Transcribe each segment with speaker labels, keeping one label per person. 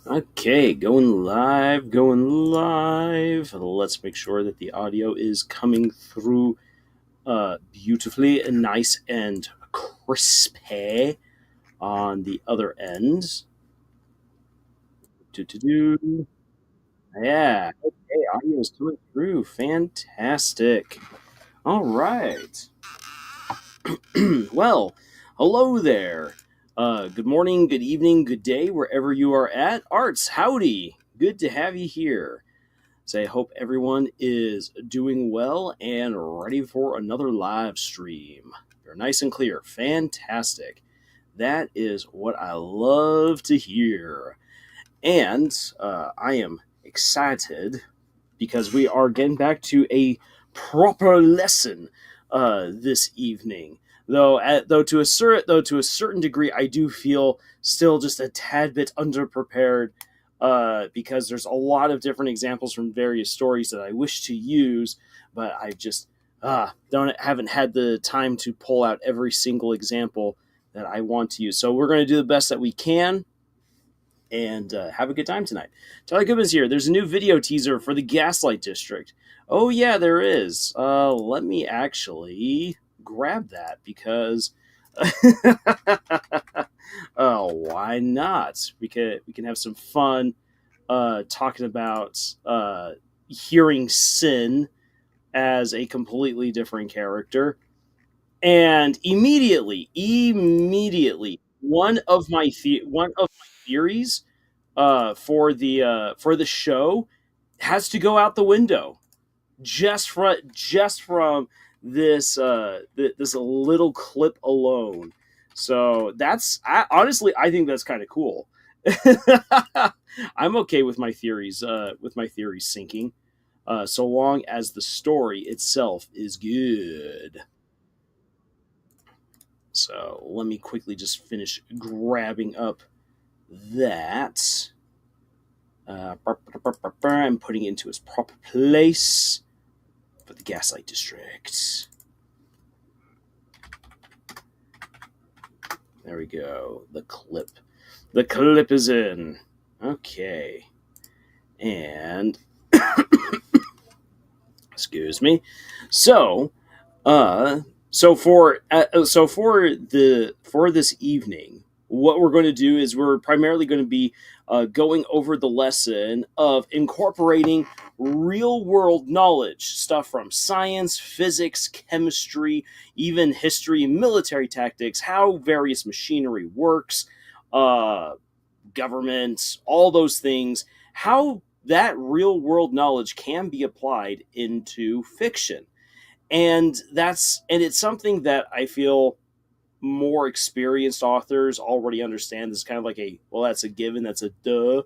Speaker 1: Okay, going live, going live. Let's make sure that the audio is coming through beautifully and nice and crispy on the other end. Do. Yeah, okay, audio is coming through. Fantastic. All right. Well, hello there. Good morning, good evening, good day, wherever you are at. Arts, howdy. Good to have you here. So I hope everyone is doing well and ready for another live stream. You're nice and clear. Fantastic. That is what I love to hear. And I am excited because we are getting back to a proper lesson this evening. Though to a certain degree, I do feel still just a tad bit underprepared because there's a lot of different examples from various stories that I wish to use, but I just don't haven't had the time to pull out every single example that I want to use. So we're going to do the best that we can and have a good time tonight. Charlie Goodman's here. There's a new video teaser for the Gaslight District. Oh yeah, there is. Let me actually grab that because oh, why not? We can have some fun talking about hearing Sin as a completely different character. And immediately, one of my theories for the show has to go out the window just from this little clip alone. So honestly, I think that's kind of cool. I'm okay with my theories sinking, so long as the story itself is good. So let me quickly just finish grabbing up that. I'm putting it into its proper place for the Gaslight District. There we go. The clip. The clip is in. Okay. And excuse me. So, for this evening, what we're going to do is we're primarily going to be going over the lesson of incorporating real world knowledge, stuff from science, physics, chemistry, even history, military tactics, how various machinery works, uh, government, all those things, how that real world knowledge can be applied into fiction. And it's something that I feel more experienced authors already understand. This is kind of like that's a given, that's a duh.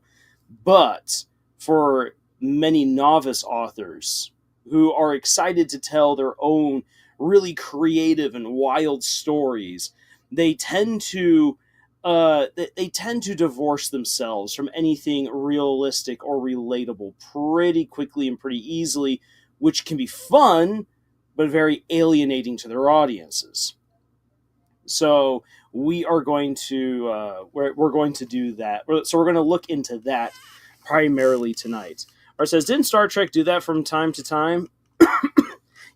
Speaker 1: But for many novice authors who are excited to tell their own really creative and wild stories, they tend to they tend to divorce themselves from anything realistic or relatable pretty quickly and pretty easily, which can be fun but very alienating to their audiences. So we're going to do that. So we're going to look into that primarily tonight. Or says, didn't Star Trek do that from time to time?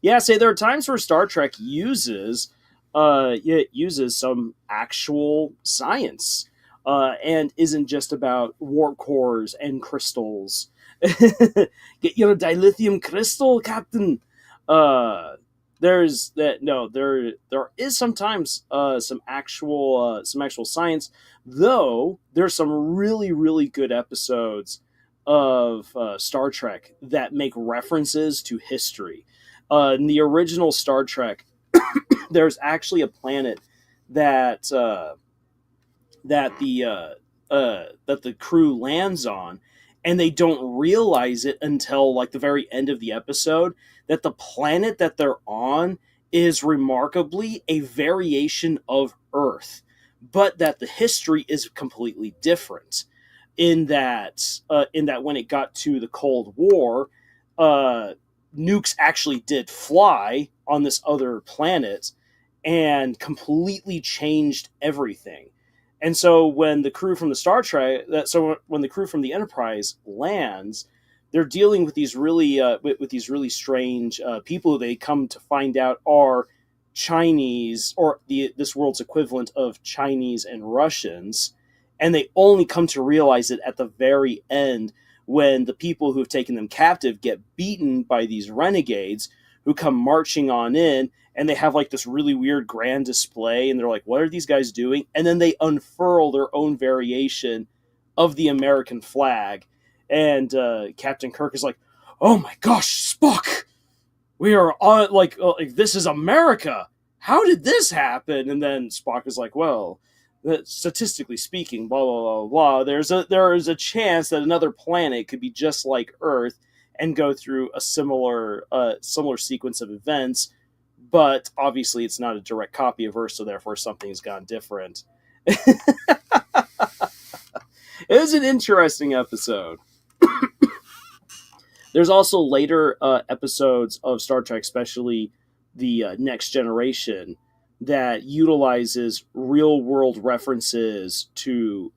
Speaker 1: Yeah, say there are times where Star Trek it uses some actual science, and isn't just about warp cores and crystals. Get your dilithium crystal, Captain. Uh, there's that no there is sometimes some actual science, though there's some really good episodes of Star Trek that make references to history. In the original Star Trek, there's actually a planet that that the crew lands on, and they don't realize it until like the very end of the episode that the planet that they're on is remarkably a variation of Earth, but that the history is completely different. In that when it got to the Cold War, uh, nukes actually did fly on this other planet and completely changed everything. And so when the crew from the Star Trek, when the crew from the Enterprise lands, they're dealing with these really with these really strange people who they come to find out are Chinese, or this world's equivalent of Chinese and Russians, and they only come to realize it at the very end when the people who have taken them captive get beaten by these renegades who come marching on in, and they have like this really weird grand display, and they're like, what are these guys doing? And then they unfurl their own variation of the American flag, and Captain Kirk is like, oh my gosh, Spock, we are on, like this is America, how did this happen? And then Spock is like, well, statistically speaking, blah blah blah blah, there is a chance that another planet could be just like Earth and go through a similar sequence of events, but obviously it's not a direct copy of Earth, so therefore something's gone different. It was an interesting episode. There's also later episodes of Star Trek, especially the Next Generation, that utilizes real-world references to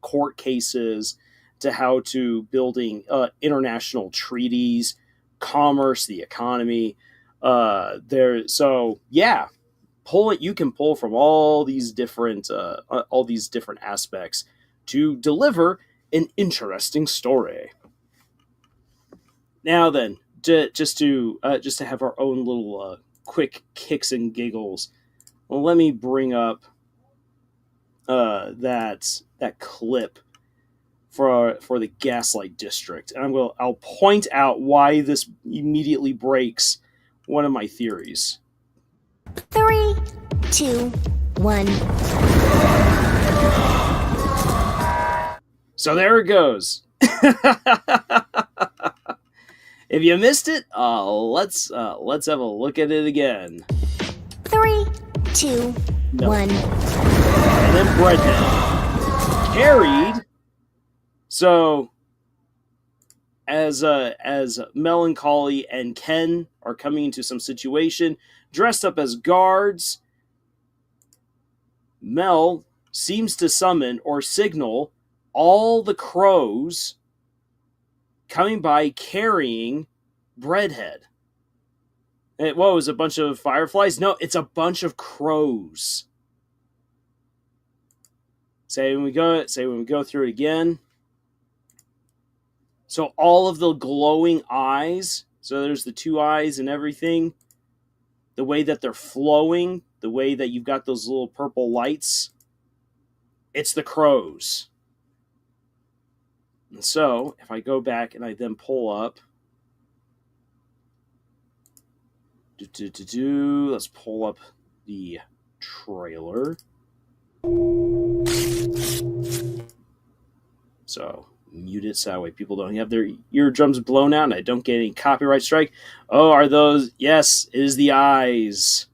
Speaker 1: court cases, to how to building international treaties, commerce, the economy. So yeah, you can pull from all these different aspects to deliver an interesting story. Now then, just to have our own little quick kicks and giggles, well, let me bring up that clip for the Gaslight District, and I'll point out why this immediately breaks one of my theories.
Speaker 2: 3, 2, 1.
Speaker 1: So there it goes. If you missed it, let's have a look at it again.
Speaker 2: 3, 2, 1.
Speaker 1: And then Breadhead carried. So as Melancholy and Ken are coming into some situation, dressed up as guards, Mel seems to summon or signal all the crows coming by carrying Breadhead. What was it, a bunch of fireflies? No, it's a bunch of crows. Say when we go through it again. So all of the glowing eyes, so there's the two eyes and everything, the way that they're flowing, the way that you've got those little purple lights, it's the crows. And so, if I go back and I then pull up, let's pull up the trailer. So, mute it so that way people don't have their eardrums blown out and I don't get any copyright strike. Oh, are those? Yes, it is the eyes.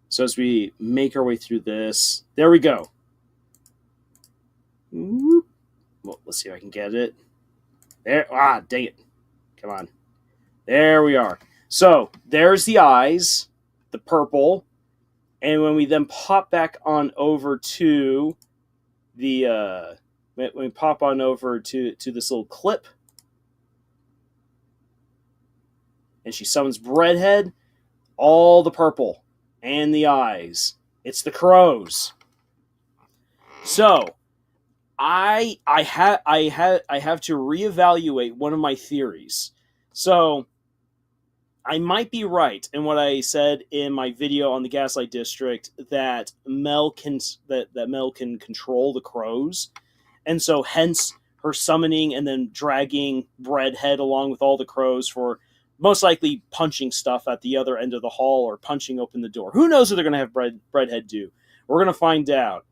Speaker 1: So as we make our way through this, there we go. Well, let's see if I can get it. There. Dang it. Come on. There we are. So there's the eyes, the purple. And when we then pop back on over to the, when we pop on over to this little clip, and she summons Breadhead, all the purple and the eyes. It's the crows. So I have to reevaluate one of my theories. So I might be right in what I said in my video on the Gaslight District that Mel can control the crows, and so hence her summoning and then dragging Breadhead along with all the crows for most likely punching stuff at the other end of the hall or punching open the door. Who knows what they're going to have Breadhead do? We're going to find out.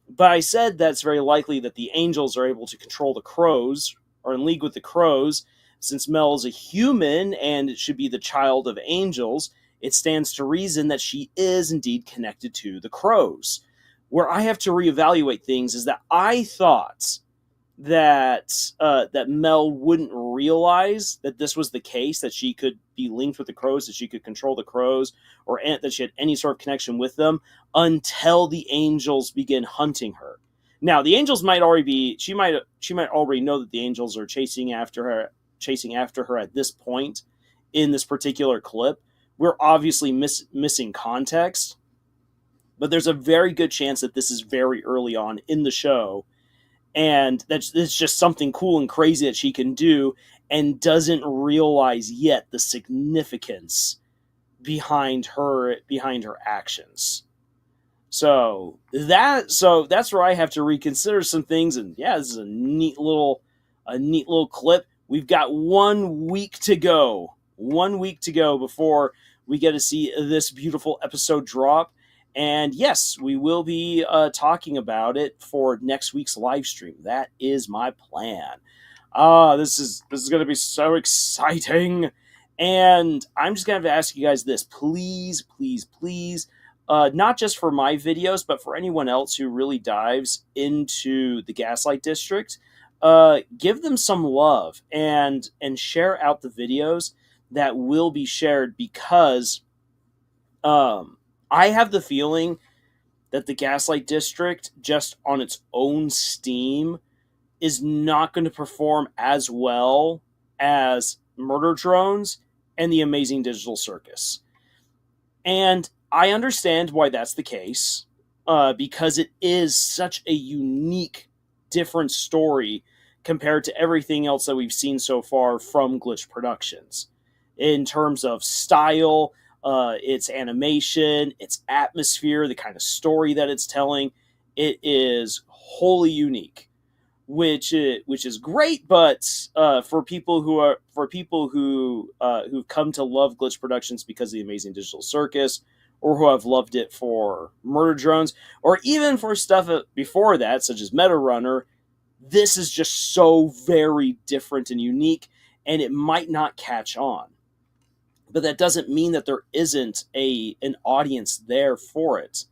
Speaker 1: But I said that's very likely that the angels are able to control the crows, or in league with the crows. Since Mel is a human and it should be the child of angels, it stands to reason that she is indeed connected to the crows. Where I have to reevaluate things is that I thought that Mel wouldn't realize that this was the case, that she could be linked with the crows, that she could control the crows, or that she had any sort of connection with them, until the angels begin hunting her. Now, the angels might already be, she might already know that the angels are chasing after her at this point in this particular clip. We're obviously missing context, but there's a very good chance that this is very early on in the show, and that's just something cool and crazy that she can do, and doesn't realize yet the significance behind her actions. So that's where I have to reconsider some things. And yeah, this is a neat little clip. We've got 1 week to go. 1 week to go before we get to see this beautiful episode drop. And yes, we will be talking about it for next week's live stream. That is my plan. This is going to be so exciting. And I'm just going to have to ask you guys this. Please, please, please, not just for my videos, but for anyone else who really dives into the Gaslight District, give them some love and share out the videos that will be shared, because I have the feeling that the Gaslight District, just on its own steam, is not going to perform as well as Murder Drones and the Amazing Digital Circus. And I understand why that's the case, because it is such a unique, different story compared to everything else that we've seen so far from Glitch Productions. In terms of style, its animation, its atmosphere, the kind of story that it's telling, it is wholly unique, which is great. But for people who've come to love Glitch Productions because of the Amazing Digital Circus, or who have loved it for Murder Drones, or even for stuff before that, such as Meta Runner, this is just so very different and unique, and it might not catch on. But that doesn't mean that there isn't an audience there for it.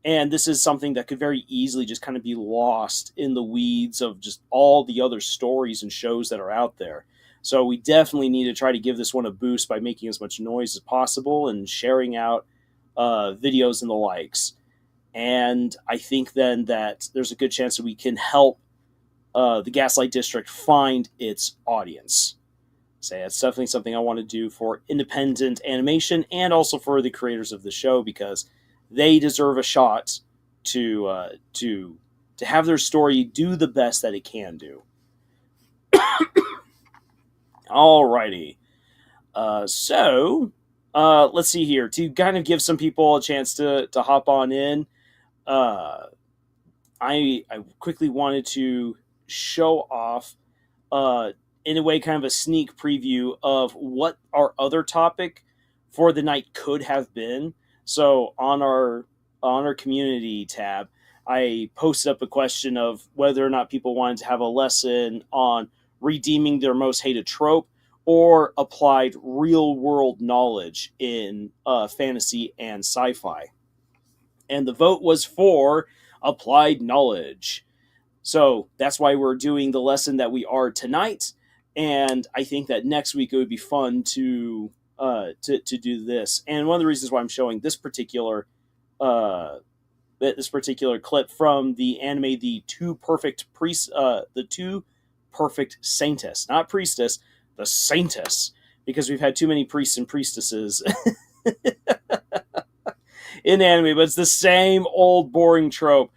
Speaker 1: And this is something that could very easily just kind of be lost in the weeds of just all the other stories and shows that are out there. So we definitely need to try to give this one a boost by making as much noise as possible and sharing out videos and the likes. And I think then that there's a good chance that we can help the Gaslight District find its audience. Say it's definitely something I want to do for independent animation and also for the creators of the show, because they deserve a shot to have their story do the best that it can do. Alrighty. So let's see here, to kind of give some people a chance to hop on in. I quickly wanted to show off in a way, kind of a sneak preview of what our other topic for the night could have been. So on our community tab, I posted up a question of whether or not people wanted to have a lesson on redeeming their most hated trope, or applied real world knowledge in fantasy and sci-fi. And the vote was for applied knowledge. So that's why we're doing the lesson that we are tonight. And I think that next week it would be fun to do this. And one of the reasons why I'm showing this particular clip from the anime, the Two Perfect Saintess, not priestess, the Saintess, because we've had too many priests and priestesses in anime, but it's the same old boring trope.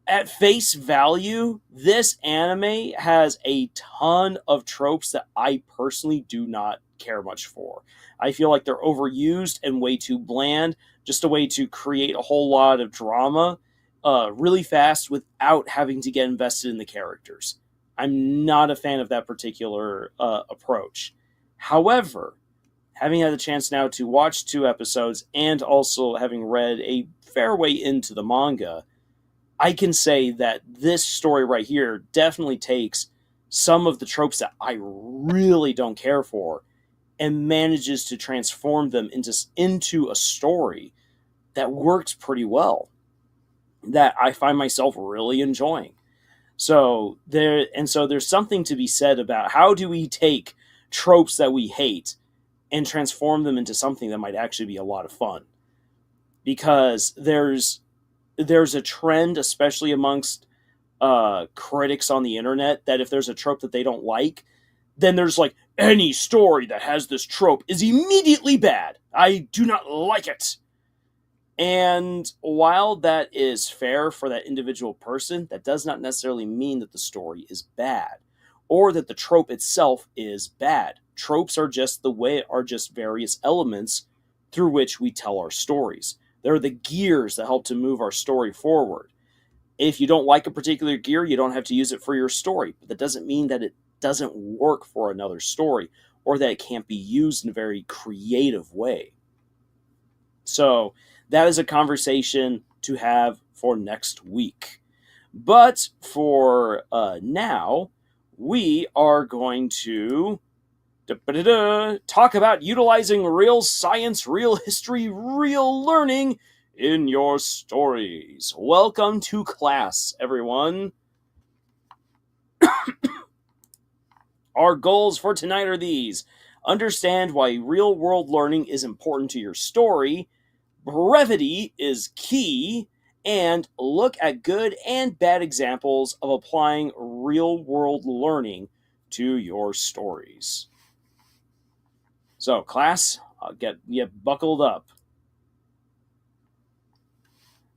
Speaker 1: At face value, this anime has a ton of tropes that I personally do not care much for. I feel like they're overused and way too bland, just a way to create a whole lot of drama really fast without having to get invested in the characters. I'm not a fan of that particular approach. However, having had the chance now to watch 2 episodes and also having read a fair way into the manga, I can say that this story right here definitely takes some of the tropes that I really don't care for and manages to transform them into a story that works pretty well, that I find myself really enjoying. So there's something to be said about how do we take tropes that we hate and transform them into something that might actually be a lot of fun. Because there's a trend, especially amongst critics on the internet, that if there's a trope that they don't like, then there's like any story that has this trope is immediately bad. I do not like it. And while that is fair for that individual person, that does not necessarily mean that the story is bad or that the trope itself is bad. Tropes are just various elements through which we tell our stories. They're the gears that help to move our story forward. If you don't like a particular gear, you don't have to use it for your story. But that doesn't mean that it doesn't work for another story or that it can't be used in a very creative way. So that is a conversation to have for next week. But for now, we are going to talk about utilizing real science, real history, real learning in your stories. Welcome to class, everyone. Our goals for tonight are these: understand why real world learning is important to your story, brevity is key, and look at good and bad examples of applying real world learning to your stories. So, class, I'll get you buckled up.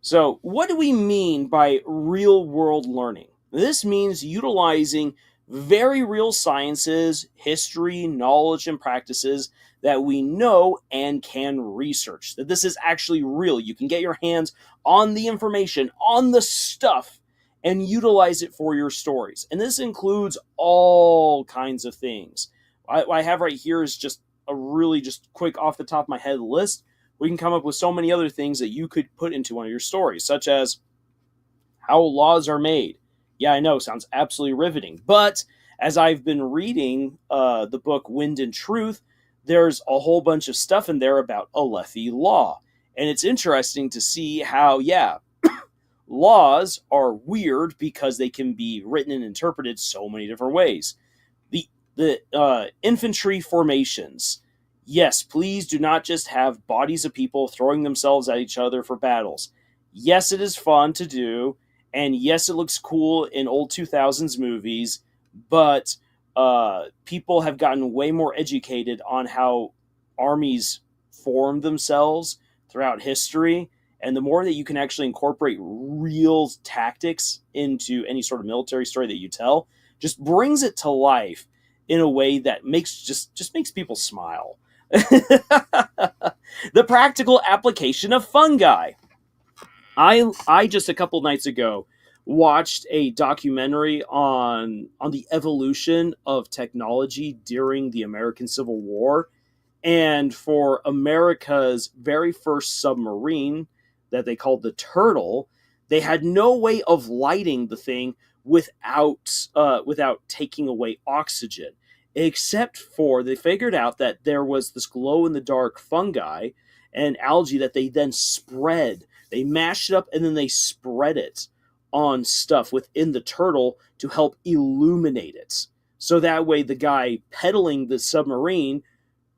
Speaker 1: So, what do we mean by real world learning? This means utilizing very real sciences, history, knowledge, and practices that we know and can research. That this is actually real. You can get your hands on the information, on the stuff, and utilize it for your stories. And this includes all kinds of things. What I have right here is just a really just quick off the top of my head list. We can come up with so many other things that you could put into one of your stories, such as how laws are made. Yeah, I know, sounds absolutely riveting. But as I've been reading the book Wind and Truth, there's a whole bunch of stuff in there about Alethi law. And it's interesting to see how, yeah, laws are weird because they can be written and interpreted so many different ways. The infantry formations. Yes, please do not just have bodies of people throwing themselves at each other for battles. Yes, it is fun to do, and yes, it looks cool in old 2000s movies, but people have gotten way more educated on how armies form themselves throughout history, and the more that you can actually incorporate real tactics into any sort of military story that you tell, just brings it to life in a way that just makes people smile. The practical application of fungi. I just a couple nights ago watched a documentary on the evolution of technology during the American Civil War, and for America's very first submarine that they called the Turtle, they had no way of lighting the thing without taking away oxygen, except for they figured out that there was this glow-in-the-dark fungi and algae that they then spread. They mashed it up and then they spread it on stuff within the turtle to help illuminate it. So that way the guy pedaling the submarine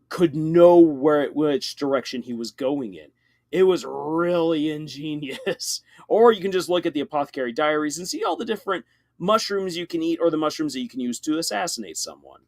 Speaker 1: could know which direction he was going in. It was really ingenious. Or you can just look at the Apothecary Diaries and see all the different mushrooms you can eat or the mushrooms that you can use to assassinate someone.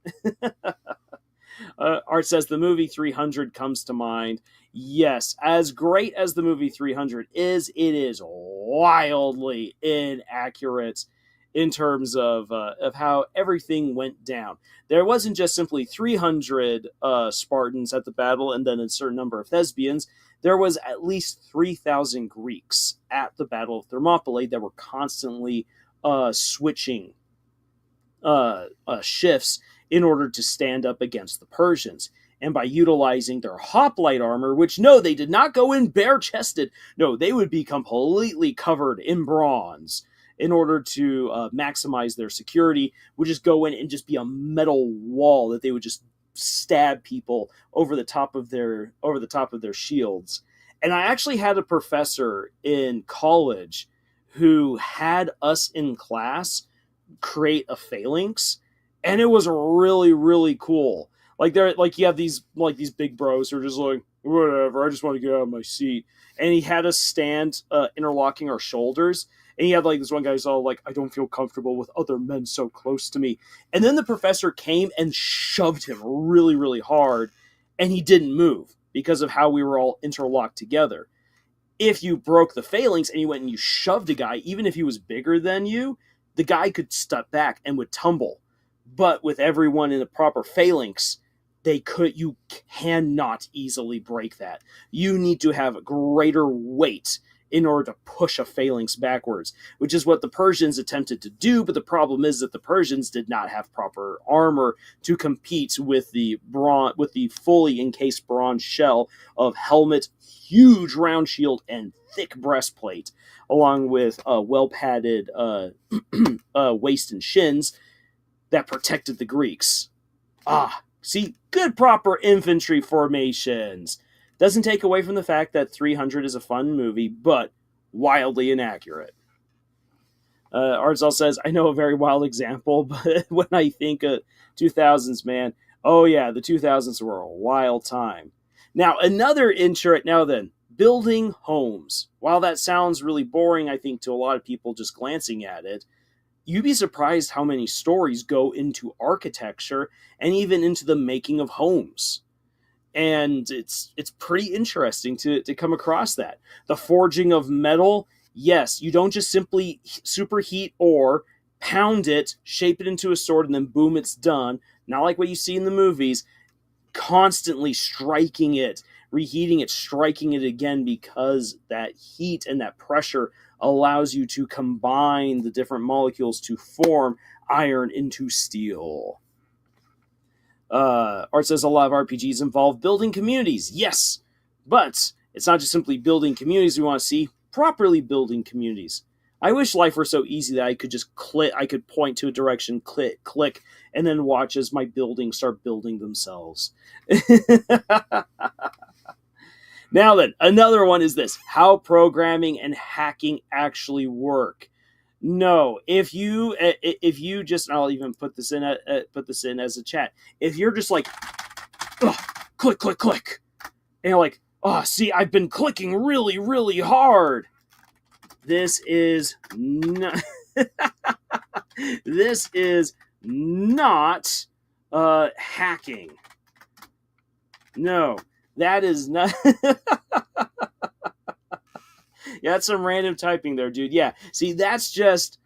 Speaker 1: Art says the movie 300 comes to mind. Yes, as great as the movie 300 is, it is wildly inaccurate in terms of how everything went down. There wasn't just simply 300 Spartans at the battle and then a certain number of Thespians. There was at least 3,000 Greeks at the Battle of Thermopylae that were constantly switching shifts in order to stand up against the Persians. And by utilizing their hoplite armor, which, no, they did not go in bare-chested. No, they would be completely covered in bronze in order to maximize their security, would just go in and just be a metal wall that they would just stab people over the top of their shields. And I actually had a professor in college who had us in class create a phalanx, and it was really really cool. Like they're like you have these big bros who are just like whatever. I just want to get out of my seat, and he had us stand interlocking our shoulders. And he had like this one guy who's all like, I don't feel comfortable with other men so close to me. And then the professor came and shoved him really, really hard, and he didn't move because of how we were all interlocked together. If you broke the phalanx and you went and you shoved a guy, even if he was bigger than you, the guy could step back and would tumble. But with everyone in the proper phalanx, you cannot easily break that. You need to have greater weight in order to push a phalanx backwards, which is what the Persians attempted to do. But the problem is that the Persians did not have proper armor to compete with the fully encased bronze shell of helmet, huge round shield, and thick breastplate, along with well padded waist and shins that protected the Greeks. See, good proper infantry formations. Doesn't take away from the fact that 300 is a fun movie, but wildly inaccurate. Artzal says, I know a very wild example, but when I think of 2000s, man, oh yeah, the 2000s were a wild time. Now, building homes. While that sounds really boring, I think, to a lot of people just glancing at it, you'd be surprised how many stories go into architecture and even into the making of homes. And it's pretty interesting to come across that. The forging of metal, yes, you don't just simply superheat ore, pound it, shape it into a sword, and then boom, it's done. Not like what you see in the movies, constantly striking it, reheating it, striking it again, because that heat and that pressure allows you to combine the different molecules to form iron into steel. Art says a lot of RPGs involve building communities. Yes, but it's not just simply building communities we want to see, properly building communities. I wish life were so easy that I could just I could point to a direction, click, and then watch as my buildings start building themselves. Now then, another one is this: how programming and hacking actually work. No, if you just, I'll even put this in as a chat. If you're just like, click, and you're like, see, I've been clicking really, really hard. This is not. This is not hacking. No, that is not. Yeah, that's some random typing there, dude. Yeah, see, that's just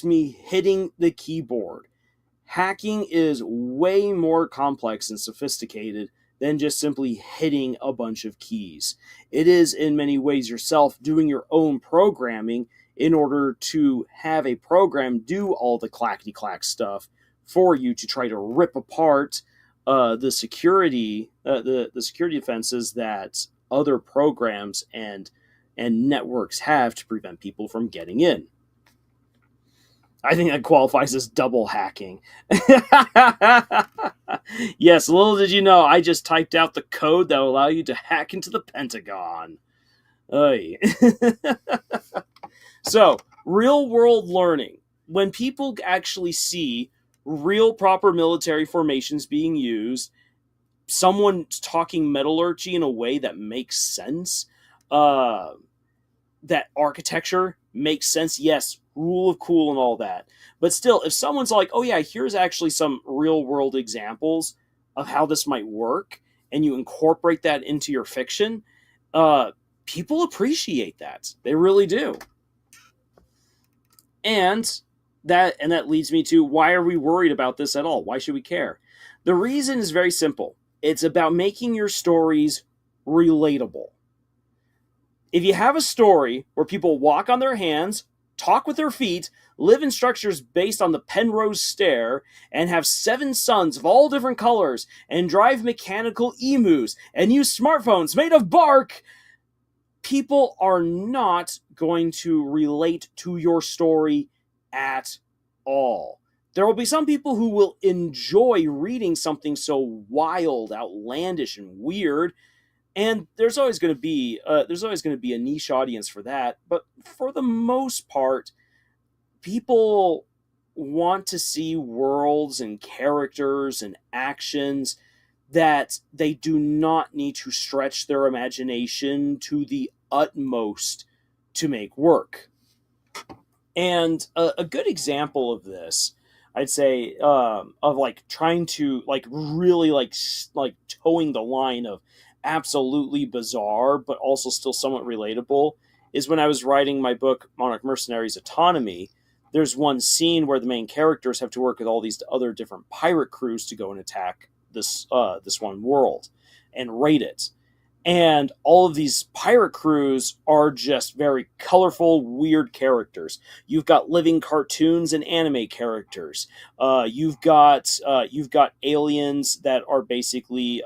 Speaker 1: me hitting the keyboard. Hacking is way more complex and sophisticated than just simply hitting a bunch of keys. It is in many ways yourself doing your own programming in order to have a program do all the clackety-clack stuff for you to try to rip apart the security defenses that other programs and networks have to prevent people from getting in. I think that qualifies as double hacking. Yes, little did you know, I just typed out the code that will allow you to hack into the Pentagon. So, real world learning. When people actually see real proper military formations being used, someone talking metallurgy in a way that makes sense, that architecture makes sense, yes, rule of cool and all that. But still, if someone's like, oh yeah, here's actually some real world examples of how this might work, and you incorporate that into your fiction, people appreciate that. They really do. And that leads me to, why are we worried about this at all? Why should we care? The reason is very simple. It's about making your stories relatable. If you have a story where people walk on their hands, talk with their feet, live in structures based on the Penrose Stair, and have 7 suns of all different colors, and drive mechanical emus, and use smartphones made of bark, people are not going to relate to your story at all. There will be some people who will enjoy reading something so wild, outlandish, and weird, and there's always going to be a niche audience for that. But for the most part, people want to see worlds and characters and actions that they do not need to stretch their imagination to the utmost to make work. And a good example of this, I'd say, of like trying to like really like towing the line of absolutely bizarre but also still somewhat relatable, is when I was writing my book Monarch Mercenaries Autonomy. There's one scene where the main characters have to work with all these other different pirate crews to go and attack this one world and raid it. And all of these pirate crews are just very colorful, weird characters. You've got living cartoons and anime characters. You've got aliens that are basically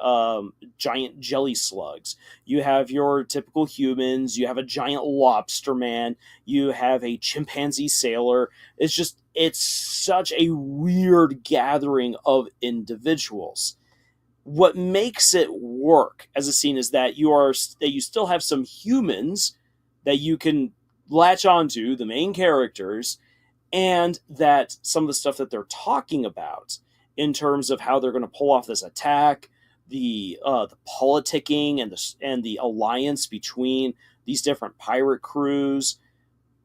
Speaker 1: giant jelly slugs. You have your typical humans. You have a giant lobster man. You have a chimpanzee sailor. It's such a weird gathering of individuals. What makes it work as a scene is that you still have some humans that you can latch onto, the main characters, and that some of the stuff that they're talking about in terms of how they're going to pull off this attack, the politicking and the alliance between these different pirate crews,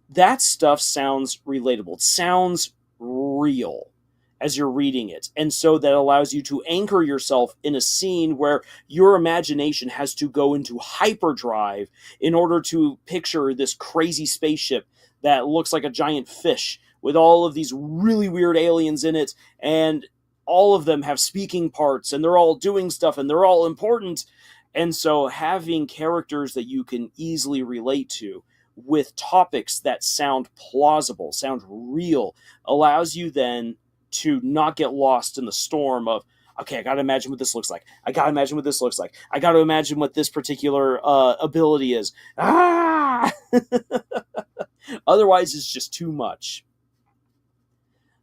Speaker 1: that stuff sounds relatable. It sounds real as you're reading it. And so that allows you to anchor yourself in a scene where your imagination has to go into hyperdrive in order to picture this crazy spaceship that looks like a giant fish with all of these really weird aliens in it, and all of them have speaking parts, and they're all doing stuff, and they're all important. And so having characters that you can easily relate to with topics that sound plausible, sound real, allows you then to not get lost in the storm of, okay, I got to imagine what this looks like. I got to imagine what this looks like. I got to imagine what this particular ability is. Ah! Otherwise, it's just too much.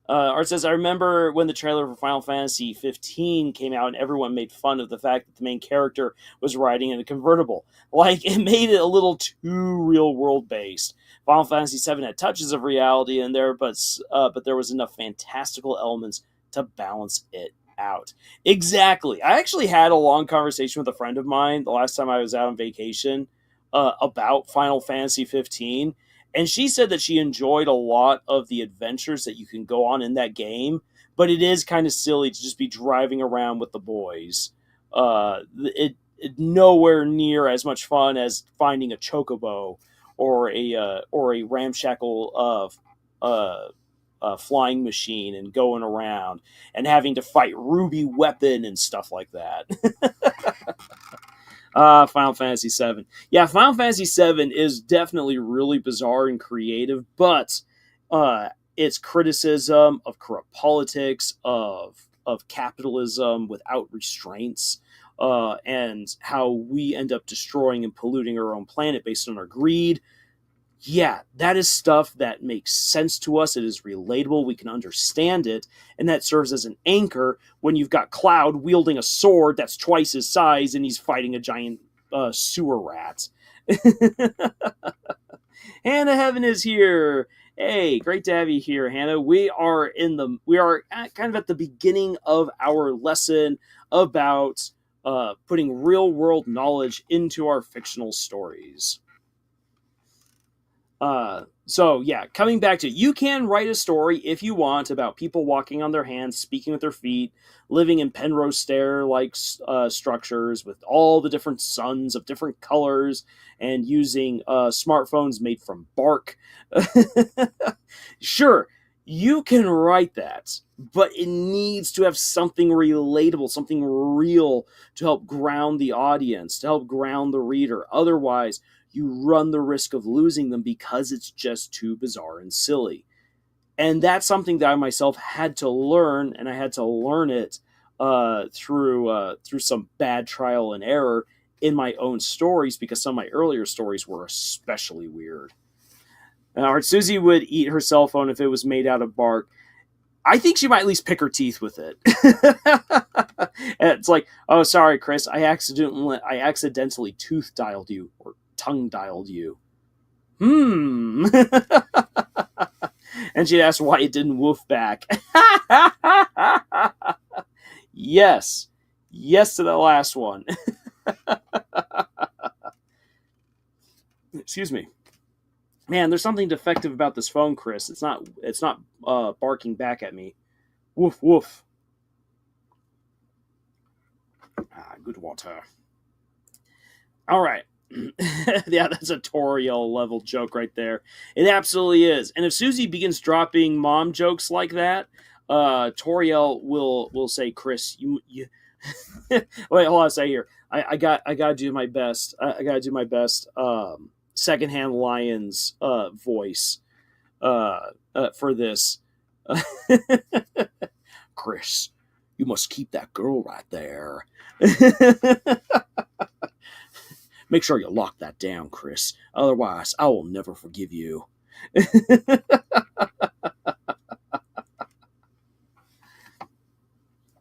Speaker 1: Art says, I remember when the trailer for Final Fantasy 15 came out and everyone made fun of the fact that the main character was riding in a convertible. Like, it made it a little too real-world based. Final Fantasy 7 had touches of reality in there, but there was enough fantastical elements to balance it out. Exactly. I actually had a long conversation with a friend of mine the last time I was out on vacation about Final Fantasy 15, and she said that she enjoyed a lot of the adventures that you can go on in that game, but it is kind of silly to just be driving around with the boys. It nowhere near as much fun as finding a chocobo or a ramshackle flying machine and going around and having to fight Ruby Weapon and stuff like that. Final Fantasy VII. Yeah, Final Fantasy VII is definitely really bizarre and creative, but its criticism of corrupt politics, of capitalism without restraints, and how we end up destroying and polluting our own planet based on our greed. Yeah, that is stuff that makes sense to us. It is relatable. We can understand it. And that serves as an anchor when you've got Cloud wielding a sword that's twice his size and he's fighting a giant sewer rat. Hannah Heaven is here. Hey, great to have you here, Hannah. We are kind of at the beginning of our lesson about putting real world knowledge into our fictional stories. So yeah, coming back to, you can write a story if you want about people walking on their hands, speaking with their feet, living in Penrose Stair-like structures with all the different suns of different colors, and using smartphones made from bark. Sure, you can write that, but it needs to have something relatable, something real to help ground the audience, to help ground the reader. Otherwise, you run the risk of losing them because it's just too bizarre and silly. And that's something that I myself had to learn, and I had to learn it through some bad trial and error in my own stories, because some of my earlier stories were especially weird. Now, Susie would eat her cell phone if it was made out of bark. I think she might at least pick her teeth with it. And it's like, oh, sorry, Chris, I accidentally tooth dialed you, or tongue dialed you. And she'd ask why it didn't woof back. Yes. Yes to the last one. Excuse me. Man, there's something defective about this phone, Chris. It's not barking back at me. Woof woof. Good water. All right. Yeah, that's a Toriel level joke right there. It absolutely is. And if Susie begins dropping mom jokes like that, Toriel will say, "Chris, you wait, hold on a second here. I gotta do my best. I gotta do my best. Secondhand Lions voice for this. Chris, you must keep that girl right there. Make sure you lock that down, Chris. Otherwise, I will never forgive you."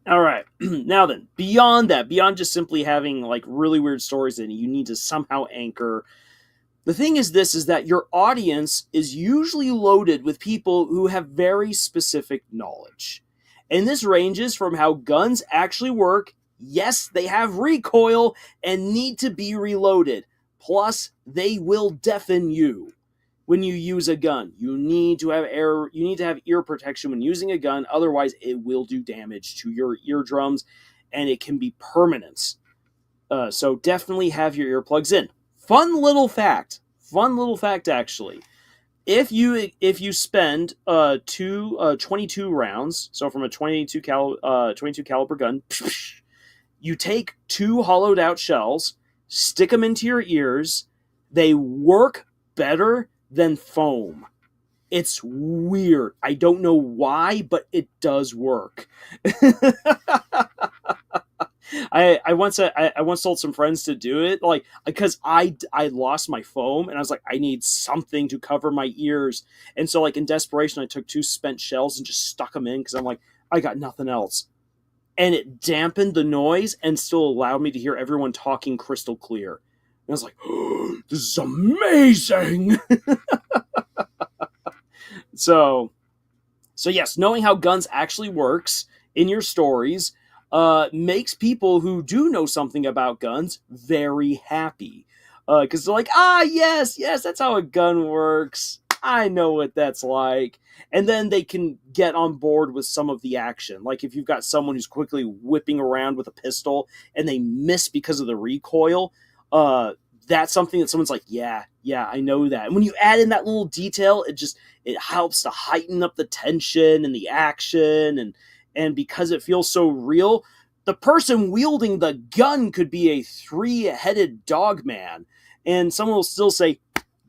Speaker 1: All right. Now then, beyond that, beyond just simply having like really weird stories in it, you need to somehow anchor. The thing is that your audience is usually loaded with people who have very specific knowledge. And this ranges from how guns actually work. Yes, they have recoil and need to be reloaded. Plus, they will deafen you when you use a gun. You need to have ear protection when using a gun, otherwise it will do damage to your eardrums and it can be permanent. So definitely have your earplugs in. Fun little fact actually. If you spend 22 rounds, so from a 22 caliber gun, you take 2 hollowed out shells, stick them into your ears, they work better than foam. It's weird. I don't know why, but it does work. I once told some friends to do it, like, because I lost my foam and I was like, I need something to cover my ears, and so like in desperation I took 2 spent shells and just stuck them in because I'm like, I got nothing else, and it dampened the noise and still allowed me to hear everyone talking crystal clear. And I was like, oh, this is amazing. So yes, knowing how guns actually works in your stories makes people who do know something about guns very happy. Because they're like, yes, that's how a gun works. I know what that's like. And then they can get on board with some of the action. Like if you've got someone who's quickly whipping around with a pistol and they miss because of the recoil, that's something that someone's like, yeah, I know that. And when you add in that little detail, it helps to heighten up the tension and the action, and because it feels so real, the person wielding the gun could be a 3-headed dog man, and someone will still say,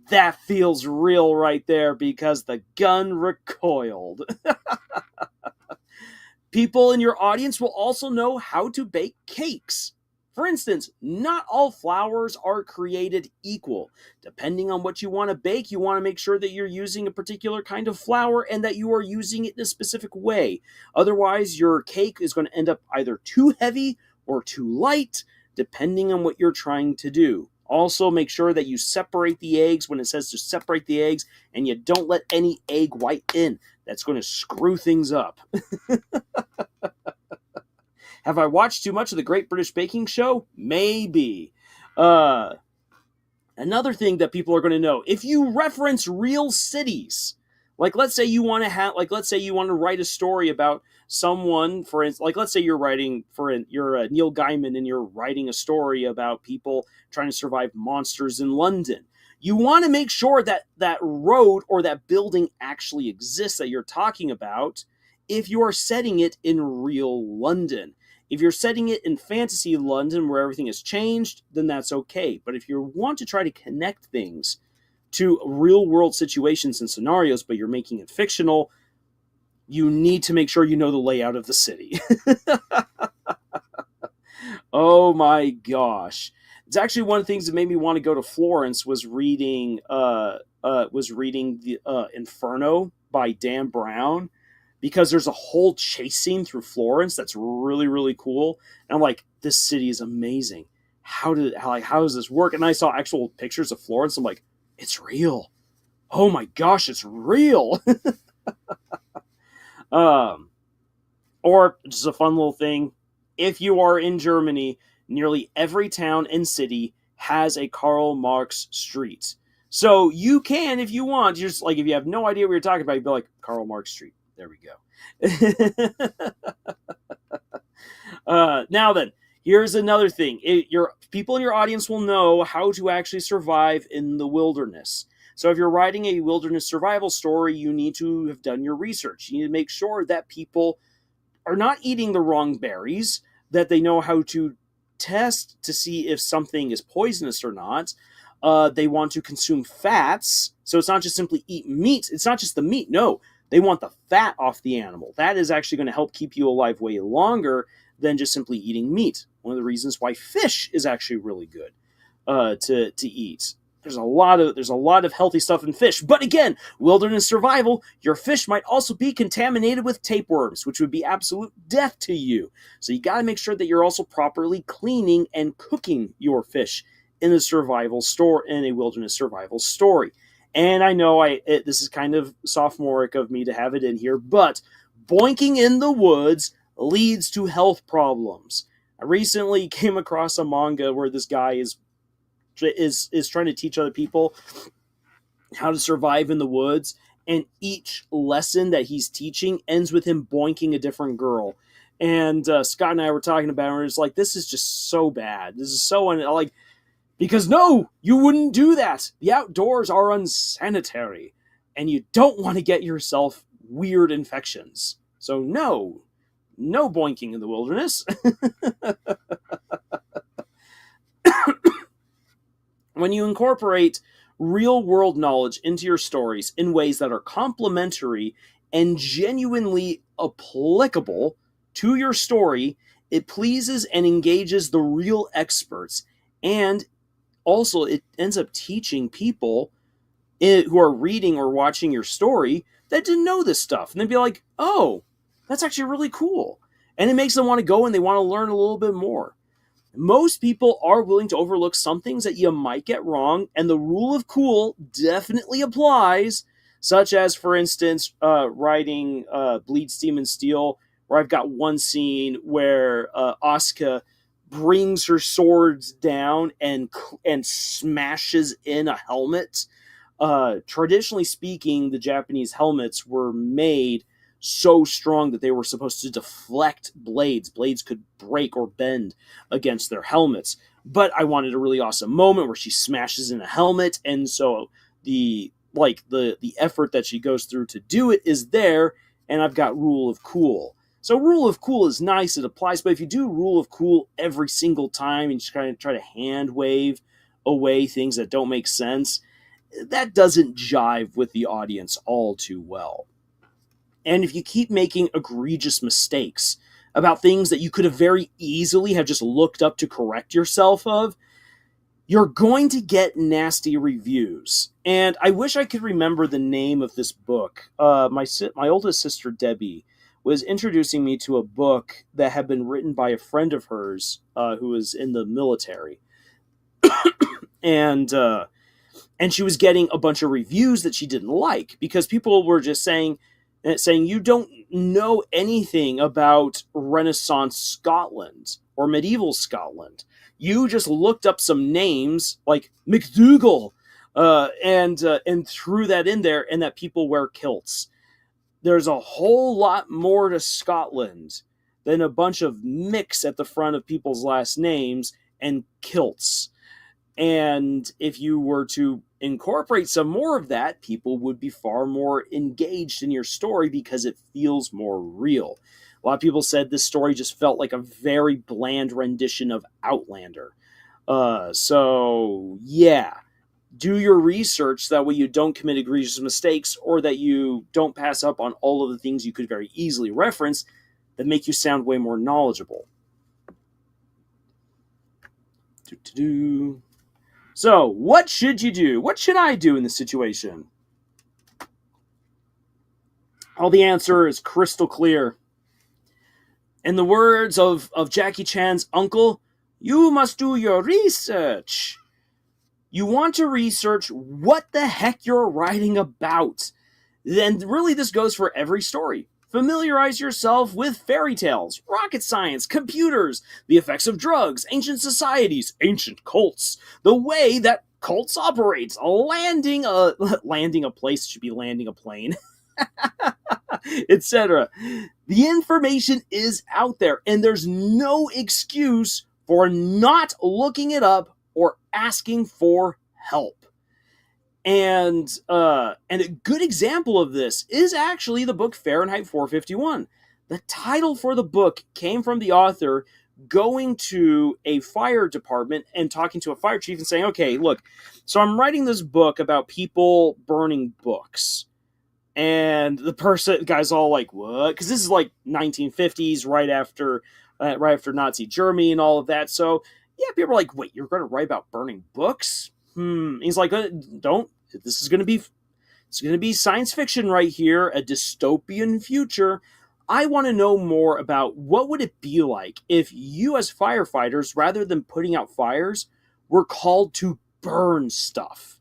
Speaker 1: that feels real right there because the gun recoiled. People in your audience will also know how to bake cakes. For instance, not all flours are created equal. Depending on what you want to bake, you want to make sure that you're using a particular kind of flour and that you are using it in a specific way. Otherwise, your cake is going to end up either too heavy or too light, depending on what you're trying to do. Also, make sure that you separate the eggs when it says to separate the eggs, and you don't let any egg white in. That's going to screw things up. Have I watched too much of the Great British Baking Show? Maybe. Another thing that people are going to know, if you reference real cities, like let's say you want to write a story about someone, for instance, like let's say you're Neil Gaiman and you're writing a story about people trying to survive monsters in London. You want to make sure that that road or that building actually exists that you're talking about if you are setting it in real London. If you're setting it in fantasy London where everything has changed, then that's okay. But if you want to try to connect things to real world situations and scenarios, but you're making it fictional, you need to make sure you know the layout of the city. Oh my gosh. It's actually one of the things that made me want to go to Florence was reading the Inferno by Dan Brown, because there's a whole chase scene through Florence that's really, really cool. And I'm like, this city is amazing. How does this work? And I saw actual pictures of Florence. I'm like, it's real. Oh my gosh, it's real. Um, or just a fun little thing. If you are in Germany, nearly every town and city has a Karl Marx street. So you can, if you want, just like if you have no idea what you're talking about, you'd be like, Karl Marx Street. There we go. Now then, here's another thing. Your people in your audience will know how to actually survive in the wilderness. So if you're writing a wilderness survival story, you need to have done your research. You need to make sure that people are not eating the wrong berries, that they know how to test to see if something is poisonous or not. They want to consume fats, so it's not just simply eat meat. It's not just the meat. No, they want the fat off the animal. That is actually going to help keep you alive way longer than just simply eating meat. One of the reasons why fish is actually really good to eat. There's a lot of healthy stuff in fish. But again, wilderness survival, your fish might also be contaminated with tapeworms, which would be absolute death to you. So you got to make sure that you're also properly cleaning and cooking your fish in a wilderness survival story. And I know this is kind of sophomoric of me to have it in here, but boinking in the woods leads to health problems. I recently came across a manga where this guy is trying to teach other people how to survive in the woods, and each lesson that he's teaching ends with him boinking a different girl. And Scott and I were talking about it, and we're just like, this is just so bad. This is so because no, you wouldn't do that. The outdoors are unsanitary, and you don't want to get yourself weird infections. So no boinking in the wilderness. When you incorporate real world knowledge into your stories in ways that are complementary and genuinely applicable to your story, it pleases and engages the real experts, and also it ends up teaching people who are reading or watching your story that didn't know this stuff, and they'd be like, oh, that's actually really cool, and it makes them want to go and they want to learn a little bit more. Most people are willing to overlook some things that you might get wrong, and the rule of cool definitely applies, such as, for instance, writing Bleed, Steam, and Steel, where I've got one scene where Asuka brings her swords down and smashes in a helmet. Traditionally speaking, the Japanese helmets were made so strong that they were supposed to deflect blades. Blades could break or bend against their helmets. But I wanted a really awesome moment where she smashes in a helmet, and so the effort that she goes through to do it is there, and I've got rule of cool. So rule of cool is nice, it applies, but if you do rule of cool every single time and just kind of try to hand wave away things that don't make sense, that doesn't jive with the audience all too well. And if you keep making egregious mistakes about things that you could have very easily have just looked up to correct yourself of, you're going to get nasty reviews. And I wish I could remember the name of this book. My oldest sister, Debbie, was introducing me to a book that had been written by a friend of hers who was in the military. And she was getting a bunch of reviews that she didn't like because people were just saying you don't know anything about Renaissance Scotland or medieval Scotland. You just looked up some names like MacDougall and threw that in there, and that people wear kilts. There's a whole lot more to Scotland than a bunch of mix at the front of people's last names and kilts. And if you were to incorporate some more of that, people would be far more engaged in your story because it feels more real. A lot of people said this story just felt like a very bland rendition of Outlander. So, yeah. Do your research, that way you don't commit egregious mistakes, or that you don't pass up on all of the things you could very easily reference that make you sound way more knowledgeable. So, what should you do? What should I do in this situation? Well, the answer is crystal clear. In the words of Jackie Chan's uncle, you must do your research. You want to research what the heck you're writing about. And really, this goes for every story. Familiarize yourself with fairy tales, rocket science, computers, the effects of drugs, ancient societies, ancient cults, the way that cults operates, landing a place should be landing a plane, etc. The information is out there, and there's no excuse for not looking it up or asking for help. And a good example of this is actually the book Fahrenheit 451. The title for the book came from the author going to a fire department and talking to a fire chief and saying, okay, look, so I'm writing this book about people burning books. And the guy's all like, what? Because this is like 1950s, right after Nazi Germany and all of that. So yeah, people are like, wait, you're going to write about burning books? He's like, don't. This is going to be science fiction right here, a dystopian future. I want to know more about what would it be like if you as firefighters, rather than putting out fires, were called to burn stuff.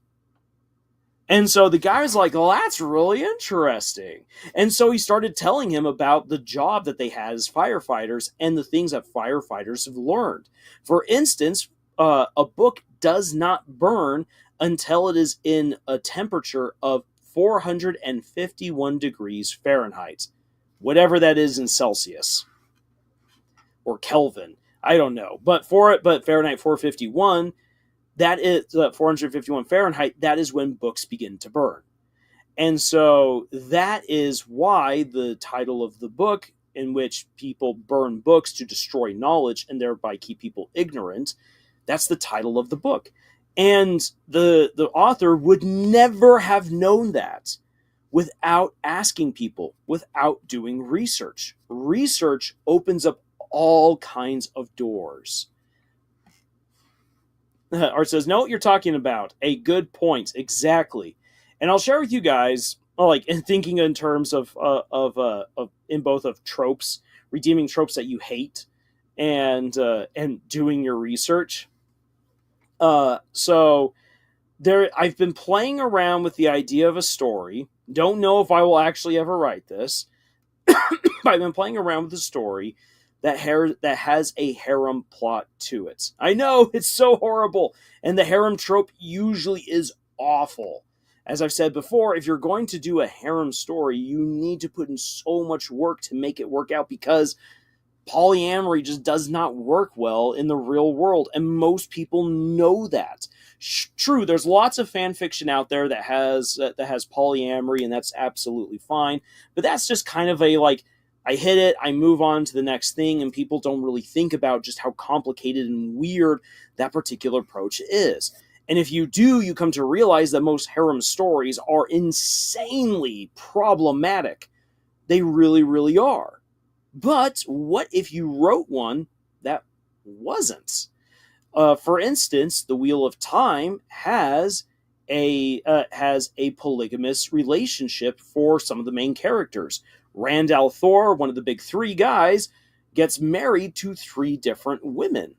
Speaker 1: And so the guy was like, well, that's really interesting. And so he started telling him about the job that they had as firefighters and the things that firefighters have learned. For instance, a book does not burn until it is in a temperature of 451 degrees Fahrenheit, whatever that is in Celsius or Kelvin. I don't know. But Fahrenheit 451, that is 451 Fahrenheit, that is when books begin to burn. And so that is why the title of the book, in which people burn books to destroy knowledge and thereby keep people ignorant, that's the title of the book. And the author would never have known that without asking people, without doing research. Research opens up all kinds of doors. Art says, know what you're talking about. A good point. Exactly. And I'll share with you guys, like, in thinking in terms of in both of tropes, redeeming tropes that you hate, and doing your research. So I've been playing around with the idea of a story. Don't know if I will actually ever write this. But I've been playing around with a story that has a harem plot to it. I know, it's so horrible, and the harem trope usually is awful. As I've said before, if you're going to do a harem story, you need to put in so much work to make it work out, because polyamory just does not work well in the real world, and most people know that. True, there's lots of fan fiction out there that has polyamory, and that's absolutely fine, but that's just kind of a, like, I hit it, I move on to the next thing, and people don't really think about just how complicated and weird that particular approach is. And if you do, you come to realize that most harem stories are insanely problematic. They really, really are. But what if you wrote one that wasn't? For instance, The Wheel of Time has a polygamous relationship for some of the main characters. Randall Thor, one of the big three guys, gets married to 3 different women.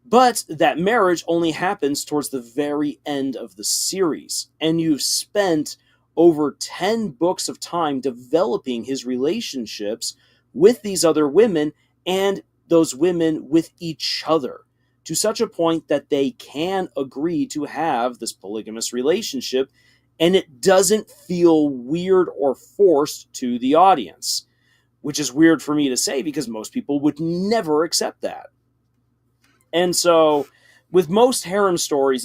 Speaker 1: But that marriage only happens towards the very end of the series, and you've spent over 10 books of time developing his relationships with these other women, and those women with each other, to such a point that they can agree to have this polygamous relationship, and it doesn't feel weird or forced to the audience, which is weird for me to say because most people would never accept that. And so with most harem stories,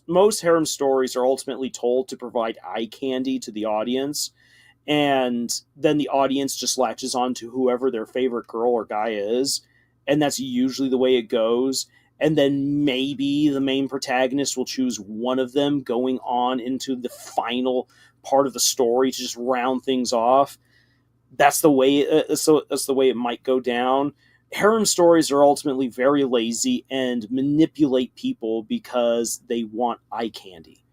Speaker 1: most harem stories are ultimately told to provide eye candy to the audience, and then the audience just latches on to whoever their favorite girl or guy is, and that's usually the way it goes. And then maybe the main protagonist will choose one of them going on into the final part of the story to just round things off. That's the way it might go down. Harem stories are ultimately very lazy and manipulate people because they want eye candy.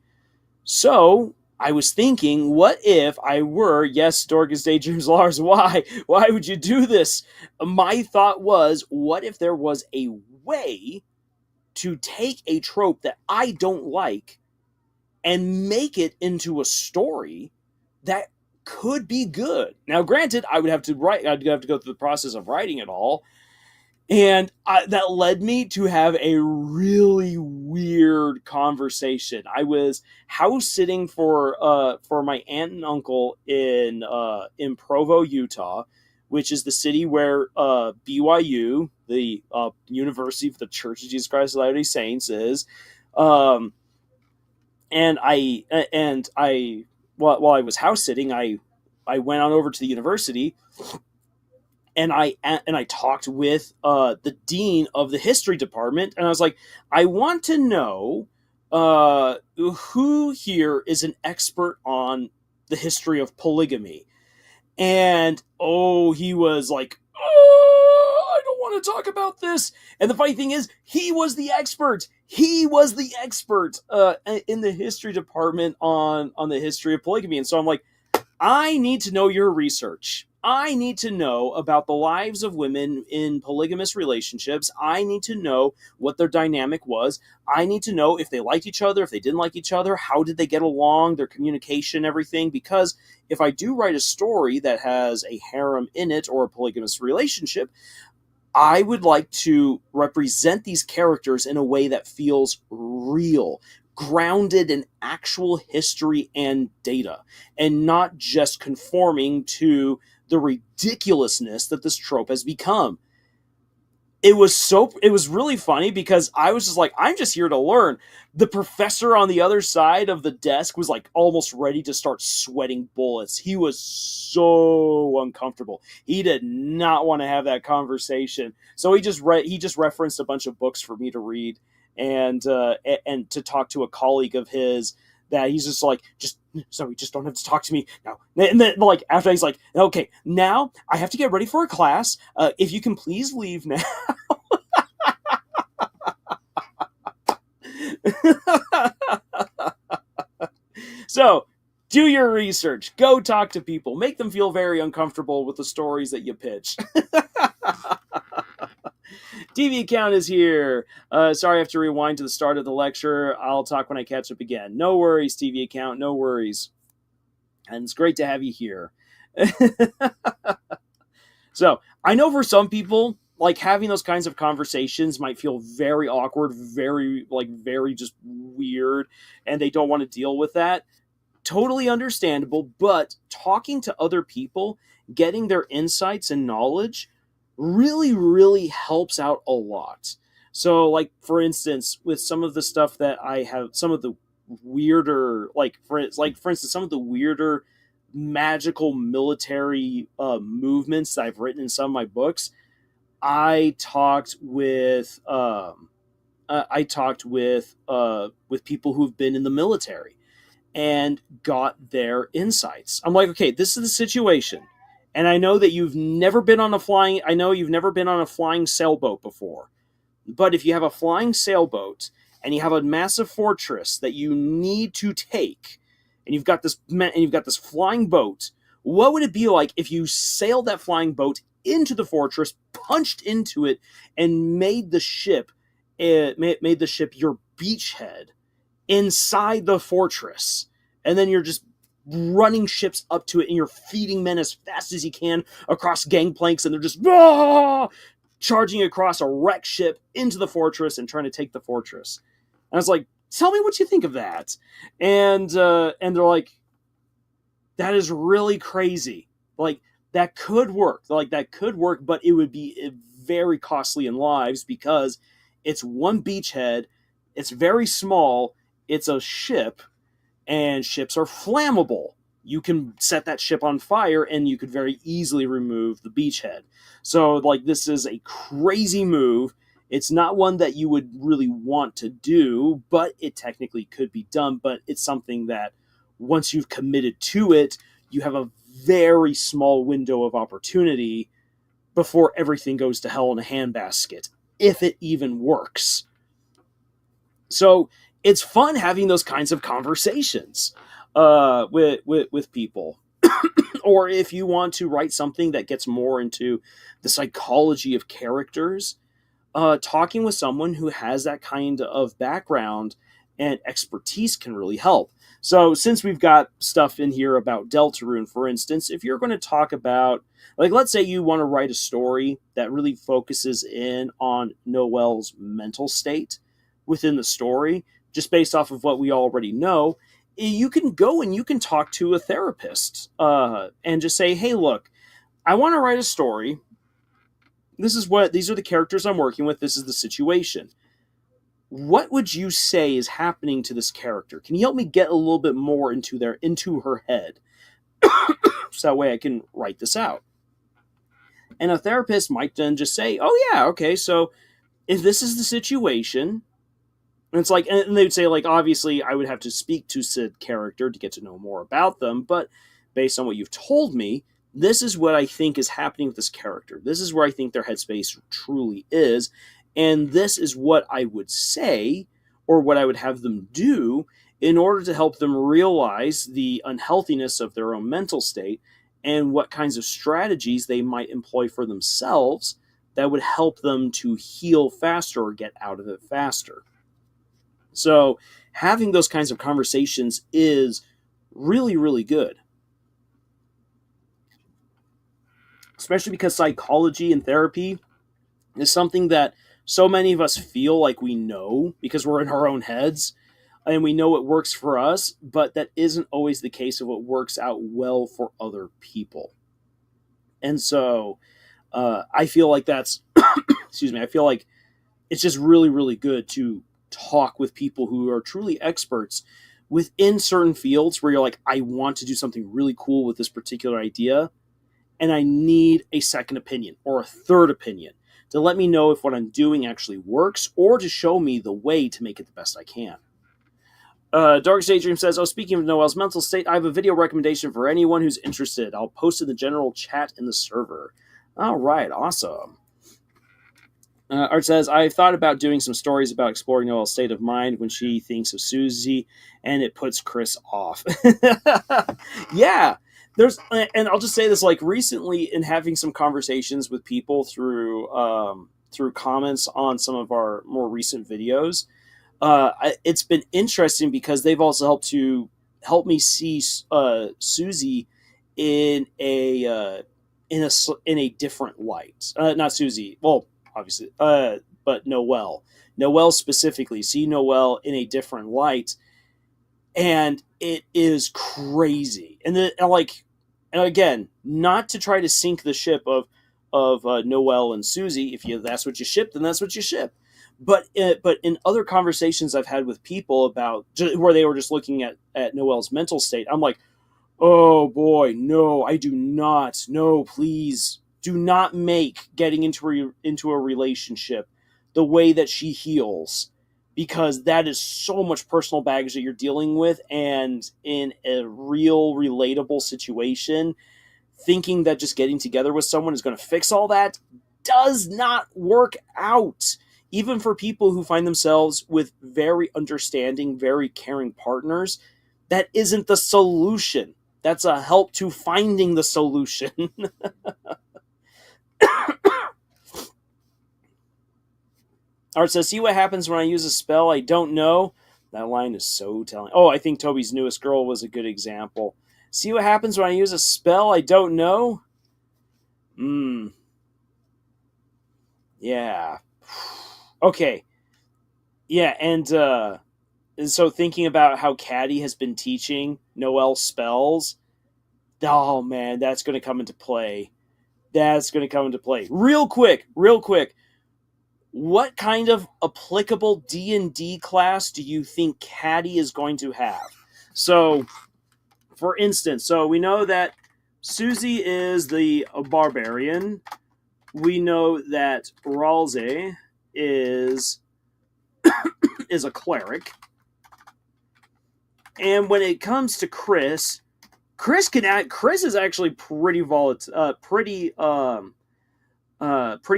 Speaker 1: So I was thinking, what if I were, yes, Dorcas Daydreams Lars, why? Why would you do this? My thought was, what if there was a way to take a trope that I don't like and make it into a story that could be good. Now, granted, I'd have to go through the process of writing it all, and that led me to have a really weird conversation. I was house sitting for my aunt and uncle in Provo, Utah, which is the city where BYU, the University of the Church of Jesus Christ of Latter-day Saints, is. Um, and I while I was house sitting, I went on over to the university, and I talked with the dean of the history department, and I was like, I want to know who here is an expert on the history of polygamy. And he was like, oh, I don't want to talk about this. And the funny thing is, he was the expert. He was the expert in the history department on the history of polygamy. And so I'm like, I need to know your research. I need to know about the lives of women in polygamous relationships. I need to know what their dynamic was. I need to know if they liked each other, if they didn't like each other, how did they get along, their communication, everything. Because if I do write a story that has a harem in it or a polygamous relationship, I would like to represent these characters in a way that feels real, grounded in actual history and data, and not just conforming to the ridiculousness that this trope has become. It was really funny because I was just like, I'm just here to learn. The professor on the other side of the desk was like almost ready to start sweating bullets. He was so uncomfortable. He did not want to have that conversation. So he just referenced a bunch of books for me to read, and to talk to a colleague of his that he's just like, just don't have to talk to me now. And then, like, after he's like, okay, now I have to get ready for a class. If you can please leave now. So, do your research. Go talk to people. Make them feel very uncomfortable with the stories that you pitch. TV account is here. Sorry, I have to rewind to the start of the lecture. I'll talk when I catch up again. No worries, TV account. No worries. And it's great to have you here. So, I know for some people, like, having those kinds of conversations might feel very awkward, very just weird, and they don't want to deal with that. Totally understandable, but talking to other people, getting their insights and knowledge really, really helps out a lot. So, like, for instance, with some of the stuff that I have, some of the weirder, for instance, some of the weirder magical military movements that I've written in some of my books, I talked with people who've been in the military and got their insights. I'm like, okay, this is the situation. And I know that you've never been on a flying sailboat before. But if you have a flying sailboat and you have a massive fortress that you need to take, and you've got this flying boat, what would it be like if you sailed that flying boat into the fortress, punched into it, and made the ship your beachhead inside the fortress, and then you're just running ships up to it, and you're feeding men as fast as you can across gangplanks, and they're just charging across a wrecked ship into the fortress and trying to take the fortress. And I was like, tell me what you think of that. And they're like, that is really crazy. Like, that could work. But it would be very costly in lives because it's one beachhead, it's very small, it's a ship, and ships are flammable. You can set that ship on fire, and you could very easily remove the beachhead. So, like, this is a crazy move. It's not one that you would really want to do, but it technically could be done. But it's something that once you've committed to it, you have a very small window of opportunity before everything goes to hell in a handbasket, if it even works. So it's fun having those kinds of conversations with people. Or if you want to write something that gets more into the psychology of characters, talking with someone who has that kind of background and expertise can really help. So since we've got stuff in here about Deltarune, for instance, if you're going to talk about, like, let's say you want to write a story that really focuses in on Noelle's mental state within the story, just based off of what we already know, you can go and you can talk to a therapist and just say, hey, look, I want to write a story. These are the characters I'm working with. This is the situation. What would you say is happening to this character? Can you help me get a little bit more into her head? So that way I can write this out. And a therapist might then just say, oh yeah, okay, so if this is the situation, and it's like, and they'd say, like, obviously I would have to speak to said character to get to know more about them, but based on what you've told me, this is what I think is happening with this character. This is where I think their headspace truly is. And this is what I would say, or what I would have them do, in order to help them realize the unhealthiness of their own mental state and what kinds of strategies they might employ for themselves that would help them to heal faster or get out of it faster. So having those kinds of conversations is really, really good. Especially because psychology and therapy is something that so many of us feel like we know because we're in our own heads and we know what works for us, but that isn't always the case of what works out well for other people. And so I feel like that's, excuse me, I feel like it's just really, really good to talk with people who are truly experts within certain fields where you're like, I want to do something really cool with this particular idea, and I need a second opinion or a third opinion to let me know if what I'm doing actually works or to show me the way to make it the best I can. Darkest Daydream says, oh, speaking of Noelle's mental state, I have a video recommendation for anyone who's interested. I'll post in the general chat in the server. All right, awesome. Art says, I've thought about doing some stories about exploring Noelle's state of mind when she thinks of Susie, and it puts Chris off. Yeah. And I'll just say this, like, recently in having some conversations with people through comments on some of our more recent videos, it's been interesting because they've also helped me see Susie in a different light. Not Susie, well, obviously, but Noelle specifically, see Noelle in a different light, and it is crazy. And again, not to try to sink the ship of Noelle and Susie. If that's what you ship, then that's what you ship. But in other conversations I've had with people about where they were just looking at Noelle's mental state, I'm like, oh boy, no, I do not. No, please do not make getting into a relationship the way that she heals, because that is so much personal baggage that you're dealing with, and in a real relatable situation, thinking that just getting together with someone is going to fix all that does not work out. Even for people who find themselves with very understanding, very caring partners, that isn't the solution. That's a help to finding the solution. Art says, see what happens when I use a spell I don't know. That line is so telling. Oh, I think Toby's newest girl was a good example. See what happens when I use a spell I don't know? Yeah. Okay. Yeah, and so thinking about how Caddy has been teaching Noelle spells, oh man, that's going to come into play. Real quick. What kind of applicable D&D class do you think Caddy is going to have? So, for instance, we know that Susie is the barbarian. We know that Ralze is a cleric. And when it comes to Chris is actually pretty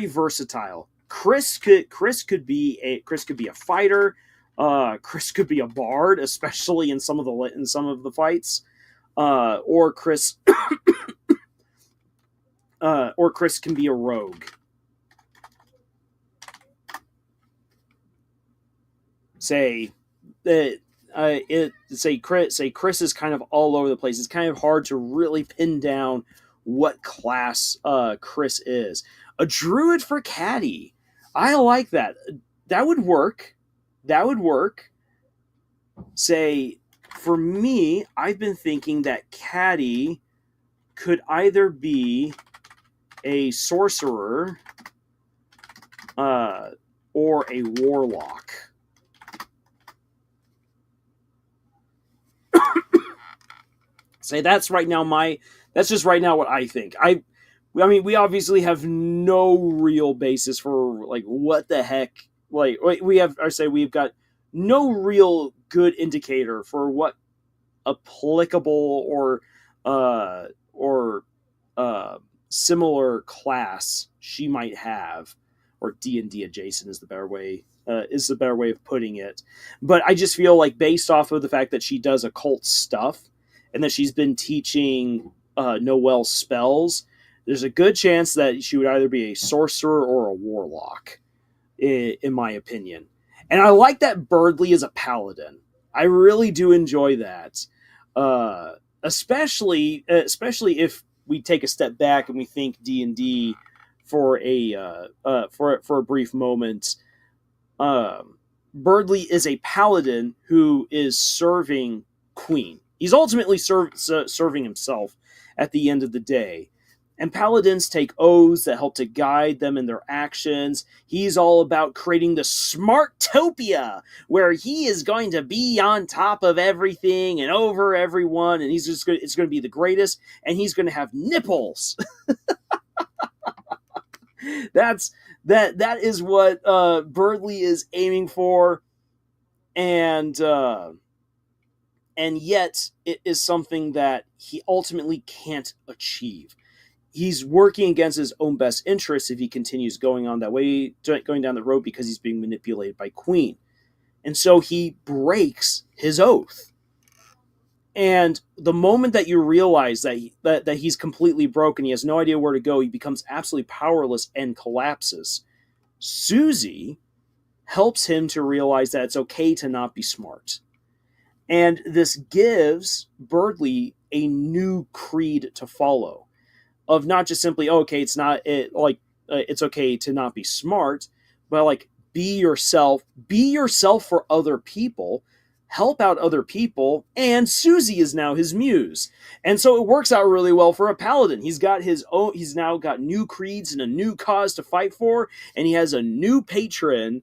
Speaker 1: versatile. Chris could be a fighter. Chris could be a bard, especially in some of the fights. Or Chris can be a rogue. Say that Chris is kind of all over the place. It's kind of hard to really pin down what class Chris is. A druid for Caddy. I like that. That would work. That would work. Say, for me, I've been thinking that Caddy could either be a sorcerer or a warlock. Say that's just right now what I think. I mean, we obviously have no real basis for like what the heck. Like we've got no real good indicator for what applicable or similar class she might have, or D&D adjacent is the better way of putting it. But I just feel like based off of the fact that she does occult stuff and that she's been teaching Noelle spells, there's a good chance that she would either be a sorcerer or a warlock, in my opinion. And I like that Birdley is a paladin. I really do enjoy that, especially if we take a step back and we think D&D for a brief moment. Birdley is a paladin who is serving Queen. He's ultimately serving himself at the end of the day. And paladins take oaths that help to guide them in their actions. He's all about creating the Smartopia, where he is going to be on top of everything and over everyone, and it's going to be the greatest, and he's going to have nipples. That is what Birdley is aiming for, and yet it is something that he ultimately can't achieve. He's working against his own best interests if he continues going down the road, because he's being manipulated by Queen. And so he breaks his oath. And the moment that you realize that he's completely broken, he has no idea where to go, he becomes absolutely powerless and collapses. Susie helps him to realize that it's okay to not be smart. And this gives Birdley a new creed to follow, of not just simply, it's okay to not be smart, but like be yourself for other people, help out other people, and Susie is now his muse. And so it works out really well for a paladin. He's now got new creeds and a new cause to fight for, and he has a new patron,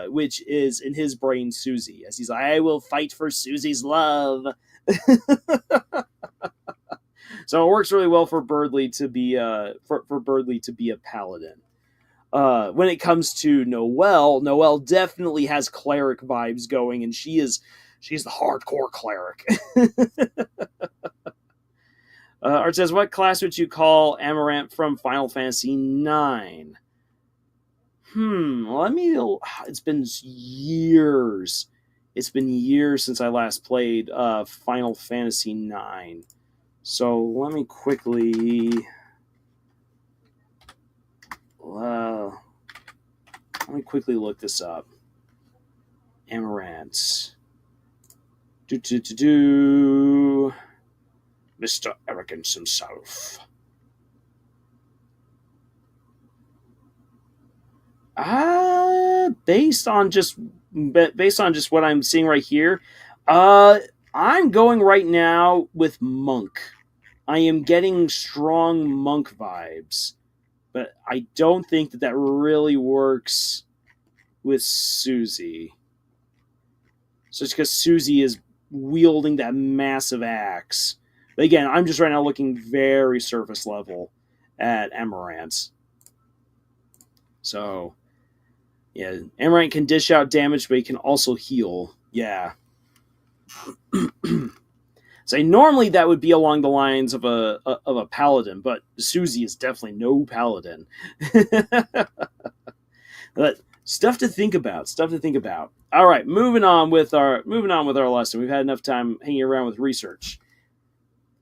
Speaker 1: which is in his brain Susie, as he's like, I will fight for Susie's love. So it works really well for Birdley to be a paladin. When it comes to Noelle definitely has cleric vibes going, and she's the hardcore cleric. Art says, what class would you call Amaranth from Final Fantasy IX? It's been years. It's been years since I last played Final Fantasy IX. So let me quickly look this up. Amaranth. Mr. Arrogance himself. Based on just what I'm seeing right here, I'm going right now with Monk. I am getting strong Monk vibes, but I don't think that really works with Susie. So it's because Susie is wielding that massive axe. But again, I'm just right now looking very surface level at Amaranth. So, yeah, Amaranth can dish out damage, but he can also heal. Yeah. So normally that would be along the lines of a paladin, but Susie is definitely no paladin. But stuff to think about. All right, moving on with our lesson. We've had enough time hanging around with research.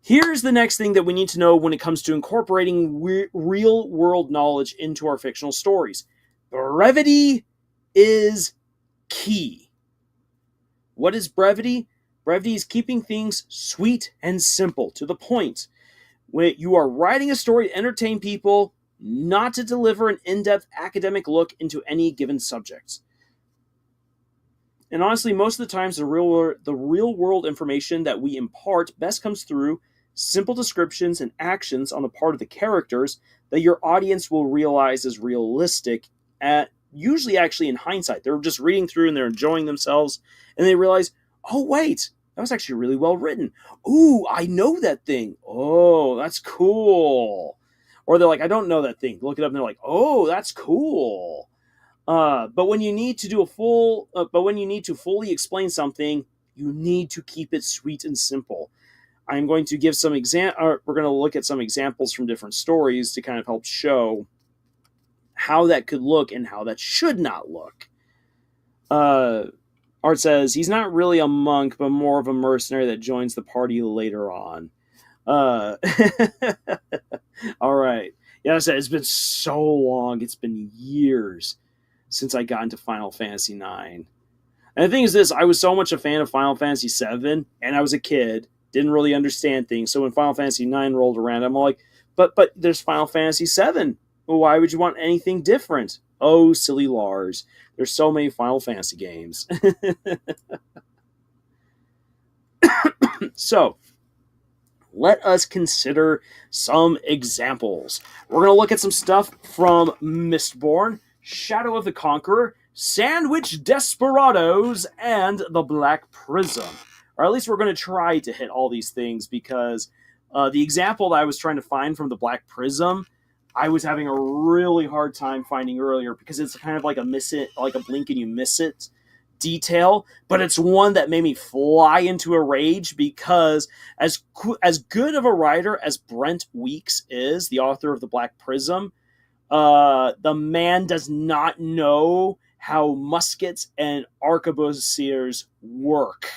Speaker 1: Here's the next thing that we need to know when it comes to incorporating real world knowledge into our fictional stories. Brevity is key. What is brevity? Brevity is keeping things sweet and simple, to the point. When you are writing a story to entertain people, not to deliver an in-depth academic look into any given subject. And honestly, most of the times, the real world information that we impart best comes through simple descriptions and actions on the part of the characters that your audience will realize is realistic. At usually, actually, in hindsight, they're just reading through and they're enjoying themselves, and they realize, oh wait, that was actually really well written. Ooh, I know that thing. Oh, that's cool. Or they're like, I don't know that thing. Look it up, and they're like, oh, that's cool. But when you need to do but when you need to fully explain something, you need to keep it sweet and simple. I'm going to give some we're going to look at some examples from different stories to kind of help show how that could look and how that should not look. Art says he's not really a monk, but more of a mercenary that joins the party later on. All right. Yeah, I said it's been so long. It's been years since I got into Final Fantasy IX. And the thing is this, I was so much a fan of Final Fantasy VII, and I was a kid, didn't really understand things. So when Final Fantasy IX rolled around, I'm like, but there's Final Fantasy VII. Well, why would you want anything different? Oh, silly Lars. There's so many Final Fantasy games. So, let us consider some examples. We're going to look at some stuff from Mistborn, Shadow of the Conqueror, Sandwich Desperados, and The Black Prism. Or at least we're going to try to hit all these things, because the example that I was trying to find from The Black Prism, I was having a really hard time finding earlier, because it's kind of like a blink and you miss it detail, but it's one that made me fly into a rage, because as good of a writer as Brent Weeks is, the author of The Black Prism, the man does not know how muskets and arquebusiers work.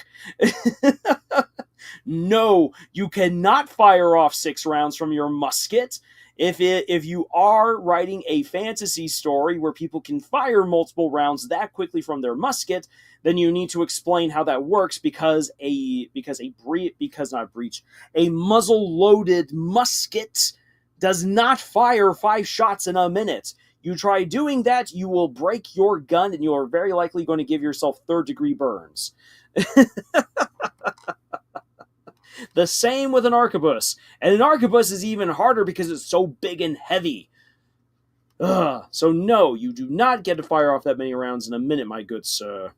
Speaker 1: No, you cannot fire off 6 rounds from your musket. If you are writing a fantasy story where people can fire multiple rounds that quickly from their musket, then you need to explain how that works, because a muzzle-loaded musket does not fire 5 shots in a minute. You try doing that, you will break your gun, and you are very likely going to give yourself third-degree burns. The same with an arquebus. And an arquebus is even harder because it's so big and heavy. So no, you do not get to fire off that many rounds in a minute, my good sir.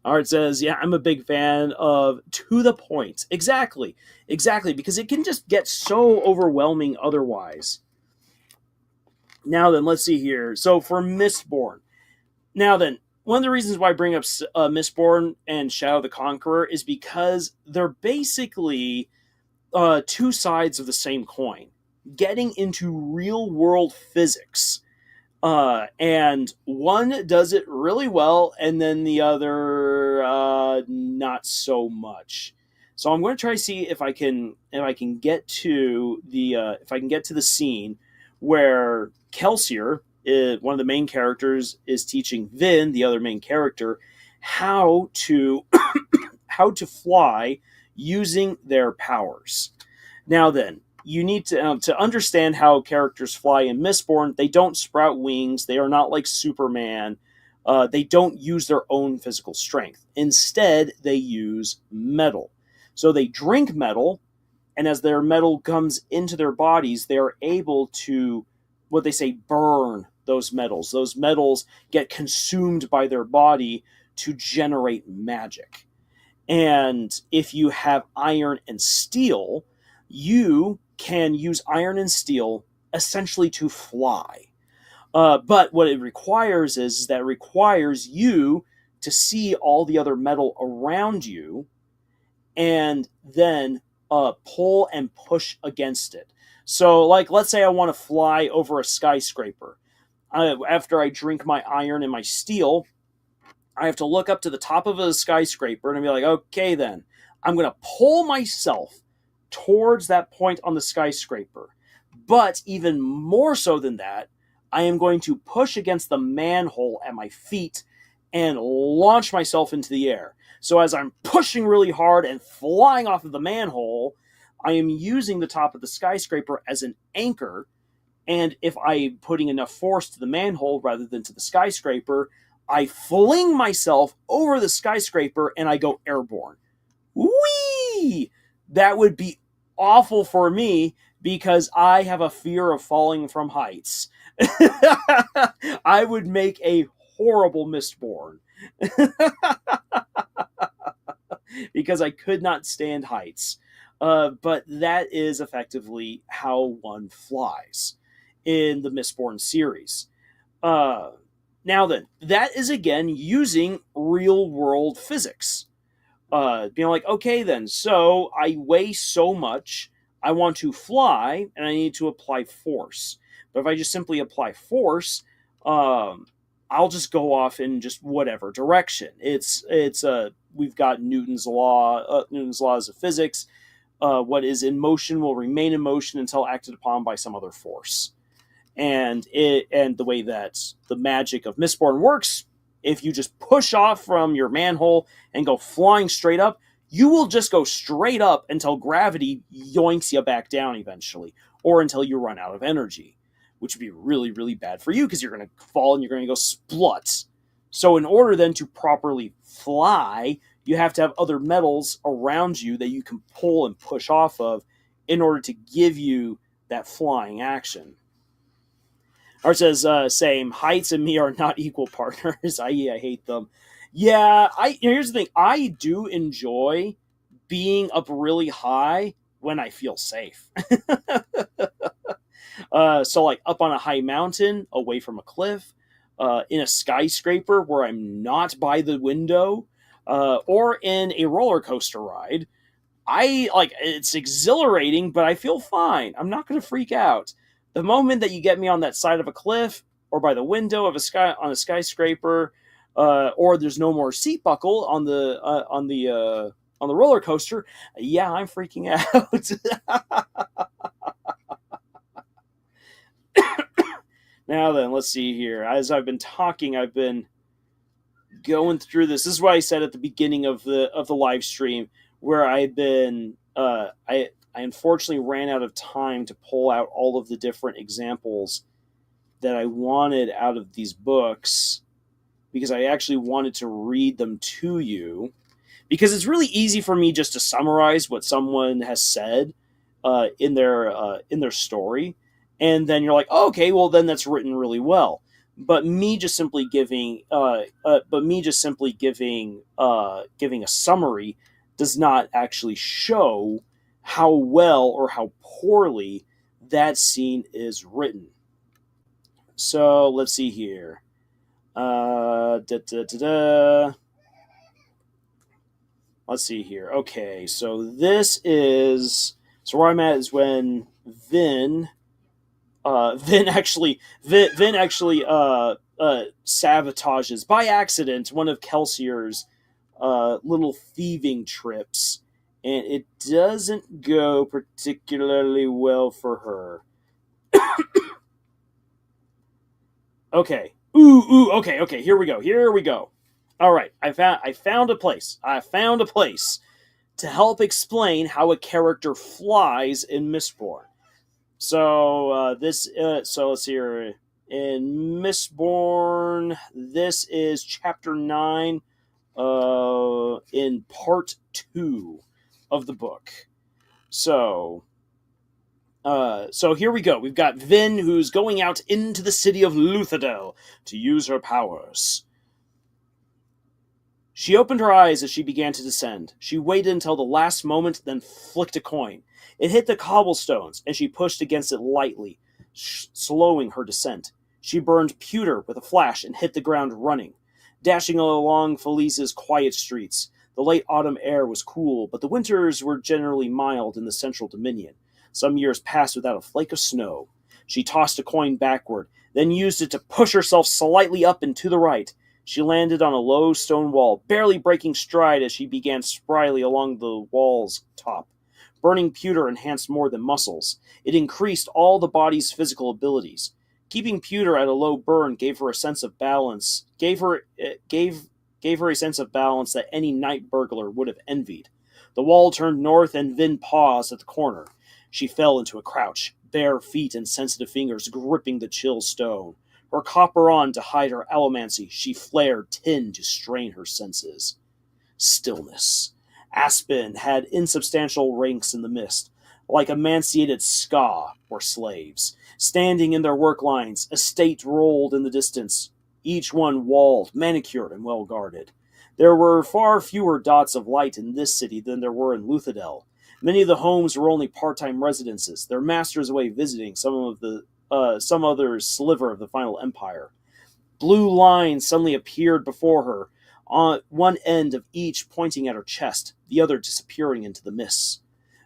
Speaker 1: Art says, yeah, I'm a big fan of to the point. Exactly, because it can just get so overwhelming otherwise. Now then, let's see here. So for Mistborn. Now then, one of the reasons why I bring up Mistborn and Shadow of the Conqueror is because they're basically 2 sides of the same coin, getting into real-world physics. And one does it really well, and then the other not so much. So I'm going to try to see if I can get to the scene where Kelsier, one of the main characters, is teaching Vin, the other main character, how to fly using their powers. Now then, you need to understand how characters fly in Mistborn. They don't sprout wings. They are not like Superman. They don't use their own physical strength. Instead, they use metal. So they drink metal, and as their metal comes into their bodies, they are able to, what they say, burn those metals. Those metals get consumed by their body to generate magic. And if you have iron and steel, you can use iron and steel essentially to fly. But what it requires is that it requires you to see all the other metal around you and then pull and push against it. So, like, let's say I want to fly over a skyscraper. After I drink my iron and my steel, I have to look up to the top of a skyscraper and be like, okay, then I'm going to pull myself towards that point on the skyscraper. But even more so than that, I am going to push against the manhole at my feet and launch myself into the air. So as I'm pushing really hard and flying off of the manhole, I am using the top of the skyscraper as an anchor. And if I'm putting enough force to the manhole rather than to the skyscraper, I fling myself over the skyscraper and I go airborne. Whee! That would be awful for me because I have a fear of falling from heights. I would make a horrible Mistborn because I could not stand heights. But that is effectively how one flies in the Mistborn series. Now then, that is again using real world physics. Being like, okay, then, so I weigh so much, I want to fly, and I need to apply force. But if I just simply apply force, I'll just go off in just whatever direction. We've got Newton's laws of physics. What is in motion will remain in motion until acted upon by some other force. And the way that the magic of Mistborn works, if you just push off from your manhole and go flying straight up, you will just go straight up until gravity yoinks you back down eventually, or until you run out of energy, which would be really, really bad for you because you're going to fall and you're going to go splut. So in order then to properly fly, you have to have other metals around you that you can pull and push off of in order to give you that flying action. Art says, same, heights and me are not equal partners. I hate them. Yeah, here's the thing. I do enjoy being up really high when I feel safe. So like up on a high mountain, away from a cliff, in a skyscraper where I'm not by the window, or in a roller coaster ride. It's exhilarating, but I feel fine. I'm not going to freak out. The moment that you get me on that side of a cliff or by the window of a skyscraper, or there's no more seat buckle on the roller coaster, yeah, I'm freaking out. Now then, let's see here. As I've been talking, I've been going through this. This is what I said at the beginning of the live stream, where I've been I unfortunately ran out of time to pull out all of the different examples that I wanted out of these books, because I actually wanted to read them to you, because it's really easy for me just to summarize what someone has said in their story, and then you're like, oh, okay, well then that's written really well. But me just simply giving giving a summary does not actually show how well or how poorly that scene is written. So let's see here. Let's see here. Okay, so where I'm at is when Vin actually sabotages by accident one of Kelsier's little thieving trips, and it doesn't go particularly well for her. Okay. Okay, here we go. All right, I found a place to help explain how a character flies in Mistborn. So so let's see here. In Mistborn, this is chapter 9 in part 2 of the book. So here we go. We've got Vin, who's going out into the city of Luthadel to use her powers. She opened her eyes as she began to descend. She waited until the last moment, then flicked a coin. It hit the cobblestones, and she pushed against it lightly, slowing her descent. She burned pewter with a flash and hit the ground running, dashing along Felice's quiet streets. The late autumn air was cool, but the winters were generally mild in the central dominion. Some years passed without a flake of snow. She tossed a coin backward, then used it to push herself slightly up and to the right. She landed on a low stone wall, barely breaking stride as she began spryly along the wall's top. Burning pewter enhanced more than muscles. It increased all the body's physical abilities. Keeping pewter at a low burn gave her a sense of balance. Gave her a sense of balance that any night burglar would have envied. The wall turned north, and Vin paused at the corner. She fell into a crouch, bare feet and sensitive fingers gripping the chill stone. Her copper on to hide her allomancy, she flared tin to strain her senses. Stillness. Aspen had insubstantial ranks in the mist, like emaciated ska or slaves. Standing in their work lines, a state rolled in the distance, each one walled, manicured, and well guarded. There were far fewer dots of light in this city than there were in Luthadel. Many of the homes were only part-time residences, their masters away visiting some other sliver of the final empire. Blue lines suddenly appeared before her, on one end of each pointing at her chest, the other disappearing into the mists.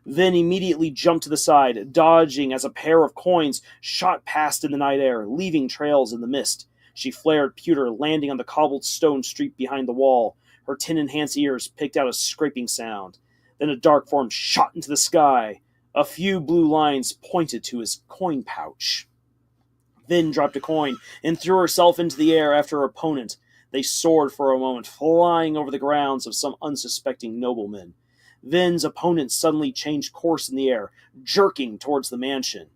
Speaker 1: Vin immediately jumped to the side, dodging as a pair of coins shot past in the night air, leaving trails in the mist. She flared pewter, landing on the cobbled stone street behind the wall. Her tin-enhanced ears picked out a scraping sound. Then a dark form shot into the sky. A few blue lines pointed to his coin pouch. Vin dropped a coin and threw herself into the air after her opponent. They soared for a moment, flying over the grounds of some unsuspecting noblemen. Vin's opponent suddenly changed course in the air, jerking towards the mansion.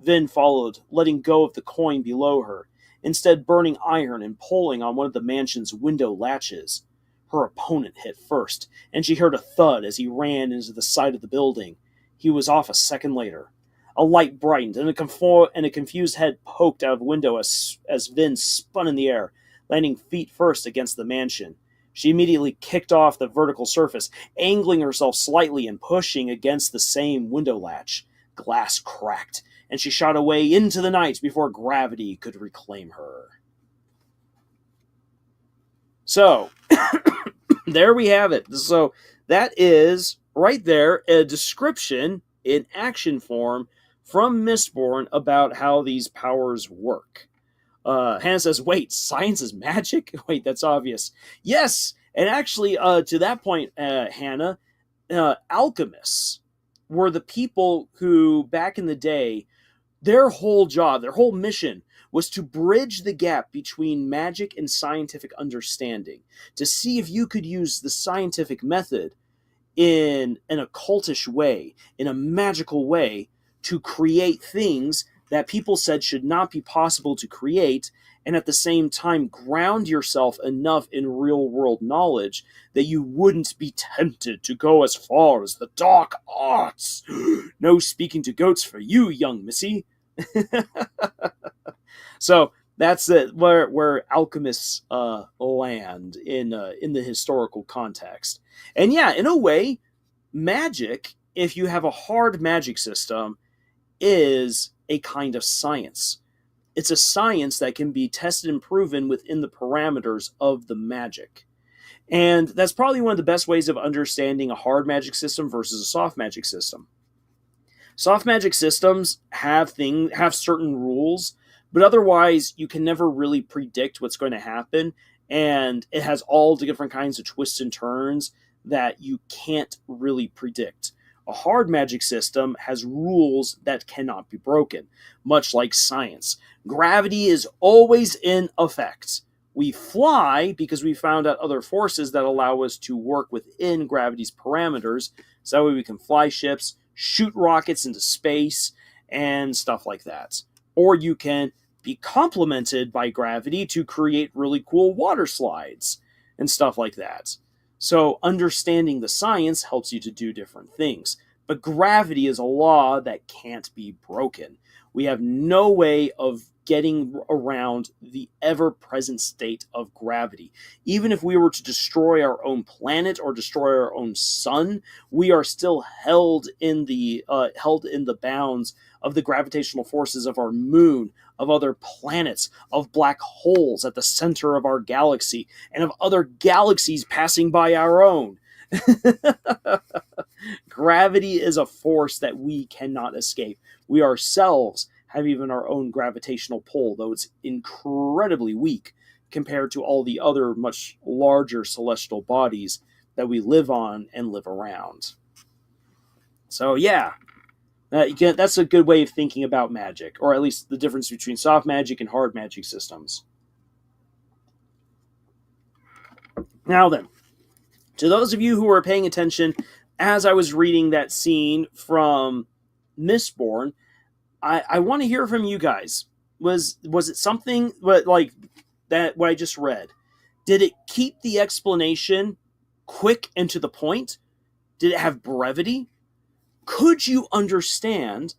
Speaker 1: Vin followed, letting go of the coin below her, instead burning iron and pulling on one of the mansion's window latches. Her opponent hit first, and she heard a thud as he ran into the side of the building. He was off a second later. A light brightened, and a confused head poked out of the window as Vin spun in the air, landing feet first against the mansion. She immediately kicked off the vertical surface, angling herself slightly and pushing against the same window latch. Glass cracked, and she shot away into the night before gravity could reclaim her. So, there we have it. So, that is, right there, a description in action form from Mistborn about how these powers work. Hannah says, wait, science is magic? Wait, that's obvious. Yes, and actually, to that point, Hannah, alchemists were the people who, back in the day, their whole job, their whole mission was to bridge the gap between magic and scientific understanding, to see if you could use the scientific method in an occultish way, in a magical way, to create things that people said should not be possible to create, and at the same time ground yourself enough in real-world knowledge that you wouldn't be tempted to go as far as the dark arts. No speaking to goats for you, young missy. So that's where alchemists land in the historical context. And yeah, in a way, magic, if you have a hard magic system, is a kind of science. It's a science that can be tested and proven within the parameters of the magic. And that's probably one of the best ways of understanding a hard magic system versus a soft magic system. Soft magic systems have certain rules, but otherwise you can never really predict what's going to happen, and it has all the different kinds of twists and turns that you can't really predict. A hard magic system has rules that cannot be broken, much like science. Gravity is always in effect. We fly because we found out other forces that allow us to work within gravity's parameters, so that way we can fly ships, shoot rockets into space, and stuff like that. Or you can be complemented by gravity to create really cool water slides and stuff like that. So understanding the science helps you to do different things. But gravity is a law that can't be broken. We have no way of getting around the ever-present state of gravity. Even if we were to destroy our own planet or destroy our own sun, we are still held in the bounds of the gravitational forces of our moon, of other planets, of black holes at the center of our galaxy, and of other galaxies passing by our own. Gravity is a force that we cannot escape. We ourselves have even our own gravitational pull, though it's incredibly weak compared to all the other much larger celestial bodies that we live on and live around. So yeah, That's a good way of thinking about magic, or at least the difference between soft magic and hard magic systems. Now then, to those of you who were paying attention as I was reading that scene from Mistborn, I want to hear from you guys. Was it something like that? What I just read, did it keep the explanation quick and to the point? Did it have brevity? Could you understand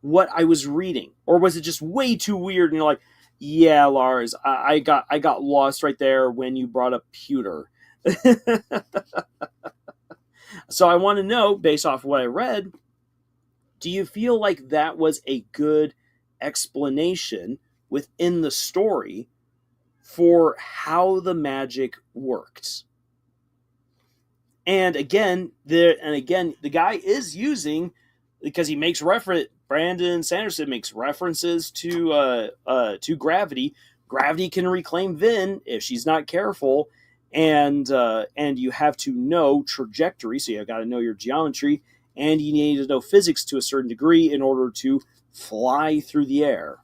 Speaker 1: what I was reading, or was it just way too weird? And you're like, yeah, Lars, I got lost right there when you brought up pewter. So I want to know, based off of what I read, do you feel like that was a good explanation within the story for how the magic worked? And again, the guy is using, because he makes reference. Brandon Sanderson makes references to gravity. Gravity can reclaim Vin if she's not careful, and you have to know trajectory. So you got to know your geometry, and you need to know physics to a certain degree in order to fly through the air.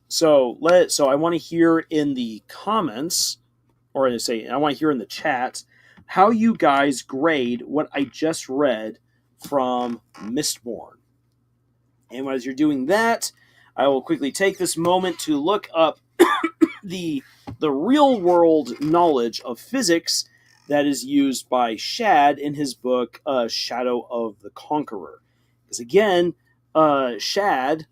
Speaker 1: So I want to hear in the comments, or I want to hear in the chat, how you guys grade what I just read from Mistborn. And as you're doing that, I will quickly take this moment to look up the real world knowledge of physics that is used by Shad in his book Shadow of the Conqueror. Because again, Shad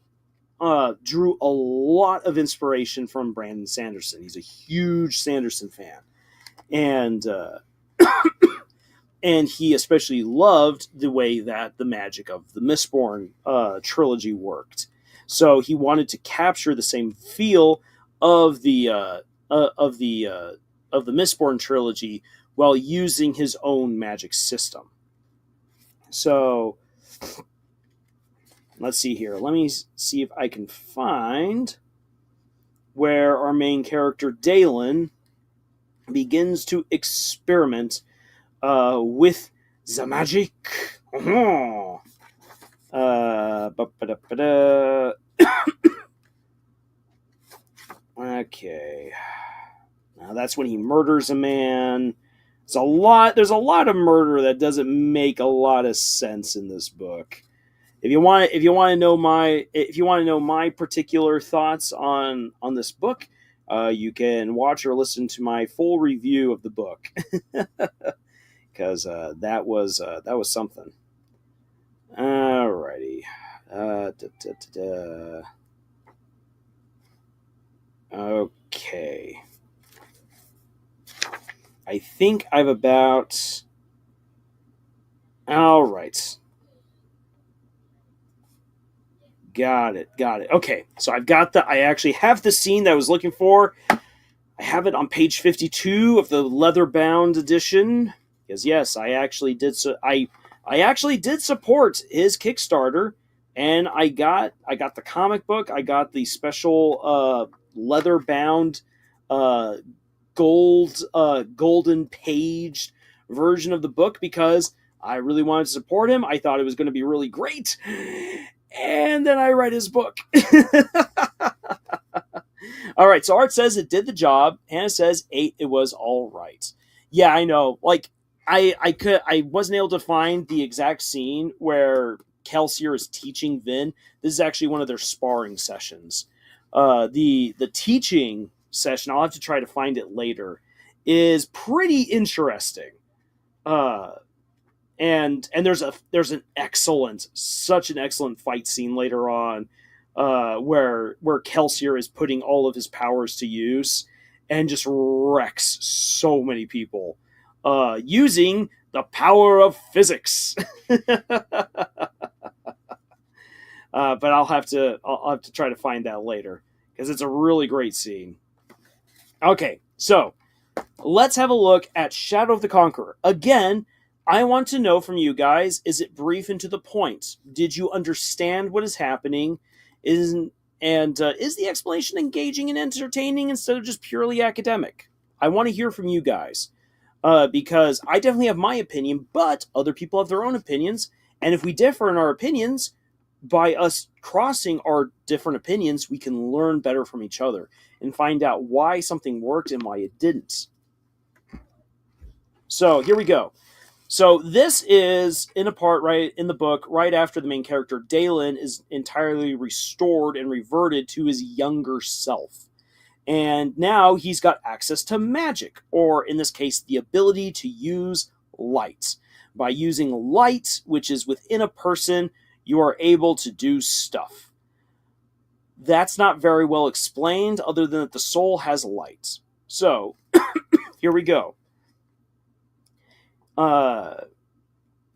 Speaker 1: drew a lot of inspiration from Brandon Sanderson. He's a huge Sanderson fan, and and he especially loved the way that the magic of the Mistborn trilogy worked. So he wanted to capture the same feel of the Mistborn trilogy while using his own magic system. So let's see here. Let me see if I can find where our main character, Dalen, begins to experiment with the magic. Okay. Now that's when he murders a man. There's a lot of murder that doesn't make a lot of sense in this book. If you want to know my particular thoughts on this book, you can watch or listen to my full review of the book, because that was something. Alrighty. Okay. I think I've about. All right. Got it. Okay, so I actually have the scene that I was looking for. I have it on page 52 of the leather-bound edition. Because yes, I actually did. I actually did support his Kickstarter, and I got the comic book. I got the special leather-bound golden paged version of the book because I really wanted to support him. I thought it was going to be really great. And then I read his book. All right, so Art says it did the job. Hannah says 8, it was all right. Yeah, I know. Like, I wasn't able to find the exact scene where Kelsier is teaching Vin. This is actually one of their sparring sessions. The teaching session, I'll have to try to find it later, is pretty interesting. And there's such an excellent fight scene later on, where Kelsier is putting all of his powers to use and just wrecks so many people, using the power of physics. But I'll have to try to find that later because it's a really great scene. Okay, so let's have a look at Shadow of the Conqueror. Again, I want to know from you guys, is it brief and to the point? Did you understand what is happening? Is the explanation engaging and entertaining instead of just purely academic? I want to hear from you guys, because I definitely have my opinion, but other people have their own opinions, And if we differ in our opinions, by us crossing our different opinions, we can learn better from each other and find out why something worked and why it didn't. So here we go. So this is in a part right in the book, right after the main character Dalen is entirely restored and reverted to his younger self. And now he's got access to magic, or in this case, the ability to use light. By using light, which is within a person, you are able to do stuff. That's not very well explained, other than that the soul has light. So, here we go.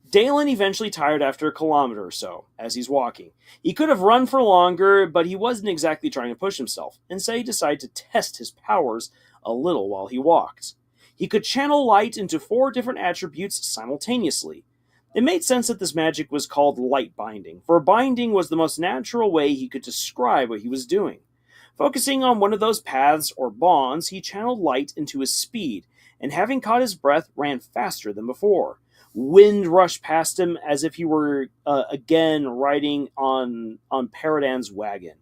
Speaker 1: Dalen eventually tired after a kilometer or so, as he's walking. He could have run for longer, but he wasn't exactly trying to push himself. Instead, he decided to test his powers a little while he walked. He could channel light into 4 different attributes simultaneously. It made sense that this magic was called light binding, for binding was the most natural way he could describe what he was doing. Focusing on one of those paths or bonds, he channeled light into his speed, and having caught his breath, ran faster than before. Wind rushed past him as if he were again riding on Paradan's wagon.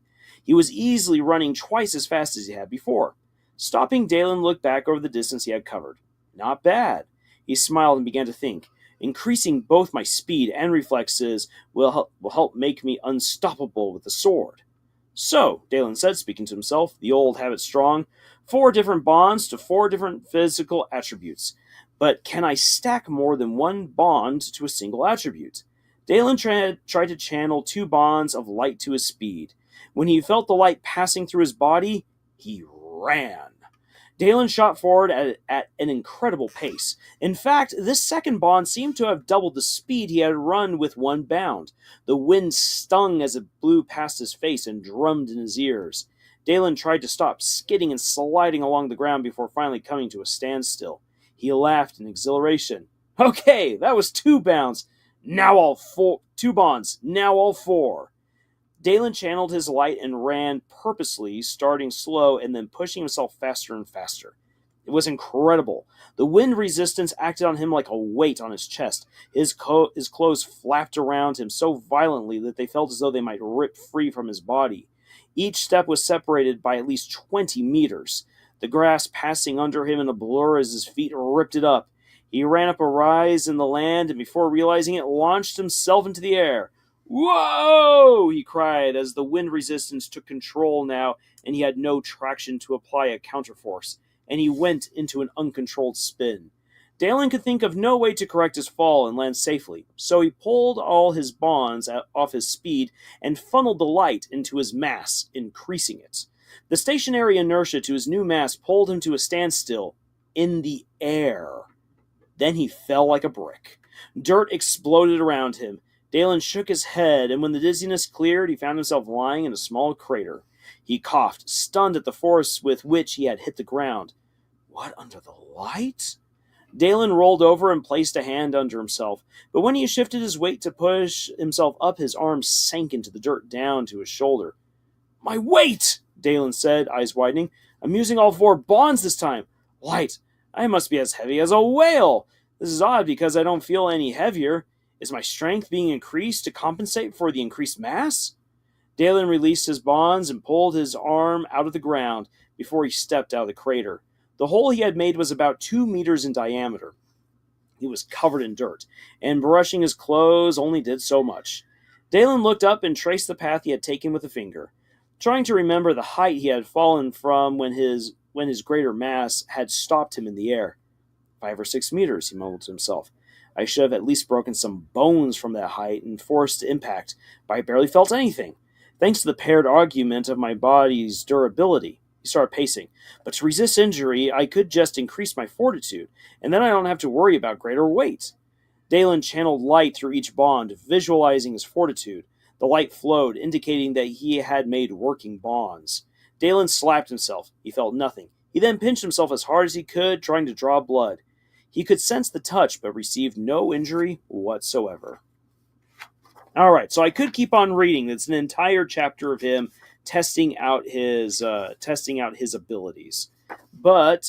Speaker 1: He was easily running twice as fast as he had before. Stopping, Dalen looked back over the distance he had covered. Not bad. He smiled and began to think. Increasing both my speed and reflexes will help make me unstoppable with the sword. So, Dalen said, speaking to himself, the old habit strong, 4 different bonds to 4 different physical attributes. But can I stack more than 1 bond to a single attribute? Dalen tried to channel 2 bonds of light to his speed. When he felt the light passing through his body, he ran. Dalen shot forward at an incredible pace. In fact, this second bond seemed to have doubled the speed he had run with 1 bound. The wind stung as it blew past his face and drummed in his ears. Dalen tried to stop, skidding and sliding along the ground before finally coming to a standstill. He laughed in exhilaration. Okay, that was 2 bounds. Now all 4. 2 bonds. Now all 4. Dalen channeled his light and ran purposely, starting slow and then pushing himself faster and faster. It was incredible. The wind resistance acted on him like a weight on his chest. His clothes flapped around him so violently that they felt as though they might rip free from his body. Each step was separated by at least 20 meters. The grass passing under him in a blur as his feet ripped it up. He ran up a rise in the land and before realizing it, launched himself into the air. Whoa! He cried as the wind resistance took control now and he had no traction to apply a counterforce, and he went into an uncontrolled spin. Dalen could think of no way to correct his fall and land safely, so he pulled all his bonds off his speed and funneled the light into his mass, increasing it. The stationary inertia to his new mass pulled him to a standstill in the air. Then he fell like a brick. Dirt exploded around him. Dalen shook his head, and when the dizziness cleared, he found himself lying in a small crater. He coughed, stunned at the force with which he had hit the ground. What under the light? Dalen rolled over and placed a hand under himself, but when he shifted his weight to push himself up, his arm sank into the dirt down to his shoulder. My weight! Dalen said, eyes widening. I'm using all 4 bonds this time. Light! I must be as heavy as a whale! This is odd because I don't feel any heavier. Is my strength being increased to compensate for the increased mass? Dalen released his bonds and pulled his arm out of the ground before he stepped out of the crater. The hole he had made was about 2 meters in diameter. He was covered in dirt, and brushing his clothes only did so much. Dalen looked up and traced the path he had taken with a finger, trying to remember the height he had fallen from when his greater mass had stopped him in the air. 5 or 6 meters, he mumbled to himself. I should have at least broken some bones from that height and forced impact, but I barely felt anything. Thanks to the paired argument of my body's durability. He started pacing. But to resist injury, I could just increase my fortitude, and then I don't have to worry about greater weight. Dalen channeled light through each bond, visualizing his fortitude. The light flowed, indicating that he had made working bonds. Dalen slapped himself. He felt nothing. He then pinched himself as hard as he could, trying to draw blood. He could sense the touch, but received no injury whatsoever. All right, so I could keep on reading. It's an entire chapter of him testing out his abilities. But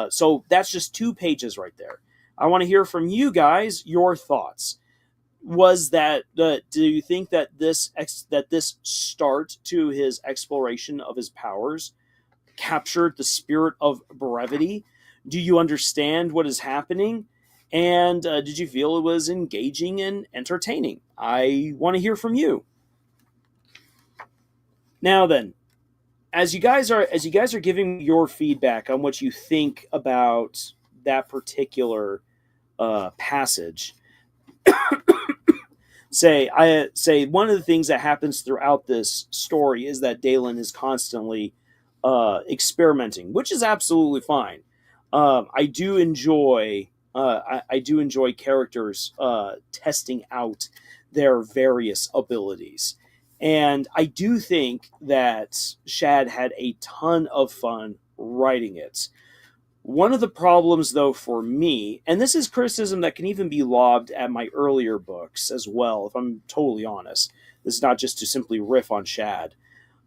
Speaker 1: so that's just 2 pages right there. I want to hear from you guys your thoughts. was that do you think that this start to his exploration of his powers captured the spirit of brevity? Do you understand what is happening? And did you feel it was engaging and entertaining? I want to hear from you. Now then, as you guys are giving your feedback on what you think about that particular passage, say one of the things that happens throughout this story is that Dalen is constantly experimenting, which is absolutely fine. I do enjoy characters testing out their various abilities, and I do think that Shad had a ton of fun writing it. One of the problems, though, for me, and this is criticism that can even be lobbed at my earlier books as well, if I'm totally honest. This is not just to simply riff on Shad,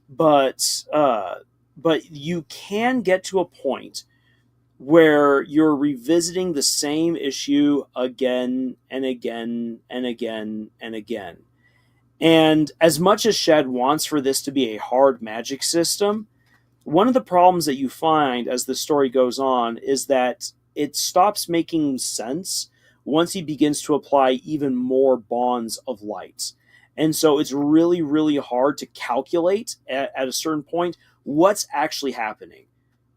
Speaker 1: but but you can get to a point where you're revisiting the same issue again and again and again and again. And as much as Shad wants for this to be a hard magic system, one of the problems that you find as the story goes on is that it stops making sense once he begins to apply even more bonds of light. And so it's really, really hard to calculate at a certain point what's actually happening.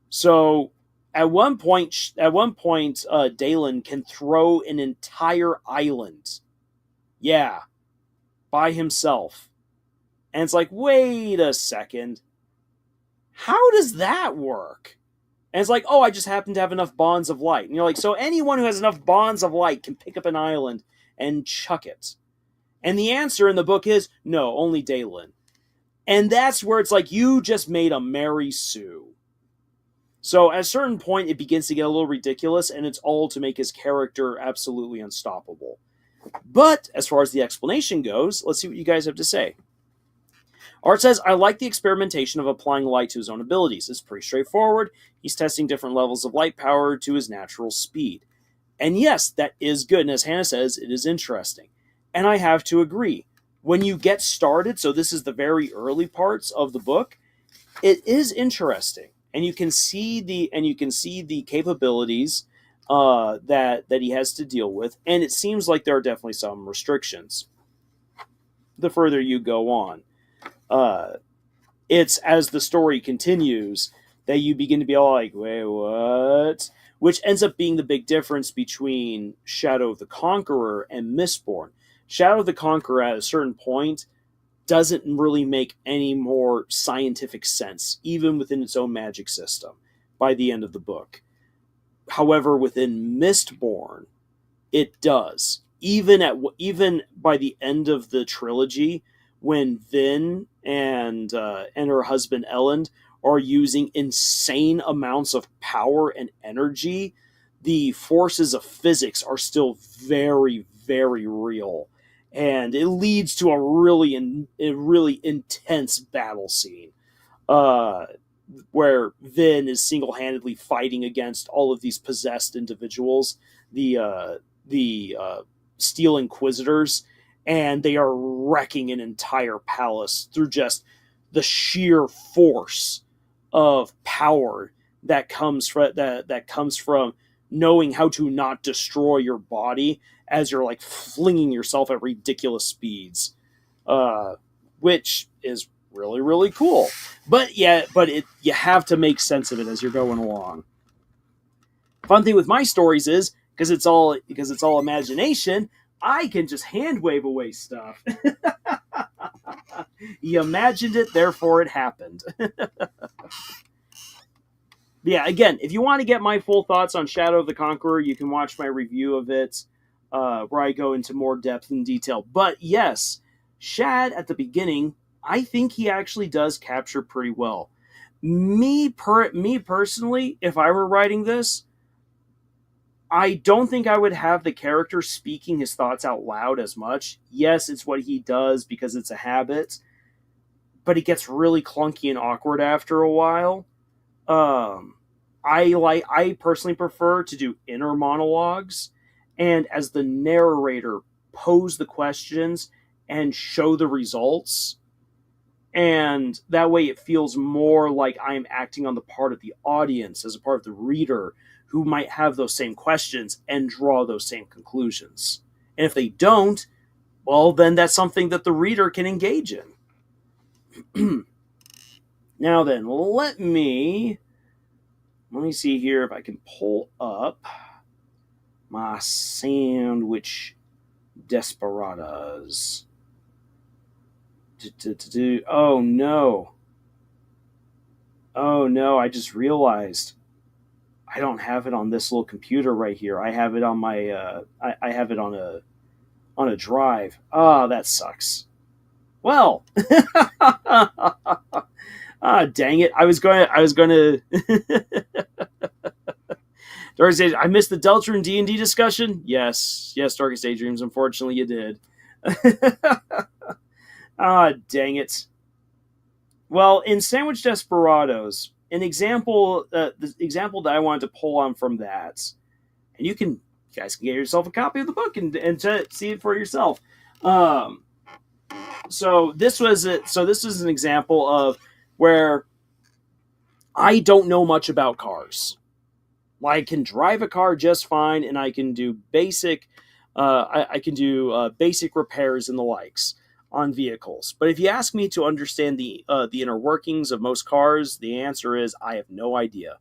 Speaker 1: So at one point, Dalen can throw an entire island, yeah, by himself, and it's like, wait a second, how does that work? And it's like, oh, I just happen to have enough bonds of light. And you're like, so anyone who has enough bonds of light can pick up an island and chuck it. And the answer in the book is no, only Dalen. And that's where it's like, you just made a Mary Sue. So at a certain point, it begins to get a little ridiculous, and it's all to make his character absolutely unstoppable. But as far as the explanation goes, let's see what you guys have to say. Art says, I like the experimentation of applying light to his own abilities. It's pretty straightforward. He's testing different levels of light power to his natural speed. And yes, that is good. And as Hannah says, it is interesting. And I have to agree. When you get started, so this is the very early parts of the book, it is interesting. And you can see the capabilities that he has to deal with. And it seems like there are definitely some restrictions the further you go on. It's as the story continues that you begin to be all like, wait, what? Which ends up being the big difference between Shadow of the Conqueror and Mistborn. Shadow of the Conqueror, at a certain point, doesn't really make any more scientific sense, even within its own magic system, by the end of the book. However, within Mistborn, it does. Even by the end of the trilogy, when Vin and her husband Elend are using insane amounts of power and energy, the forces of physics are still very, very real, and it leads to a really intense battle scene, where Vin is single-handedly fighting against all of these possessed individuals, the Steel Inquisitors, and they are wrecking an entire palace through just the sheer force of power that comes from knowing how to not destroy your body as you're like flinging yourself at ridiculous speeds, which is really, really cool. But you have to make sense of it as you're going along. Fun thing with my stories is because it's all imagination, I can just hand wave away stuff. You imagined it, therefore it happened. Yeah, again, if you want to get my full thoughts on Shadow of the Conqueror, you can watch my review of it, where I go into more depth and detail. But yes, Shad at the beginning, I think he actually does capture pretty well. Me personally, if I were writing this, I don't think I would have the character speaking his thoughts out loud as much. Yes, it's what he does because it's a habit, but it gets really clunky and awkward after a while. I personally prefer to do inner monologues, and as the narrator pose the questions and show the results. And that way it feels more like I'm acting on the part of the audience as a part of the reader who might have those same questions and draw those same conclusions. And if they don't, well, then that's something that the reader can engage in. Now then, let me see here if I can pull up my sandwich desperadas. Oh no. Oh no, I just realized I don't have it on this little computer right here. I have it on my I have it on a drive. Ah, that sucks. Well, dang it. I was going to Darkest Days, I missed the Deltarune D&D discussion. Yes, Darkest Daydreams, unfortunately you did. Dang it. Well, in Sandwich Desperados, the example that I wanted to pull on from that, and you guys can get yourself a copy of the book and see it for yourself. So this was an example of where I don't know much about cars. I can drive a car just fine, and I can do basic basic repairs and the likes on vehicles. But if you ask me to understand the inner workings of most cars, the answer is I have no idea.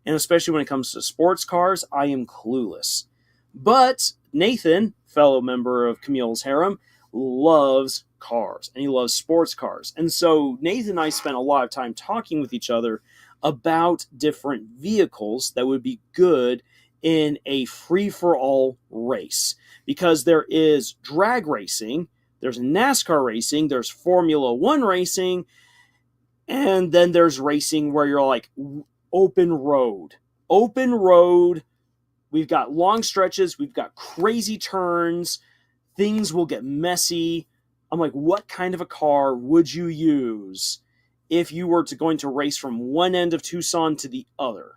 Speaker 1: And especially when it comes to sports cars, I am clueless. But Nathan, fellow member of Camille's Harem, loves cars, and he loves sports cars. And so Nathan and I spent a lot of time talking with each other about different vehicles that would be good in a free-for-all race. Because there is drag racing, there's NASCAR racing, there's Formula One racing, and then there's racing where you're like open road. Open road, we've got long stretches, we've got crazy turns, things will get messy. I'm like, what kind of a car would you use if you were going to race from one end of Tucson to the other?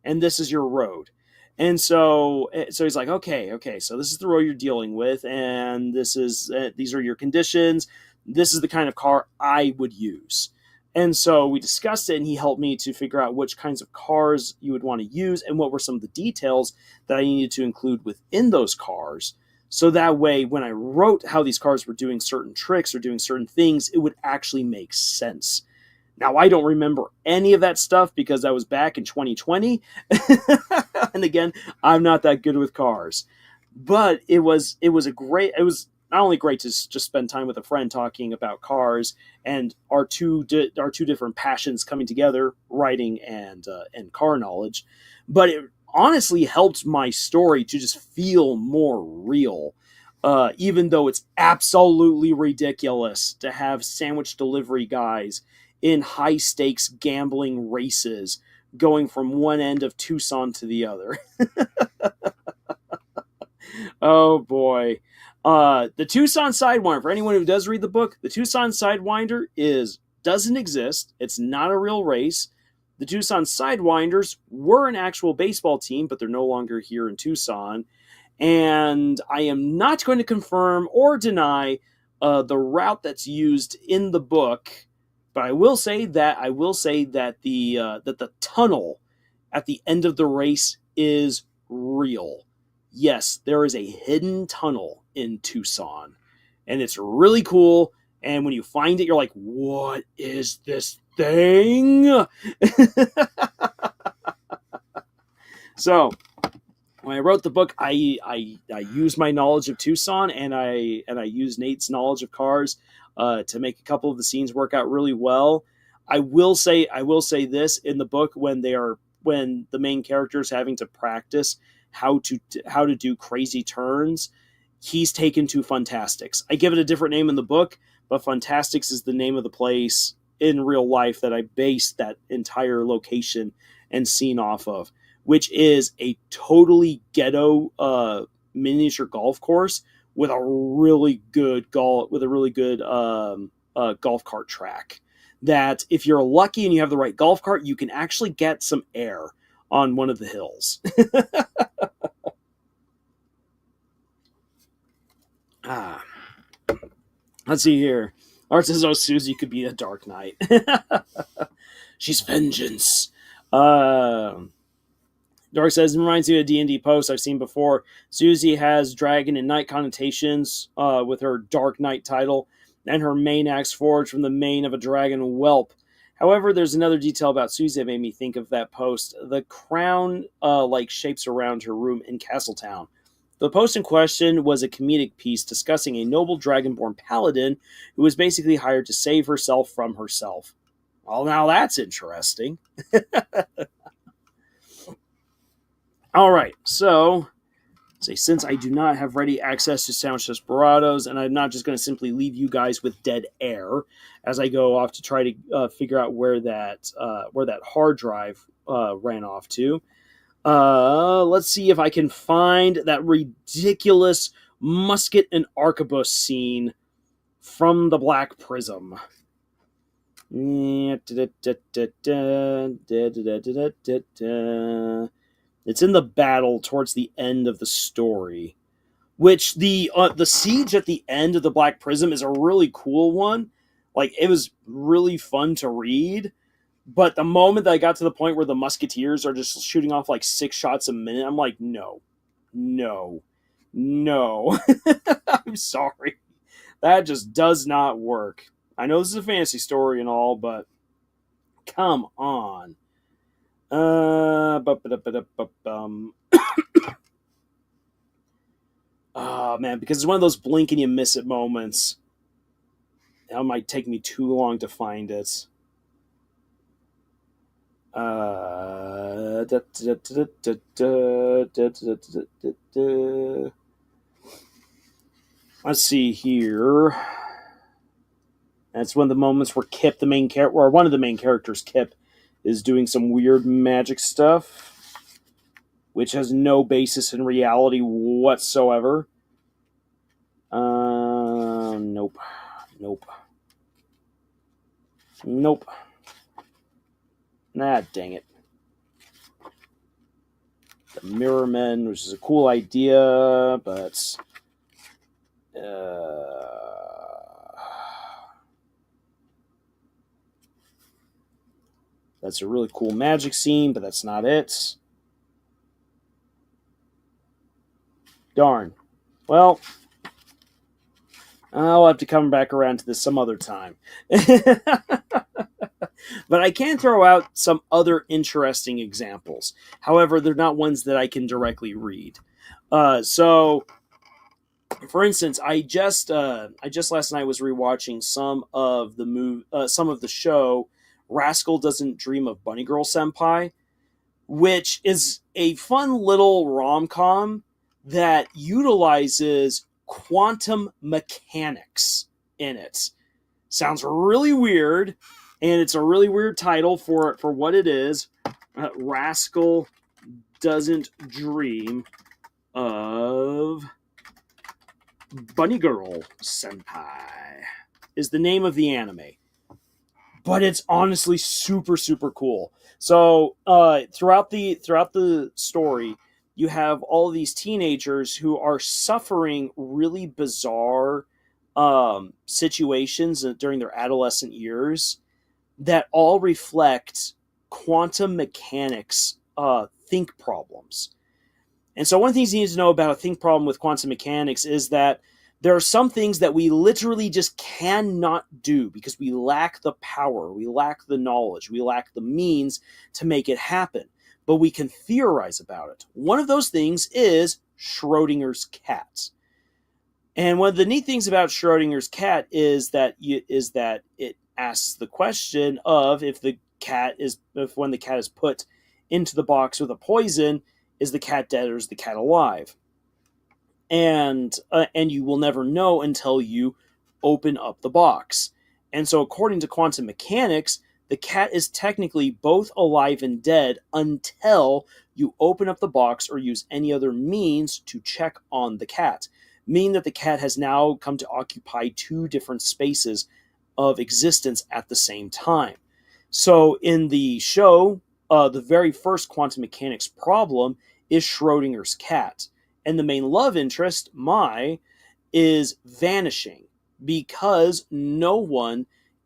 Speaker 1: And this is your road. And so he's like, okay, so this is the road you're dealing with, and these are your conditions. This is the kind of car I would use. And so we discussed it, and he helped me to figure out which kinds of cars you would want to use and what were some of the details that I needed to include within those cars. So that way, when I wrote how these cars were doing certain tricks or doing certain things, it would actually make sense. Now, I don't remember any of that stuff because that was back in 2020. And again, I'm not that good with cars. But it was not only great to just spend time with a friend talking about cars and our two different passions coming together, writing and car knowledge, but it honestly helped my story to just feel more real. Even though it's absolutely ridiculous to have sandwich delivery guys in high-stakes gambling races going from one end of Tucson to the other. Oh, boy. The Tucson Sidewinder, for anyone who does read the book, the Tucson Sidewinder doesn't exist. It's not a real race. The Tucson Sidewinders were an actual baseball team, but they're no longer here in Tucson. And I am not going to confirm or deny the route that's used in the book. But I will say that the tunnel at the end of the race is real. Yes, there is a hidden tunnel in Tucson, and it's really cool. And when you find it, you're like, "What is this thing?" So, when I wrote the book, I used my knowledge of Tucson, and I used Nate's knowledge of cars to make a couple of the scenes work out really well. I will say this in the book when the main character is having to practice how to do crazy turns, he's taken to Funtastics. I give it a different name in the book, but Funtastics is the name of the place in real life that I based that entire location and scene off of, which is a totally ghetto miniature golf course with a really good golf cart track. That if you're lucky and you have the right golf cart, you can actually get some air on one of the hills. Ah, let's see here. Art says, "Oh, Susie could be a Dark Knight. She's vengeance." Uh, Dark says, "It reminds me of a D&D post I've seen before. Susie has dragon and knight connotations with her Dark Knight title, and her main axe forged from the mane of a dragon whelp. However, there's another detail about Susie that made me think of that post. The crown shapes around her room in Castletown. The post in question was a comedic piece discussing a noble dragonborn paladin who was basically hired to save herself from herself. Well, now that's interesting. All right, so since I do not have ready access to Sound Desperados, and I'm not just going to simply leave you guys with dead air as I go off to try to figure out where that hard drive ran off to. Let's see if I can find that ridiculous musket and arquebus scene from the Black Prism. It's in the battle towards the end of the story, which the siege at the end of the Black Prism is a really cool one. Like, it was really fun to read. But the moment that I got to the point where the musketeers are just shooting off like 6 shots a minute, I'm like, no. I'm sorry. That just does not work. I know this is a fantasy story and all, but come on. Oh man, because it's one of those blink and you miss it moments. It might take me too long to find it. Let's see here. That's one of the moments where Kip, the main character, or one of the main characters, Kip, is doing some weird magic stuff, which has no basis in reality whatsoever. Nope. Nah, dang it. The Mirror Men, which is a cool idea, but that's a really cool magic scene, but that's not it. Darn. Well, I'll have to come back around to this some other time. But I can throw out some other interesting examples. However, they're not ones that I can directly read. So, for instance, I just last night was rewatching some of the show Rascal Doesn't Dream of Bunny Girl Senpai, which is a fun little rom-com that utilizes quantum mechanics in it. Sounds really weird, and it's a really weird title for what it is. Rascal Doesn't Dream of Bunny Girl Senpai is the name of the anime. But it's honestly super, super cool. So throughout the story, you have all these teenagers who are suffering really bizarre situations during their adolescent years that all reflect quantum mechanics think problems. And so one of the things you need to know about a think problem with quantum mechanics is that there are some things that we literally just cannot do because we lack the power, we lack the knowledge, we lack the means to make it happen. But we can theorize about it. One of those things is Schrodinger's cat. And one of the neat things about Schrodinger's cat is that it asks the question of if when the cat is put into the box with a poison, is the cat dead or is the cat alive? And you will never know until you open up the box. And so according to quantum mechanics, the cat is technically both alive and dead until you open up the box or use any other means to check on the cat, meaning that the cat has now come to occupy 2 different spaces of existence at the same time. So in the show, the very first quantum mechanics problem is Schrodinger's cat. And the main love interest, Mai, is vanishing because no one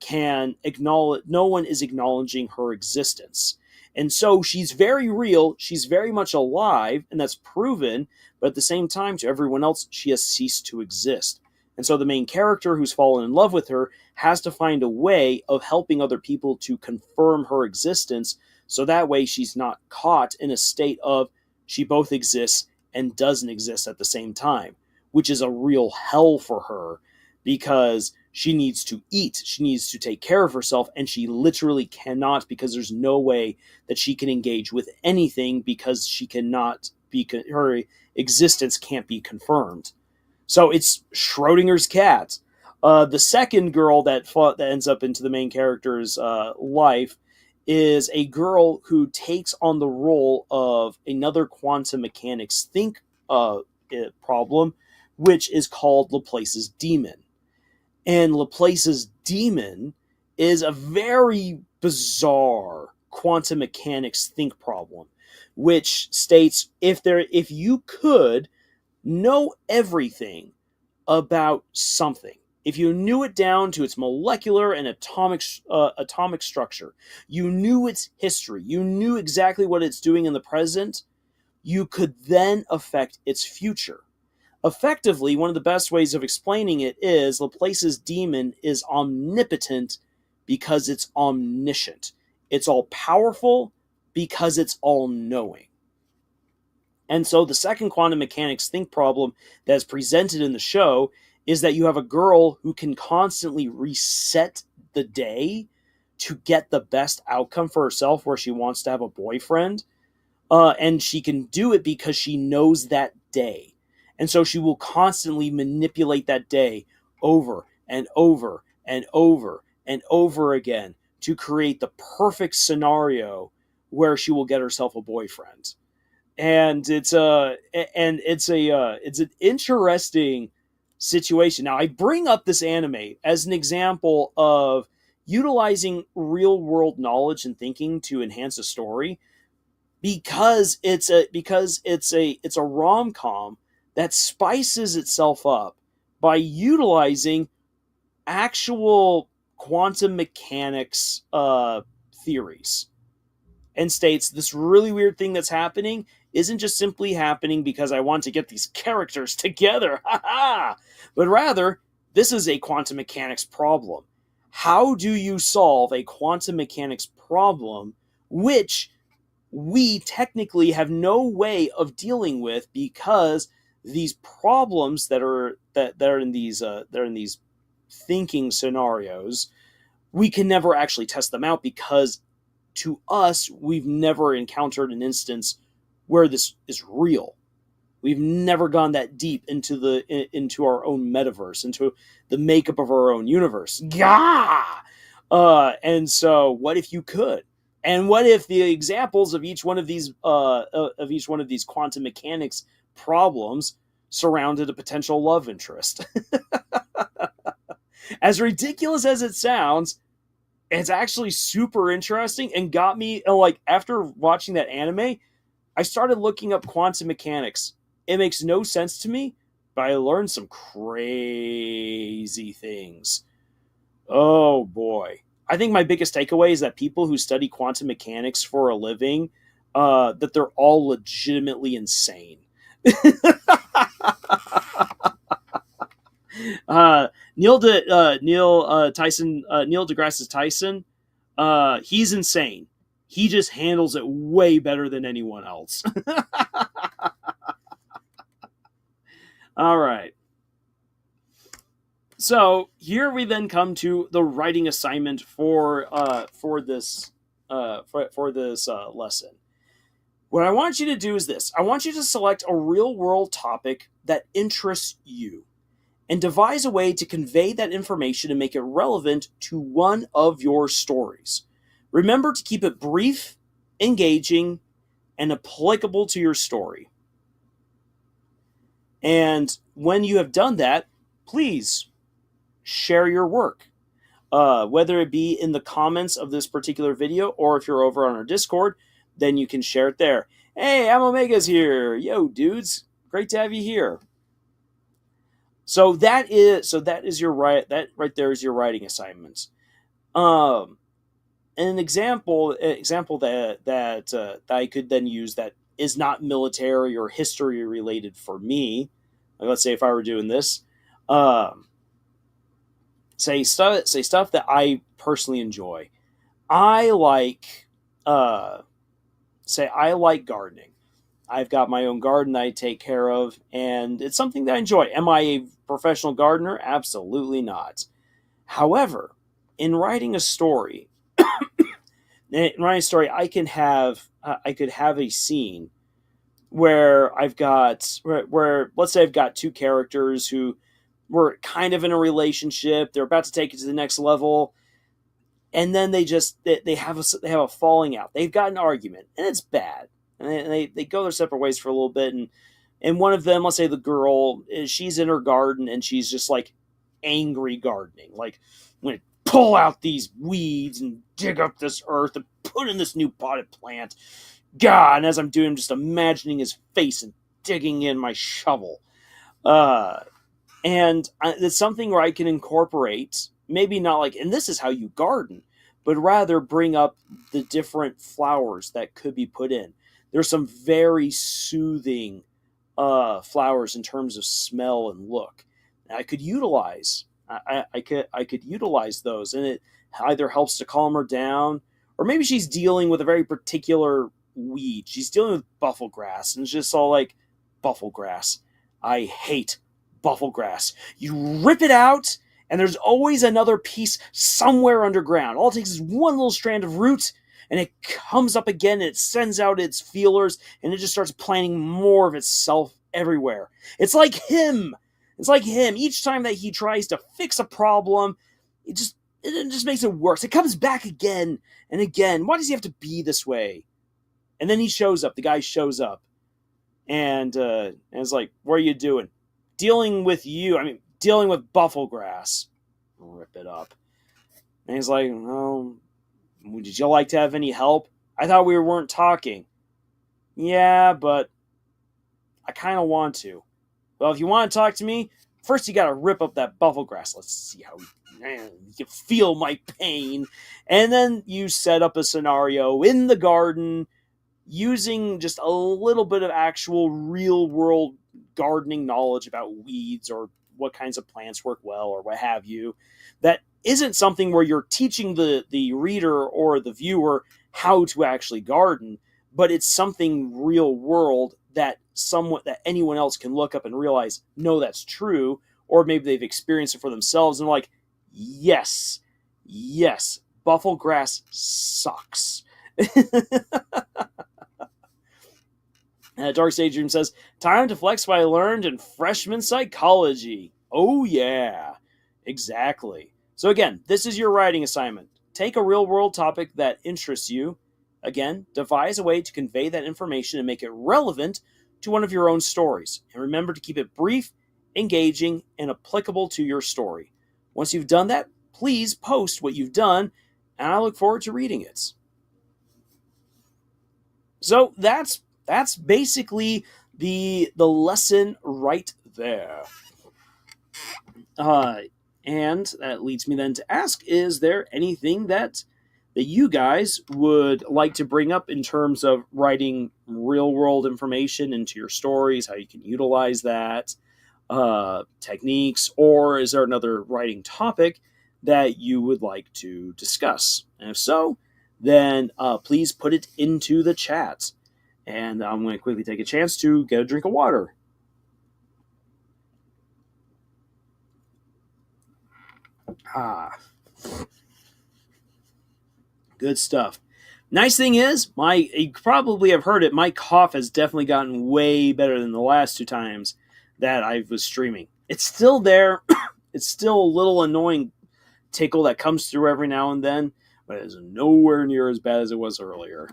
Speaker 1: is acknowledging her existence. And so she's very real, she's very much alive, and that's proven, but at the same time, to everyone else, she has ceased to exist. And so the main character who's fallen in love with her has to find a way of helping other people to confirm her existence, so that way she's not caught in a state of she both exists and doesn't exist at the same time, which is a real hell for her because she needs to eat, she needs to take care of herself, and she literally cannot, because there's no way that she can engage with anything because she cannot be, her existence can't be confirmed. So it's Schrodinger's cat. The second girl that ends up into the main character's life is a girl who takes on the role of another quantum mechanics problem, which is called Laplace's demon. And Laplace's demon is a very bizarre quantum mechanics think problem, which states if you could know everything about something, if you knew it down to its molecular and atomic structure, you knew its history, you knew exactly what it's doing in the present, you could then affect its future. Effectively, one of the best ways of explaining it is Laplace's demon is omnipotent because it's omniscient. It's all powerful because it's all knowing. And so the second quantum mechanics think problem that is presented in the show is that you have a girl who can constantly reset the day to get the best outcome for herself, where she wants to have a boyfriend. And she can do it because she knows that day. And so she will constantly manipulate that day over and over and over and over again to create the perfect scenario where she will get herself a boyfriend. And it's an interesting situation. Now, I bring up this anime as an example of utilizing real world knowledge and thinking to enhance a story, because it's a rom-com that spices itself up by utilizing actual quantum mechanics theories, and states this really weird thing that's happening isn't just simply happening because I want to get these characters together, but rather this is a quantum mechanics problem. How do you solve a quantum mechanics problem which we technically have no way of dealing with, because these problems that are in these thinking scenarios, we can never actually test them out, because to us, we've never encountered an instance where this is real. We've never gone that deep into our own metaverse, into the makeup of our own universe. Gah! And so, what if you could? And what if the examples of each one of these quantum mechanics problems surrounded a potential love interest? As ridiculous as it sounds, it's actually super interesting, and got me, like, after watching that anime, I started looking up quantum mechanics. It makes no sense to me, but I learned some crazy things. Oh boy. I think my biggest takeaway is that people who study quantum mechanics for a living, that they're all legitimately insane. Neil deGrasse Tyson, he's insane. He just handles it way better than anyone else. All right. So here we then come to the writing assignment for this lesson. What I want you to do is this. I want you to select a real world topic that interests you, and devise a way to convey that information and make it relevant to one of your stories. Remember to keep it brief, engaging, and applicable to your story. And when you have done that, please share your work. Whether it be in the comments of this particular video, or if you're over on our Discord, then you can share it there. Hey, I'm Omega's here. Yo, dudes. Great to have you here. So that is your right. That right there is your writing assignments. Um, an example that I could then use that is not military or history related for me. Like, let's say if I were doing this, um, say stuff that I personally enjoy. I like say I like gardening. I've got my own garden that I take care of, and it's something that I enjoy. Am I a professional gardener? Absolutely not. However, in writing a story, I could have a scene where where let's say I've got two characters who were kind of in a relationship. They're about to take it to the next level, and then they have a falling out. They've got an argument, and it's bad, and they go their separate ways for a little bit, and one of them, let's say the girl, she's in her garden and she's just like angry gardening, like I'm gonna pull out these weeds and dig up this earth and put in this new potted plant. God, and as I'm doing, I'm just imagining his face and digging in my shovel. Uh, and it's something where I can incorporate, maybe not like, and this is how you garden, but rather bring up the different flowers that could be put in. There's some very soothing flowers in terms of smell and look. I could utilize. I could utilize those, and it either helps to calm her down, or maybe she's dealing with a very particular weed. She's dealing with buffle grass, and it's just all like, buffle grass. I hate buffle grass. You rip it out, and there's always another piece somewhere underground. All it takes is one little strand of root, and it comes up again, and it sends out its feelers, and it just starts planting more of itself everywhere. It's like him. It's like him. Each time that he tries to fix a problem, it just makes it worse. It comes back again and again. Why does he have to be this way? And then he shows up. The guy shows up, and it's like, "What are you doing?" Dealing with you. I mean, dealing with buffalo grass. Rip it up. And he's like, "Oh, would you like to have any help? I thought we weren't talking." "Yeah, but I kind of want to." "Well, if you want to talk to me, first you got to rip up that buffalo grass. Let's see how you can feel my pain." And then you set up a scenario in the garden using just a little bit of actual real world gardening knowledge about weeds or what kinds of plants work well or what have you. That isn't something where you're teaching the reader or the viewer how to actually garden, but it's something real world that anyone else can look up and realize, no, that's true, or maybe they've experienced it for themselves and like, yes, buffalo grass sucks. Dark Sage Dream says, "Time to flex what I learned in freshman psychology." Oh yeah, exactly. So again, this is your writing assignment. Take a real world topic that interests you. Again, devise a way to convey that information and make it relevant to one of your own stories. And remember to keep it brief, engaging, and applicable to your story. Once you've done that, please post what you've done, and I look forward to reading it. So that's basically the lesson right there. And that leads me then to ask, is there anything that you guys would like to bring up in terms of writing real world information into your stories, how you can utilize that, techniques, or is there another writing topic that you would like to discuss? And if so, then please put it into the chat. And I'm going to quickly take a chance to get a drink of water. Good stuff. Nice thing is, you probably have heard it, my cough has definitely gotten way better than the last two times that I was streaming. It's still there. It's still a little annoying tickle that comes through every now and then, but it is nowhere near as bad as it was earlier.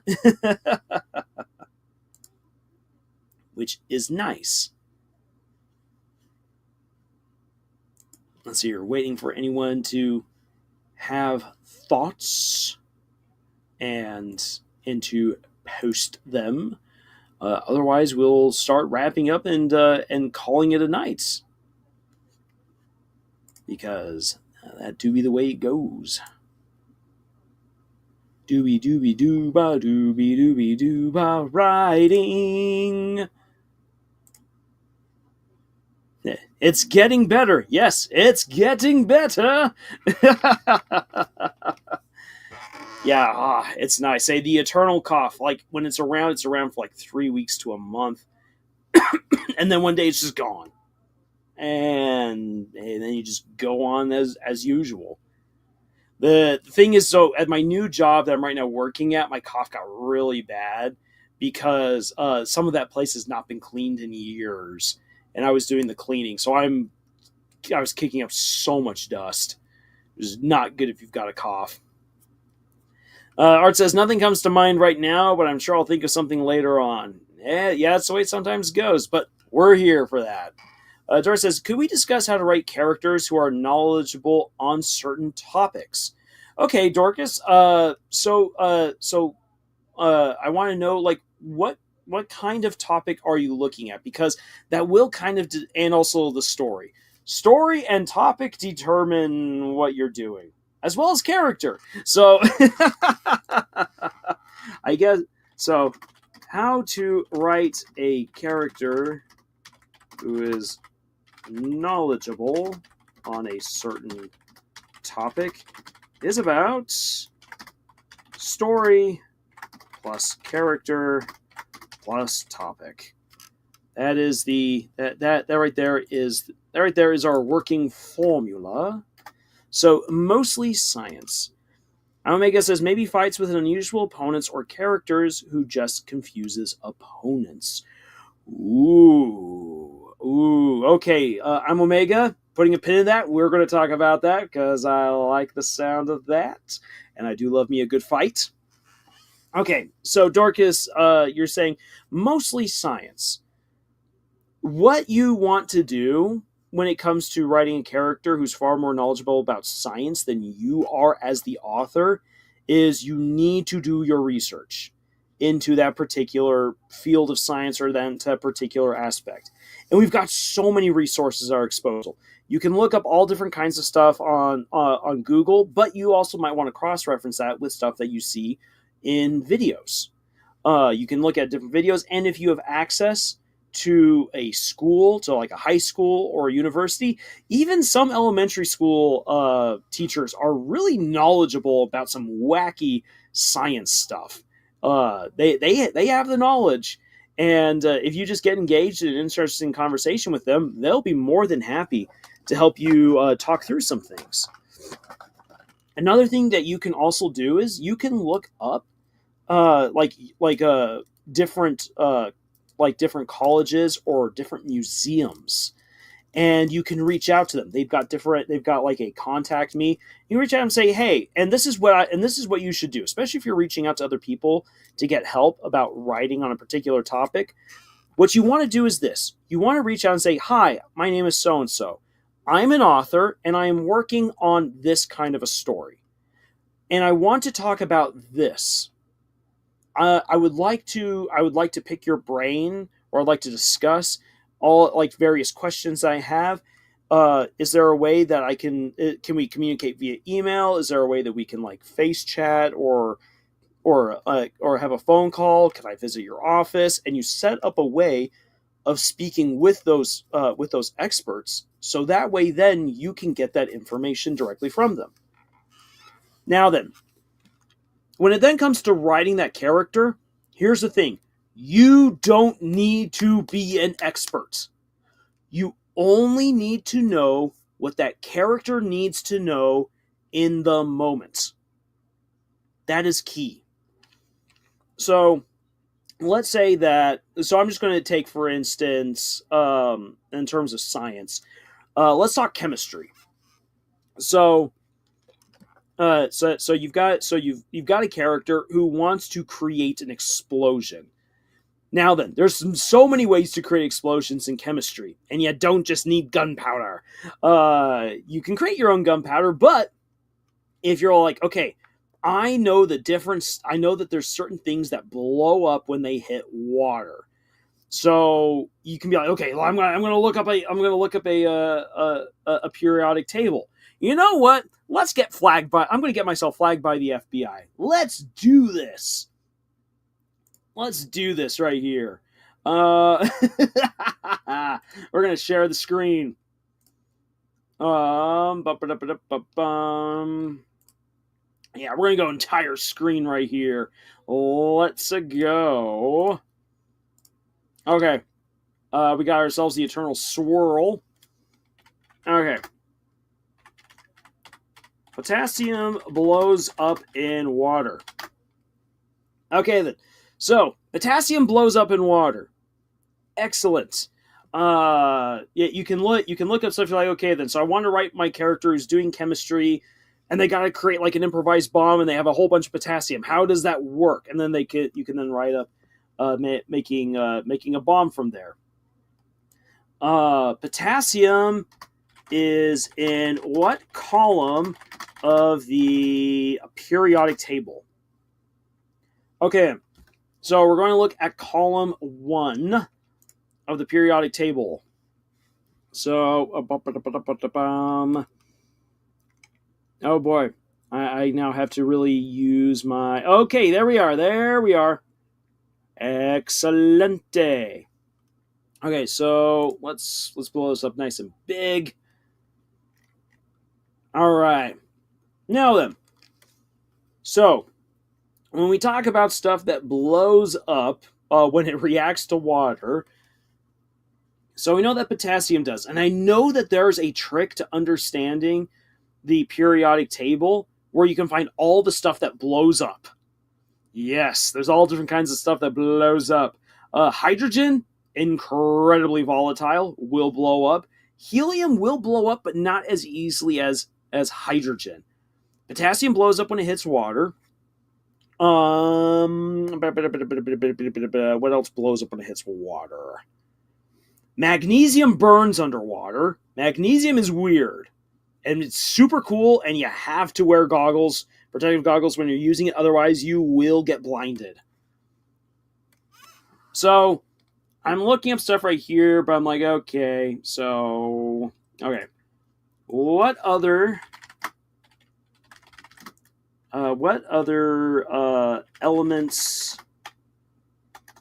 Speaker 1: Which is nice. Let's see, you're waiting for anyone to have thoughts and to post them. Otherwise, we'll start wrapping up and calling it a night. because that do be the way it goes. Doobie doobie dooba writing. It's getting better. Yes, it's getting better. Yeah, it's nice. Say the eternal cough. Like when it's around for like 3 weeks to a month, and then one day it's just gone, and then you just go on as usual. The thing is, so at my new job that I'm right now working at, my cough got really bad because some of that place has not been cleaned in years, and I was doing the cleaning, so I was kicking up so much dust. It was not good if you've got a cough. Art says, nothing comes to mind right now, but I'm sure I'll think of something later on. Yeah, that's the way it sometimes goes, but we're here for that. Doris says, could we discuss how to write characters who are knowledgeable on certain topics? Okay, Dorcas. So I want to know, like, what kind of topic are you looking at? Because that will kind of, and also the story. Story and topic determine what you're doing, as well as character. So, I guess, so how to write a character who is knowledgeable on a certain topic is about story plus character plus topic. That is that right there is our working formula. So mostly science. Omega says maybe fights with unusual opponents or characters who just confuses opponents. Ooh, okay. I'm Omega. Putting a pin in that. We're going to talk about that because I like the sound of that, and I do love me a good fight. Okay, so Dorcas, you're saying mostly science. What you want to do when it comes to writing a character who's far more knowledgeable about science than you are as the author is you need to do your research into that particular field of science or that particular aspect. And we've got so many resources at our disposal. You can look up all different kinds of stuff on Google, but you also might want to cross-reference that with stuff that you see in videos. You can look at different videos, and if you have access to a school, to like a high school or a university, even some elementary school teachers are really knowledgeable about some wacky science stuff. They have the knowledge, and if you just get engaged in an interesting conversation with them, they'll be more than happy to help you talk through some things. Another thing that you can also do is you can look up different colleges or different museums, and you can reach out to them. They've got like a contact me. You reach out and say, hey, and this is what you should do, especially if you're reaching out to other people to get help about writing on a particular topic. What you want to do is this. You want to reach out and say, hi, my name is so-and-so. I'm an author and I am working on this kind of a story. And I want to talk about this. I would like to pick your brain, or I'd like to discuss all like various questions I have. Is there a way that I can we communicate via email? Is there a way that we can like face chat or have a phone call? Can I visit your office? And you set up a way of speaking with those experts, so that way then you can get that information directly from them. Now then, when it then comes to writing that character, here's the thing. You don't need to be an expert. You only need to know what that character needs to know in the moment. That is key. So, let's say that... So I'm just going to take, for instance, in terms of science, let's talk chemistry. So you've got a character who wants to create an explosion. Now then, there's so many ways to create explosions in chemistry, and you don't just need gunpowder. You can create your own gunpowder, but if you're like, okay, I know the difference. I know that there's certain things that blow up when they hit water. So you can be like, okay, well, I'm gonna look up a periodic table. You know what? Let's get flagged by. I'm gonna get myself flagged by the FBI. Let's do this. Let's do this right here. We're gonna share the screen. Yeah, we're gonna go entire screen right here. Let's go. Okay. We got ourselves the Eternal Swirl. Okay. Potassium blows up in water. Okay then. So, potassium blows up in water. Excellent. Yeah, you can look up stuff like, okay then. So I want to write my character who's doing chemistry, and they got to create like an improvised bomb, and they have a whole bunch of potassium. How does that work? And then you can then write up making a bomb from there. Potassium is in what column of the periodic table? Okay, so we're going to look at column 1 of the periodic table. So, oh boy, I now have to really use my. Okay, there we are. Excelente. Okay, so let's blow this up nice and big. All right, now then. So, when we talk about stuff that blows up when it reacts to water, so we know that potassium does. And I know that there's a trick to understanding the periodic table where you can find all the stuff that blows up. Yes, there's all different kinds of stuff that blows up. Hydrogen, incredibly volatile, will blow up. Helium will blow up, but not as easily as hydrogen. Potassium blows up when it hits water. What else blows up when it hits water? Magnesium burns underwater. Magnesium is weird. And it's super cool, and you have to wear goggles, protective goggles, when you're using it. Otherwise, you will get blinded. So, I'm looking up stuff right here, but I'm like, okay, so... Okay. What other elements...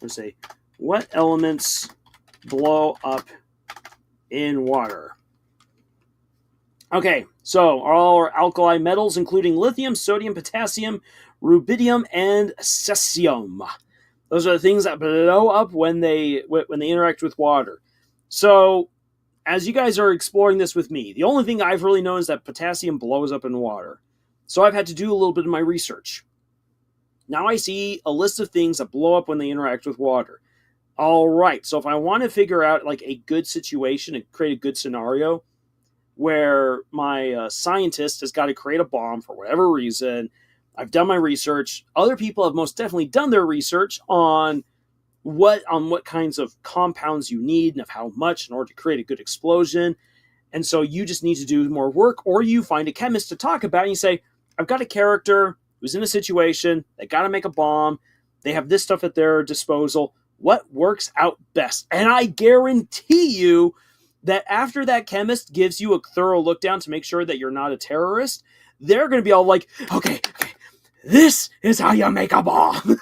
Speaker 1: Let's say, what elements blow up in water? Okay, so all our alkali metals, including lithium, sodium, potassium, rubidium, and cesium. Those are the things that blow up when they interact with water. So, as you guys are exploring this with me, the only thing I've really known is that potassium blows up in water. So I've had to do a little bit of my research. Now I see a list of things that blow up when they interact with water. All right, so if I want to figure out like a good situation and create a good scenario where my scientist has got to create a bomb for whatever reason, I've done my research. Other people have most definitely done their research on what kinds of compounds you need and of how much in order to create a good explosion. And so you just need to do more work, or you find a chemist to talk about and you say, I've got a character who's in a situation, they got to make a bomb, they have this stuff at their disposal. What works out best? And I guarantee you that after that chemist gives you a thorough look down to make sure that you're not a terrorist, they're going to be all like, okay, this is how you make a bomb.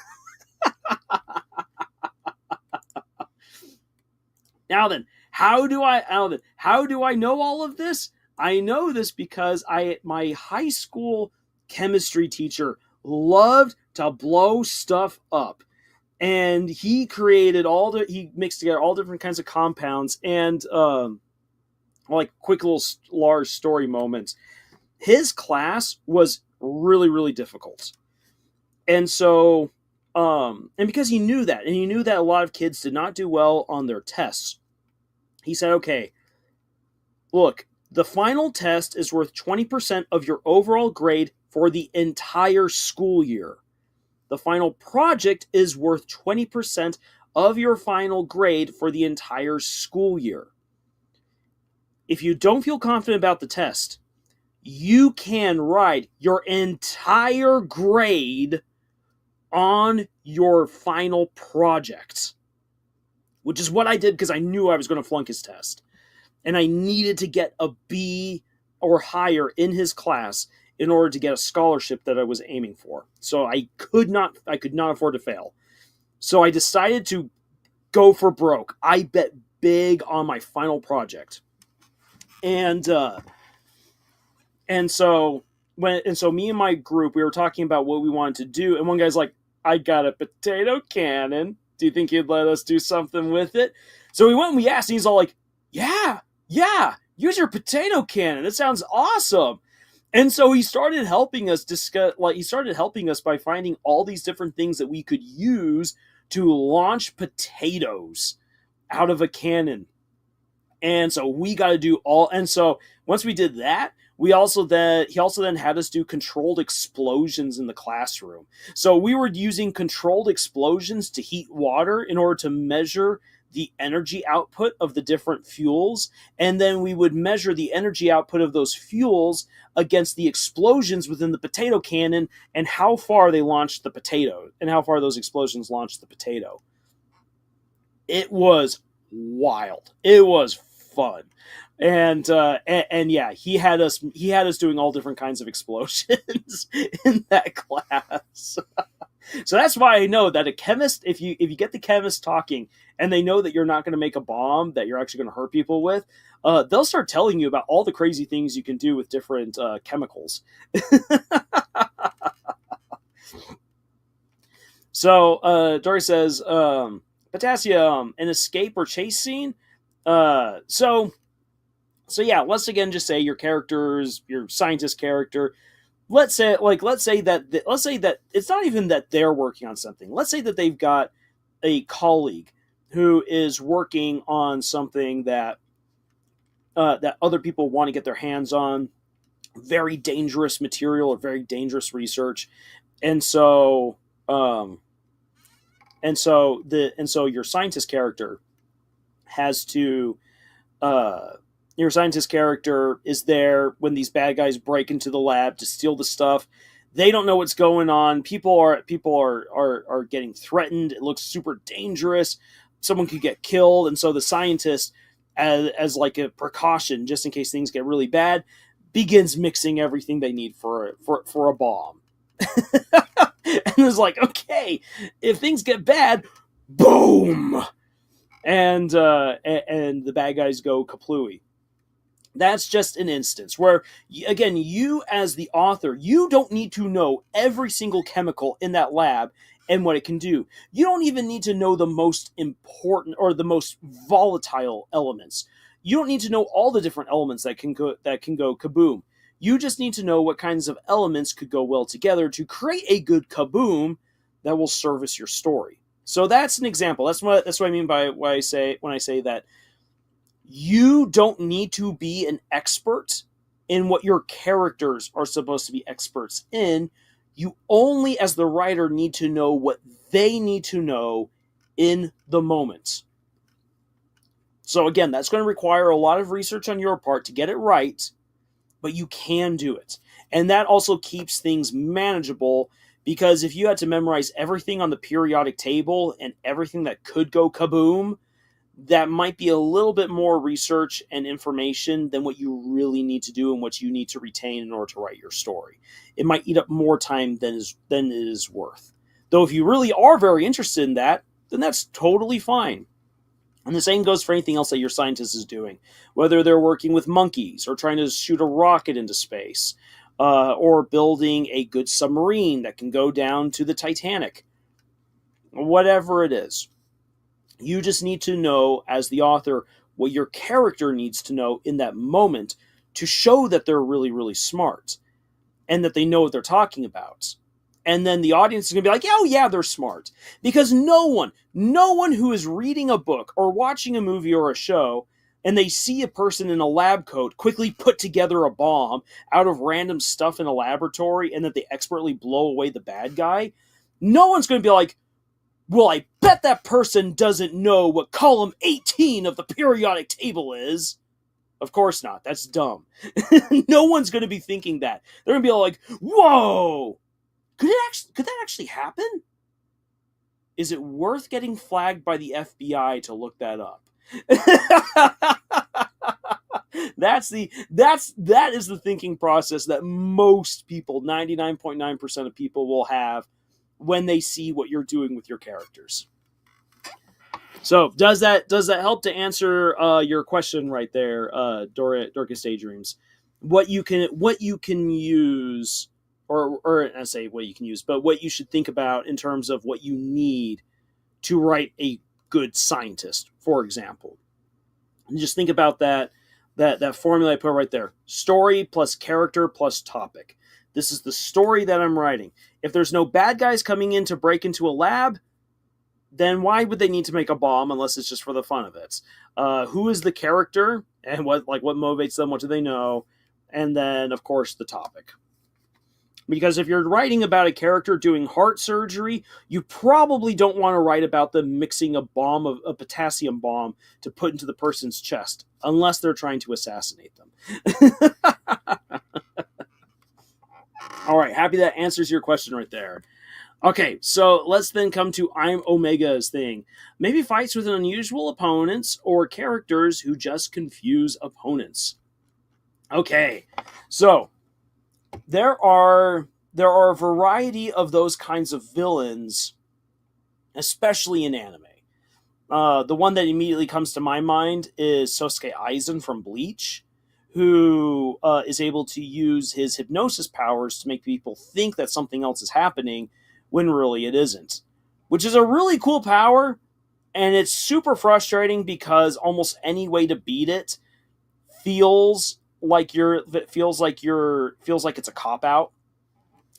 Speaker 1: Now then, how do I know all of this? I know this because my high school chemistry teacher loved to blow stuff up. And he mixed together all different kinds of compounds and like quick little Lars story moments. His class was really, really difficult. And so, and because he knew that, and he knew that a lot of kids did not do well on their tests, he said, okay, look, the final test is worth 20% of your overall grade for the entire school year. The final project is worth 20% of your final grade for the entire school year. If you don't feel confident about the test, you can write your entire grade on your final project. which is what I did because I knew I was going to flunk his test. And I needed to get a B or higher in his class in order to get a scholarship that I was aiming for. So I could not afford to fail. So I decided to go for broke. I bet big on my final project. And so me and my group, we were talking about what we wanted to do, and one guy's like, I got a potato cannon. Do you think you'd let us do something with it? So we went and we asked, and he's all like, yeah, use your potato cannon. It sounds awesome. And so he started helping us by finding all these different things that we could use to launch potatoes out of a cannon. And so we got to do all. And so once we did that, he also then had us do controlled explosions in the classroom. So we were using controlled explosions to heat water in order to measure the energy output of the different fuels, and then we would measure the energy output of those fuels against the explosions within the potato cannon and how far they launched the potato and how far those explosions launched the potato. It was wild. It was fun. And yeah, he had us doing all different kinds of explosions in that class. So that's why I know that a chemist, if you get the chemist talking and they know that you're not going to make a bomb that you're actually going to hurt people with, they'll start telling you about all the crazy things you can do with different chemicals. So Dory says, potassium, an escape or chase scene. So yeah, let's again just say your scientist character. Let's say that it's not even that they're working on something. Let's say that they've got a colleague who is working on something that other people want to get their hands on, very dangerous material or very dangerous research, and so your scientist character has to. Your scientist character is there when these bad guys break into the lab to steal the stuff. They don't know what's going on. People are getting threatened. It looks super dangerous. Someone could get killed, and so the scientist, as like a precaution, just in case things get really bad, begins mixing everything they need for a bomb. And it's like, okay, if things get bad, boom, and the bad guys go kaplooey. That's just an instance where, again, you as the author, you don't need to know every single chemical in that lab and what it can do. You don't even need to know the most important or the most volatile elements. You don't need to know all the different elements that can go kaboom. You just need to know what kinds of elements could go well together to create a good kaboom that will service your story. So that's an example. That's what I mean by when I say that you don't need to be an expert in what your characters are supposed to be experts in. You only, as the writer, need to know what they need to know in the moment. So again, that's going to require a lot of research on your part to get it right, but you can do it. And that also keeps things manageable, because if you had to memorize everything on the periodic table and everything that could go kaboom, that might be a little bit more research and information than what you really need to do and what you need to retain in order to write your story. It might eat up more time than it is worth. Though if you really are very interested in that, then that's totally fine. And the same goes for anything else that your scientist is doing, whether they're working with monkeys or trying to shoot a rocket into space, or building a good submarine that can go down to the Titanic. Whatever it is. You just need to know, as the author, what your character needs to know in that moment to show that they're really, really smart and that they know what they're talking about. And then the audience is going to be like, oh yeah, they're smart. Because no one who is reading a book or watching a movie or a show and they see a person in a lab coat quickly put together a bomb out of random stuff in a laboratory and that they expertly blow away the bad guy, no one's going to be like, well, I bet that person doesn't know what column 18 of the periodic table is. Of course not. That's dumb. No one's going to be thinking that. They're going to be all like, whoa, could that actually happen? is it worth getting flagged by the FBI to look that up? That is the thinking process that most people, 99.9% of people, will have when they see what you're doing with your characters. So does that help to answer your question right there, Dorcas Daydreams? What you can use, or I say what you can use, but what you should think about in terms of what you need to write a good scientist, for example. And just think about that formula I put right there: story plus character plus topic. This is the story that I'm writing. If there's no bad guys coming in to break into a lab, then why would they need to make a bomb unless it's just for the fun of it? Who is the character, and what motivates them? What do they know? And then, of course, the topic. Because if you're writing about a character doing heart surgery, you probably don't want to write about them mixing a potassium bomb to put into the person's chest, unless they're trying to assassinate them. All right, happy that answers your question right there. Okay, so let's then come to I'm Omega's thing. Maybe fights with unusual opponents or characters who just confuse opponents. Okay, so there are a variety of those kinds of villains, especially in anime. The one that immediately comes to my mind is Sosuke Aizen from Bleach, who is able to use his hypnosis powers to make people think that something else is happening when really it isn't. Which is a really cool power, and it's super frustrating because almost any way to beat it feels like it's a cop out.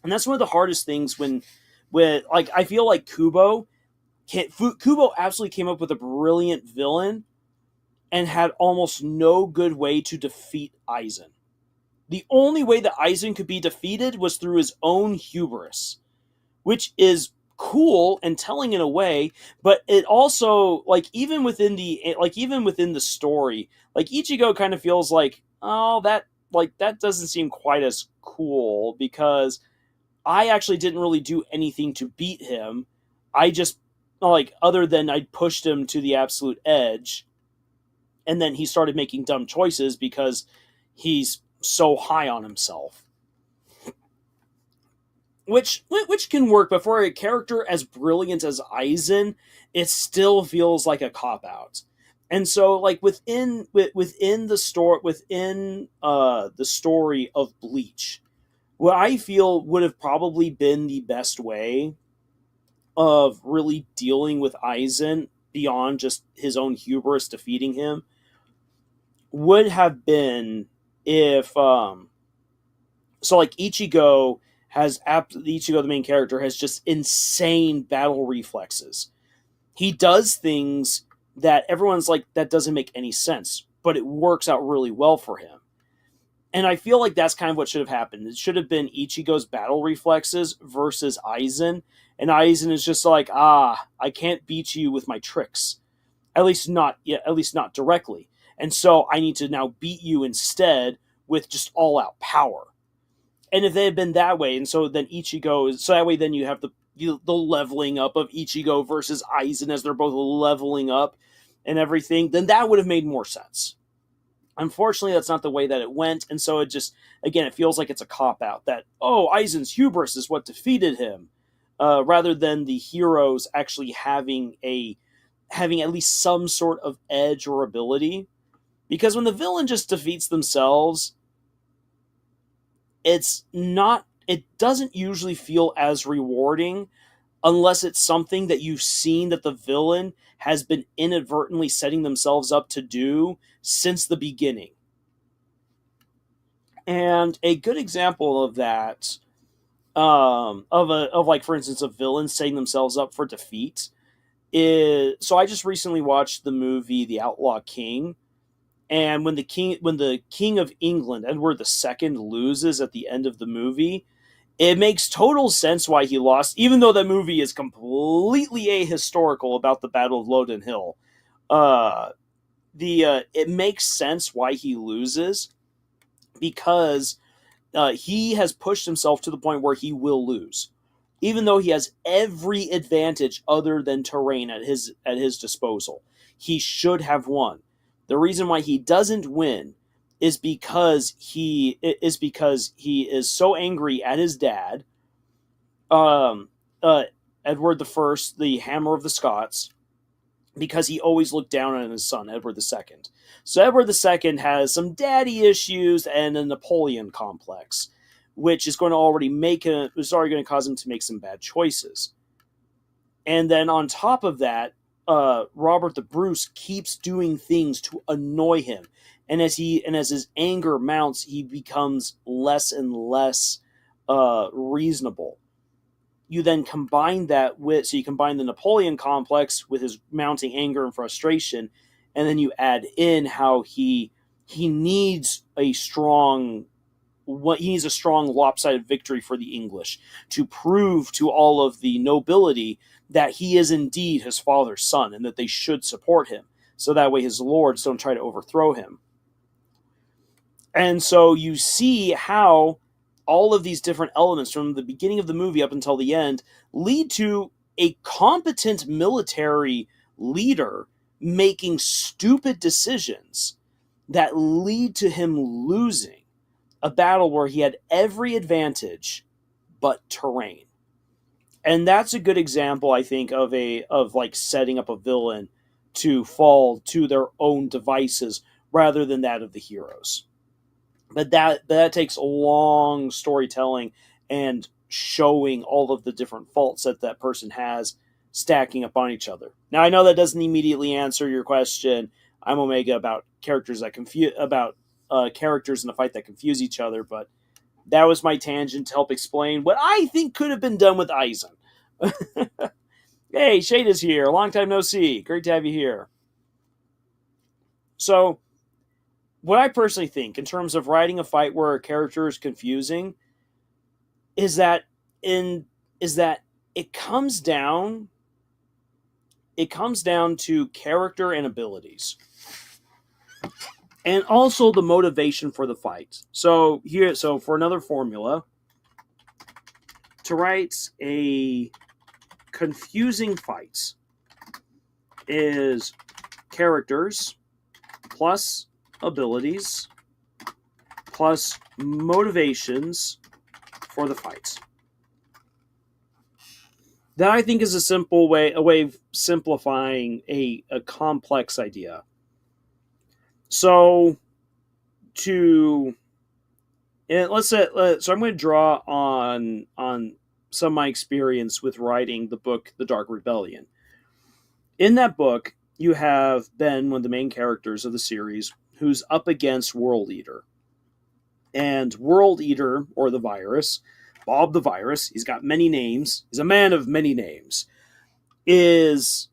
Speaker 1: And that's one of the hardest things when like I feel like Kubo absolutely came up with a brilliant villain and had almost no good way to defeat Aizen. The only way that Aizen could be defeated was through his own hubris, which is cool and telling in a way, but it also, even within the story, Ichigo kind of feels like, oh, that doesn't seem quite as cool because I actually didn't really do anything to beat him. I just, other than I pushed him to the absolute edge, and then he started making dumb choices because he's so high on himself. Which can work, but for a character as brilliant as Aizen, it still feels like a cop-out. And so, within the story of Bleach, what I feel would have probably been the best way of really dealing with Aizen beyond just his own hubris defeating him would have been if Ichigo the main character has just insane battle reflexes. He does things that everyone's like, that doesn't make any sense, but it works out really well for him. And I feel like that's kind of what should have happened. It should have been Ichigo's battle reflexes versus Aizen, and Aizen is just like, I can't beat you with my tricks. At least not directly. And so I need to now beat you instead with just all-out power. And if they had been that way, and so then that way then you have the leveling up of Ichigo versus Aizen as they're both leveling up and everything, then that would have made more sense. Unfortunately, that's not the way that it went, and so it just, again, it feels like it's a cop-out that, Aizen's hubris is what defeated him, rather than the heroes actually having at least some sort of edge or ability. Because when the villain just defeats themselves, it doesn't usually feel as rewarding unless it's something that you've seen that the villain has been inadvertently setting themselves up to do since the beginning. And a good example of that, for instance, a villain setting themselves up for defeat is, so I just recently watched the movie The Outlaw King, and when the King of England, Edward II, loses at the end of the movie, it makes total sense why he lost, even though the movie is completely ahistorical about the Battle of Loden Hill. It makes sense why he loses because he has pushed himself to the point where he will lose. even though he has every advantage other than terrain at his disposal. He should have won. The reason why he doesn't win is because he is so angry at his dad, um, Edward the First, the Hammer of the Scots, because he always looked down on his son, Edward the Second. So Edward the Second has some daddy issues and a Napoleon complex, which is going to already cause him to make some bad choices. And then on top of that, Robert the Bruce keeps doing things to annoy him, and as his anger mounts, he becomes less and less reasonable. You then combine you combine the Napoleon complex with his mounting anger and frustration, and then you add in how he needs a strong lopsided victory for the English to prove to all of the nobility that he is indeed his father's son and that they should support him, so that way his lords don't try to overthrow him. And so you see how all of these different elements from the beginning of the movie up until the end lead to a competent military leader making stupid decisions that lead to him losing a battle where he had every advantage but terrain. And that's a good example, I think, of like setting up a villain to fall to their own devices rather than that of the heroes. But that takes long storytelling and showing all of the different faults that person has stacking up on each other. Now, I know that doesn't immediately answer your question, I'm Omega, about characters characters in a fight that confuse each other, but that was my tangent to help explain what I think could have been done with Aizen. Hey, Shade is here. Long time no see. Great to have you here. So, what I personally think in terms of writing a fight where a character is confusing is that it comes down to character and abilities, and also the motivation for the fight. So for another formula to write a confusing fight is characters plus abilities plus motivations for the fights. That, I think, is a way of simplifying a complex idea. So I'm going to draw on some of my experience with writing the book The Dark Rebellion. In that book, you have Ben, one of the main characters of the series, who's up against World Eater. And World Eater, or the Virus, Bob the Virus, he's got many names, he's a man of many names, is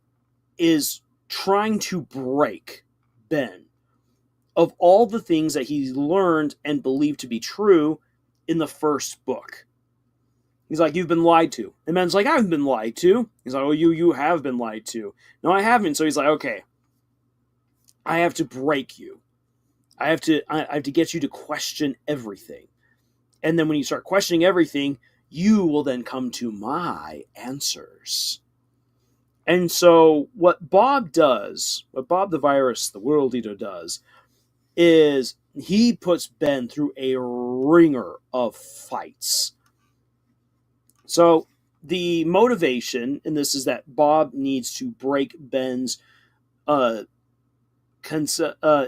Speaker 1: trying to break Ben of all the things that he learned and believed to be true in the first book. He's like, you've been lied to. And Ben's like, I haven't been lied to. He's like, oh, you have been lied to. No, I haven't. So he's like, okay, I have to break you. I have to get you to question everything. And then when you start questioning everything, you will then come to my answers. And so what Bob the Virus, the World Eater, does is he puts Ben through a ringer of fights. So the motivation in this is that Bob needs to break Ben's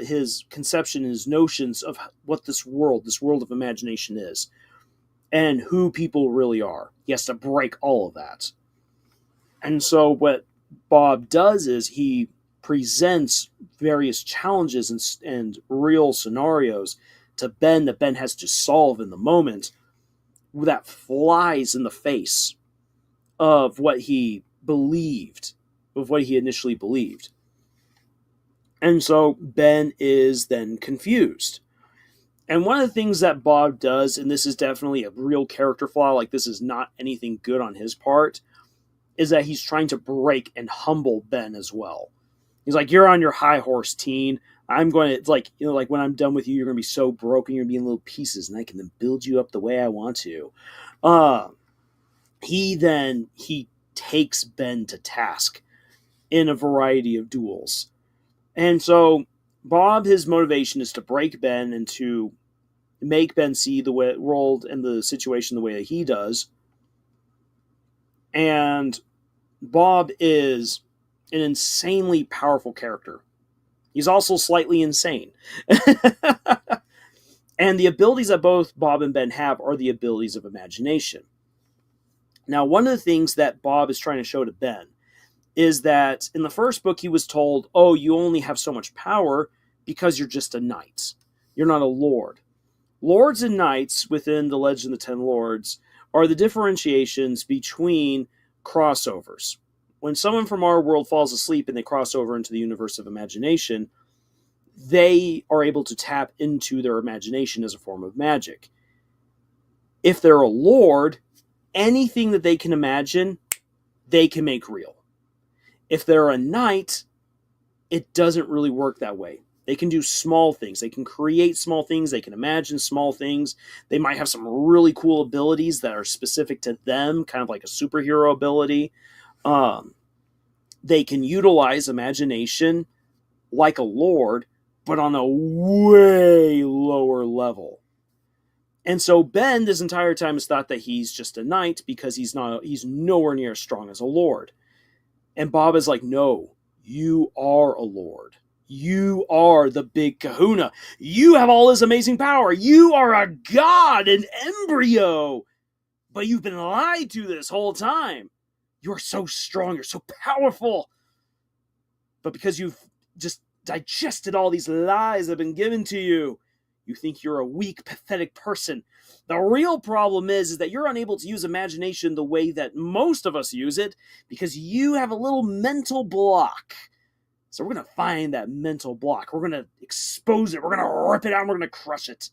Speaker 1: his conception, his notions of what this world of imagination is, and who people really are. He has to break all of that. And so what Bob does is he presents various challenges and real scenarios to Ben that Ben has to solve in the moment that flies in the face of what he believed, of what he initially believed. And so Ben is then confused. And one of the things that Bob does, and this is definitely a real character flaw, like this is not anything good on his part, is that he's trying to break and humble Ben as well. He's like, you're on your high horse, teen. It's like, like when I'm done with you, you're going to be so broken, you're going to be in little pieces, and I can then build you up the way I want to. he takes Ben to task in a variety of duels. And so Bob, his motivation is to break Ben and to make Ben see the world and the situation the way that he does. And Bob is an insanely powerful character. He's also slightly insane. And the abilities that both Bob and Ben have are the abilities of imagination. Now, one of the things that Bob is trying to show to Ben is that in the first book he was told, oh, you only have so much power because you're just a knight. You're not a lord. Lords and knights within the Legend of the Ten Lords are the differentiations between crossovers. When someone from our world falls asleep and they cross over into the universe of imagination, they are able to tap into their imagination as a form of magic. If they're a lord, anything that they can imagine, they can make real. If they're a knight, it doesn't really work that way. They can do small things. They can create small things. They can imagine small things. They might have some really cool abilities that are specific to them, kind of like a superhero ability. They can utilize imagination like a lord, but on a way lower level. And so Ben, this entire time, has thought that he's just a knight because he's nowhere near as strong as a lord. And Bob is like, no, you are a lord. You are the big kahuna. You have all this amazing power. You are a god, an embryo. But you've been lied to this whole time. You're so strong. You're so powerful. But because you've just digested all these lies that have been given to you, you think you're a weak, pathetic person. The real problem is that you're unable to use imagination the way that most of us use it because you have a little mental block. So we're going to find that mental block. We're going to expose it. We're going to rip it out. And we're going to crush it.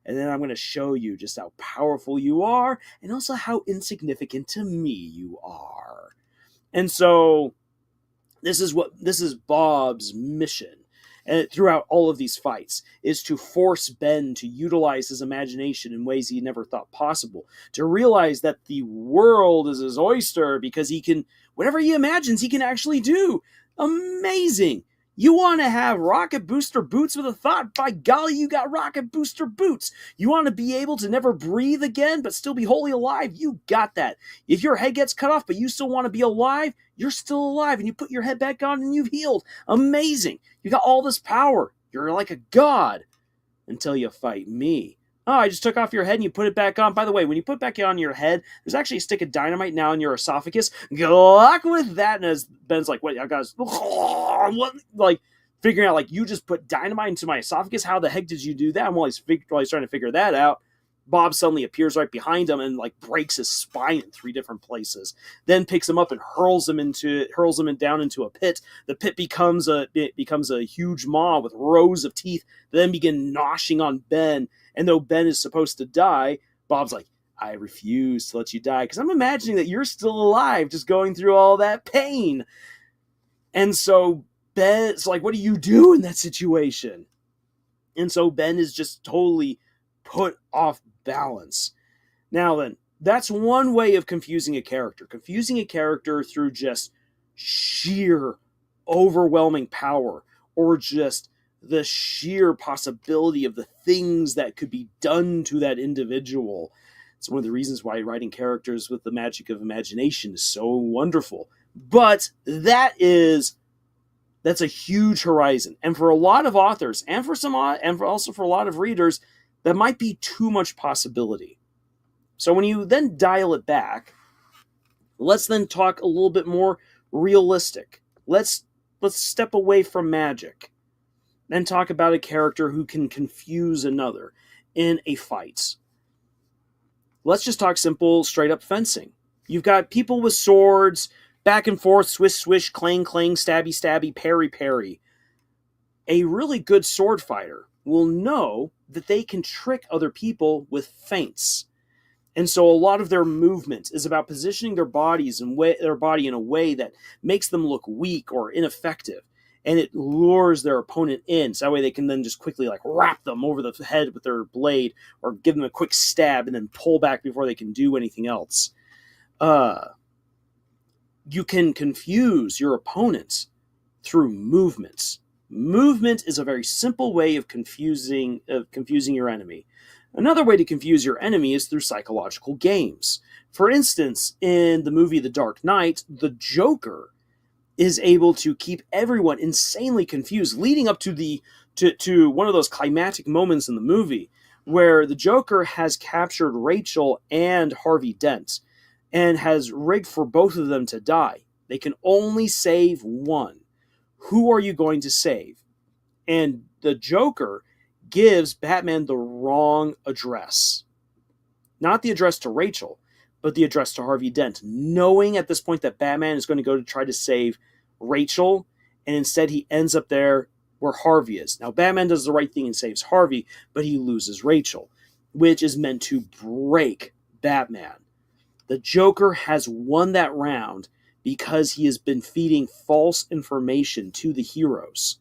Speaker 1: And then I'm going to show you just how powerful you are and also how insignificant to me you are. And so this is Bob's mission. And throughout all of these fights, is to force Ben to utilize his imagination in ways he never thought possible. To realize that the world is his oyster because he can, whatever he imagines, he can actually do. Amazing. You want to have rocket booster boots with a thought? By golly, you got rocket booster boots. You want to be able to never breathe again, but still be wholly alive? You got that. If your head gets cut off, but you still want to be alive, you're still alive, and you put your head back on and you've healed. Amazing. You got all this power. You're like a god until you fight me. Oh, I just took off your head and you put it back on. By the way, when you put back on your head, there's actually a stick of dynamite now in your esophagus. Good luck with that. And as Ben's like, wait, I got what? Like, figuring out, like, you just put dynamite into my esophagus? How the heck did you do that? And while he's trying to figure that out, Bob suddenly appears right behind him and, like, breaks his spine in 3 different places. Then picks him up and hurls him down into a pit. The pit becomes a huge maw with rows of teeth that then begin gnashing on Ben. And though Ben is supposed to die, Bob's like, I refuse to let you die because I'm imagining that you're still alive just going through all that pain. And so Ben's like, what do you do in that situation? And so Ben is just totally put off balance. Now then, that's one way of confusing a character. Confusing a character through just sheer overwhelming power or just the sheer possibility of the things that could be done to that individual. It's one of the reasons why writing characters with the magic of imagination is so wonderful. But that's a huge horizon. And for a lot of authors, and also for a lot of readers, that might be too much possibility. So when you then dial it back, let's then talk a little bit more realistic. Let's step away from magic and talk about a character who can confuse another in a fight. Let's just talk simple, straight up fencing. You've got people with swords, back and forth, swish, swish, clang, clang, stabby, stabby, parry, parry. A really good sword fighter will know that they can trick other people with feints. And so a lot of their movement is about positioning their body in a way that makes them look weak or ineffective. And it lures their opponent in. So that way they can then just quickly like wrap them over the head with their blade or give them a quick stab and then pull back before they can do anything else. uh, you can confuse your opponents through movements. Movement is a very simple way of confusing your enemy. Another way to confuse your enemy is through psychological games. For instance, in the movie The Dark Knight, the Joker is able to keep everyone insanely confused, leading up to to one of those climactic moments in the movie where the Joker has captured Rachel and Harvey Dent and has rigged for both of them to die. They can only save one. Who are you going to save? And the Joker gives Batman the wrong address. Not the address to Rachel, but the address to Harvey Dent, knowing at this point that Batman is going to go to try to save Rachel, and instead he ends up there where Harvey is. Now, Batman does the right thing and saves Harvey, but he loses Rachel, which is meant to break Batman. The Joker has won that round because he has been feeding false information to the heroes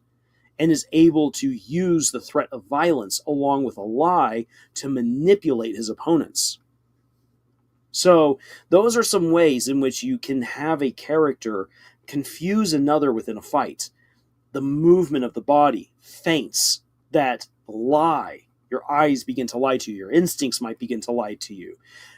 Speaker 1: and is able to use the threat of violence along with a lie to manipulate his opponents. So those are some ways in which you can have a character confuse another within a fight. The movement of the body, feints that lie. Your eyes begin to lie to you. Your instincts might begin to lie to you.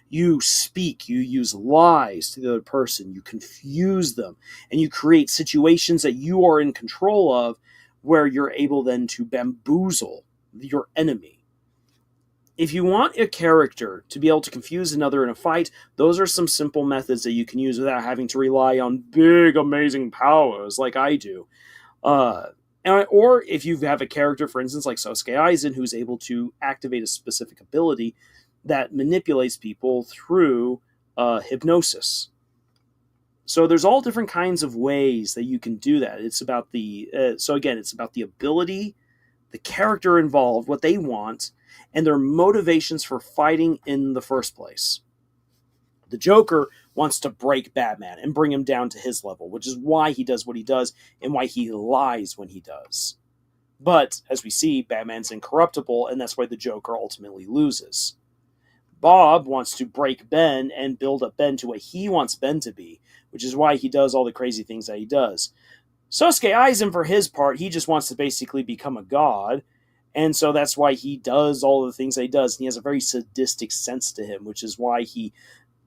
Speaker 1: You speak, you use lies to the other person, you confuse them, and you create situations that you are in control of where you're able then to bamboozle your enemy. If you want a character to be able to confuse another in a fight, those are some simple methods that you can use without having to rely on big, amazing powers like I do. Or if you have a character, for instance, like Sosuke Aizen, who's able to activate a specific ability that manipulates people through hypnosis. So there's all different kinds of ways that you can do that. It's about it's about the ability, the character involved, what they want, and their motivations for fighting in the first place. The Joker wants to break Batman and bring him down to his level, which is why he does what he does and why he lies when he does. But, as we see, Batman's incorruptible, and that's why the Joker ultimately loses. Bob wants to break Ben and build up Ben to what he wants Ben to be, which is why he does all the crazy things that he does. Sosuke Aizen, for his part, he just wants to basically become a god, and so that's why he does all the things that he does, and he has a very sadistic sense to him, which is why he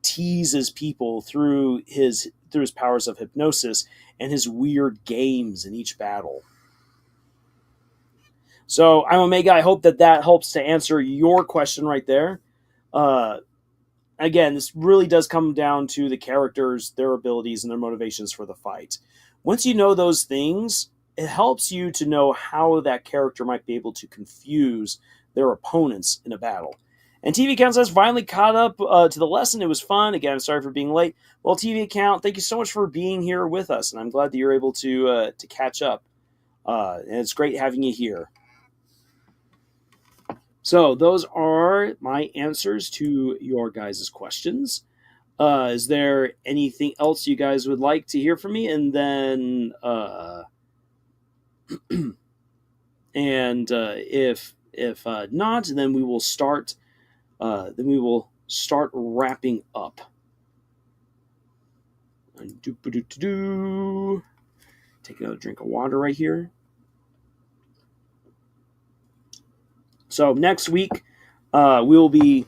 Speaker 1: teases people through his powers of hypnosis and his weird games in each battle. So, I'm Omega. I hope that helps to answer your question right there. Again, this really does come down to the characters, their abilities, and their motivations for the fight. Once you know those things, it helps you to know how that character might be able to confuse their opponents in a battle. And TV Account says, finally caught up to the lesson. It was fun. Again, I'm sorry for being late. Well, TV Account, thank you so much for being here with us, and I'm glad that you're able to catch up. And it's great having you here. So those are my answers to your guys' questions. Is there anything else you guys would like to hear from me? And then, if not, then we will start. Wrapping up. Take another drink of water right here. So next week, we'll be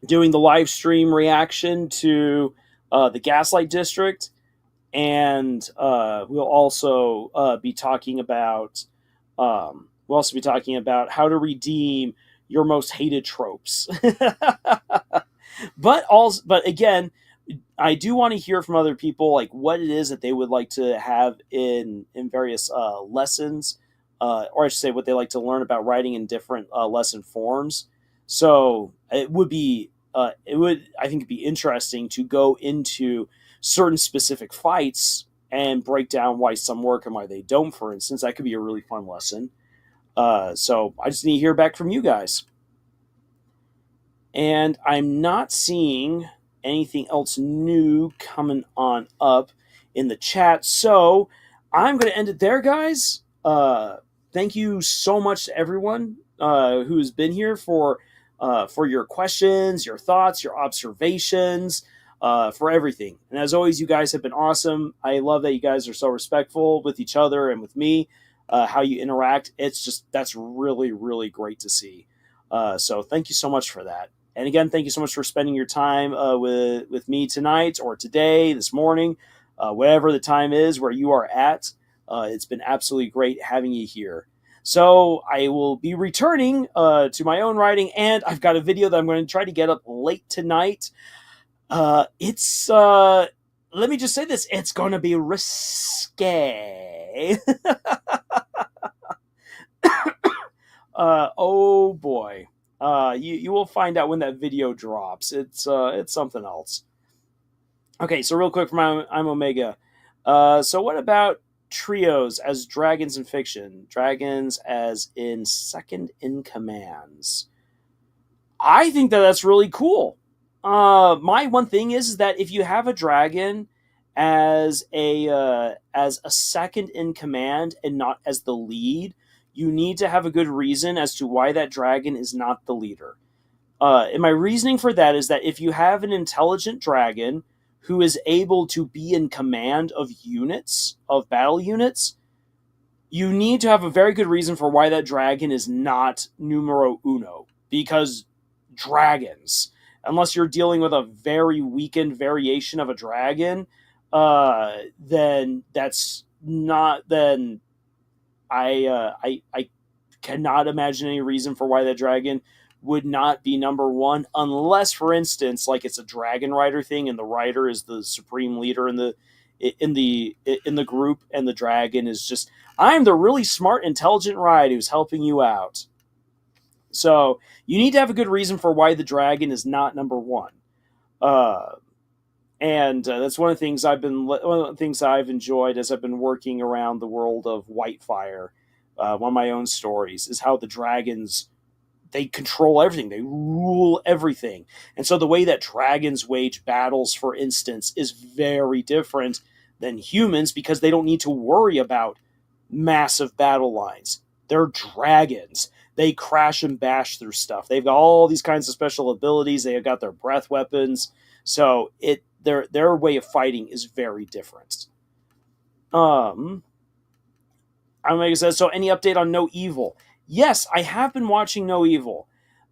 Speaker 1: doing the live stream reaction to the Gaslight District, and we'll also be talking about how to redeem your most hated tropes. But again, I do want to hear from other people, like what it is that they would like to have in various lessons, or I should say what they like to learn about writing in different lesson forms. So it would be, I think it'd be interesting to go into certain specific fights and break down why some work and why they don't, for instance. That could be a really fun lesson. So I just need to hear back from you guys. And I'm not seeing anything else new coming on up in the chat. So I'm going to end it there, guys. Thank you so much to everyone who's been here for your questions, your thoughts, your observations. for everything. And as always, you guys have been awesome. I love that you guys are so respectful with each other and with me, how you interact. That's really, really great to see. So thank you so much for that. And again, thank you so much for spending your time with me tonight or today, this morning, whatever the time is where you are at. It's been absolutely great having you here. So I will be returning to my own writing, and I've got a video that I'm going to try to get up late tonight. It's let me just say this: it's going to be risque. Oh boy. You will find out when that video drops. It's something else. Okay, so real quick from I'm Omega. So what about trios as dragons in fiction? Dragons as in second in commands. I think that's really cool. My one thing is that if you have a dragon as a second in command and not as the lead, you need to have a good reason as to why that dragon is not the leader. And my reasoning for that is that if you have an intelligent dragon who is able to be in command of units, of battle units, you need to have a very good reason for why that dragon is not numero uno. Because dragons, unless you're dealing with a very weakened variation of a dragon, then that's not. Then I cannot imagine any reason for why that dragon would not be number one, unless, for instance, like it's a dragon rider thing, and the rider is the supreme leader in the group, and the dragon is just, I'm the really smart, intelligent ride who's helping you out. So you need to have a good reason for why the dragon is not number one. And that's one of the things I've enjoyed as I've been working around the world of Whitefire. One of my own stories is how the dragons, they control everything. They rule everything. And so the way that dragons wage battles, for instance, is very different than humans because they don't need to worry about massive battle lines. They're dragons. They crash and bash through stuff. They've got all these kinds of special abilities. They have got their breath weapons. So their way of fighting is very different. I'm like I said, so any update on No Evil? Yes, I have been watching No Evil.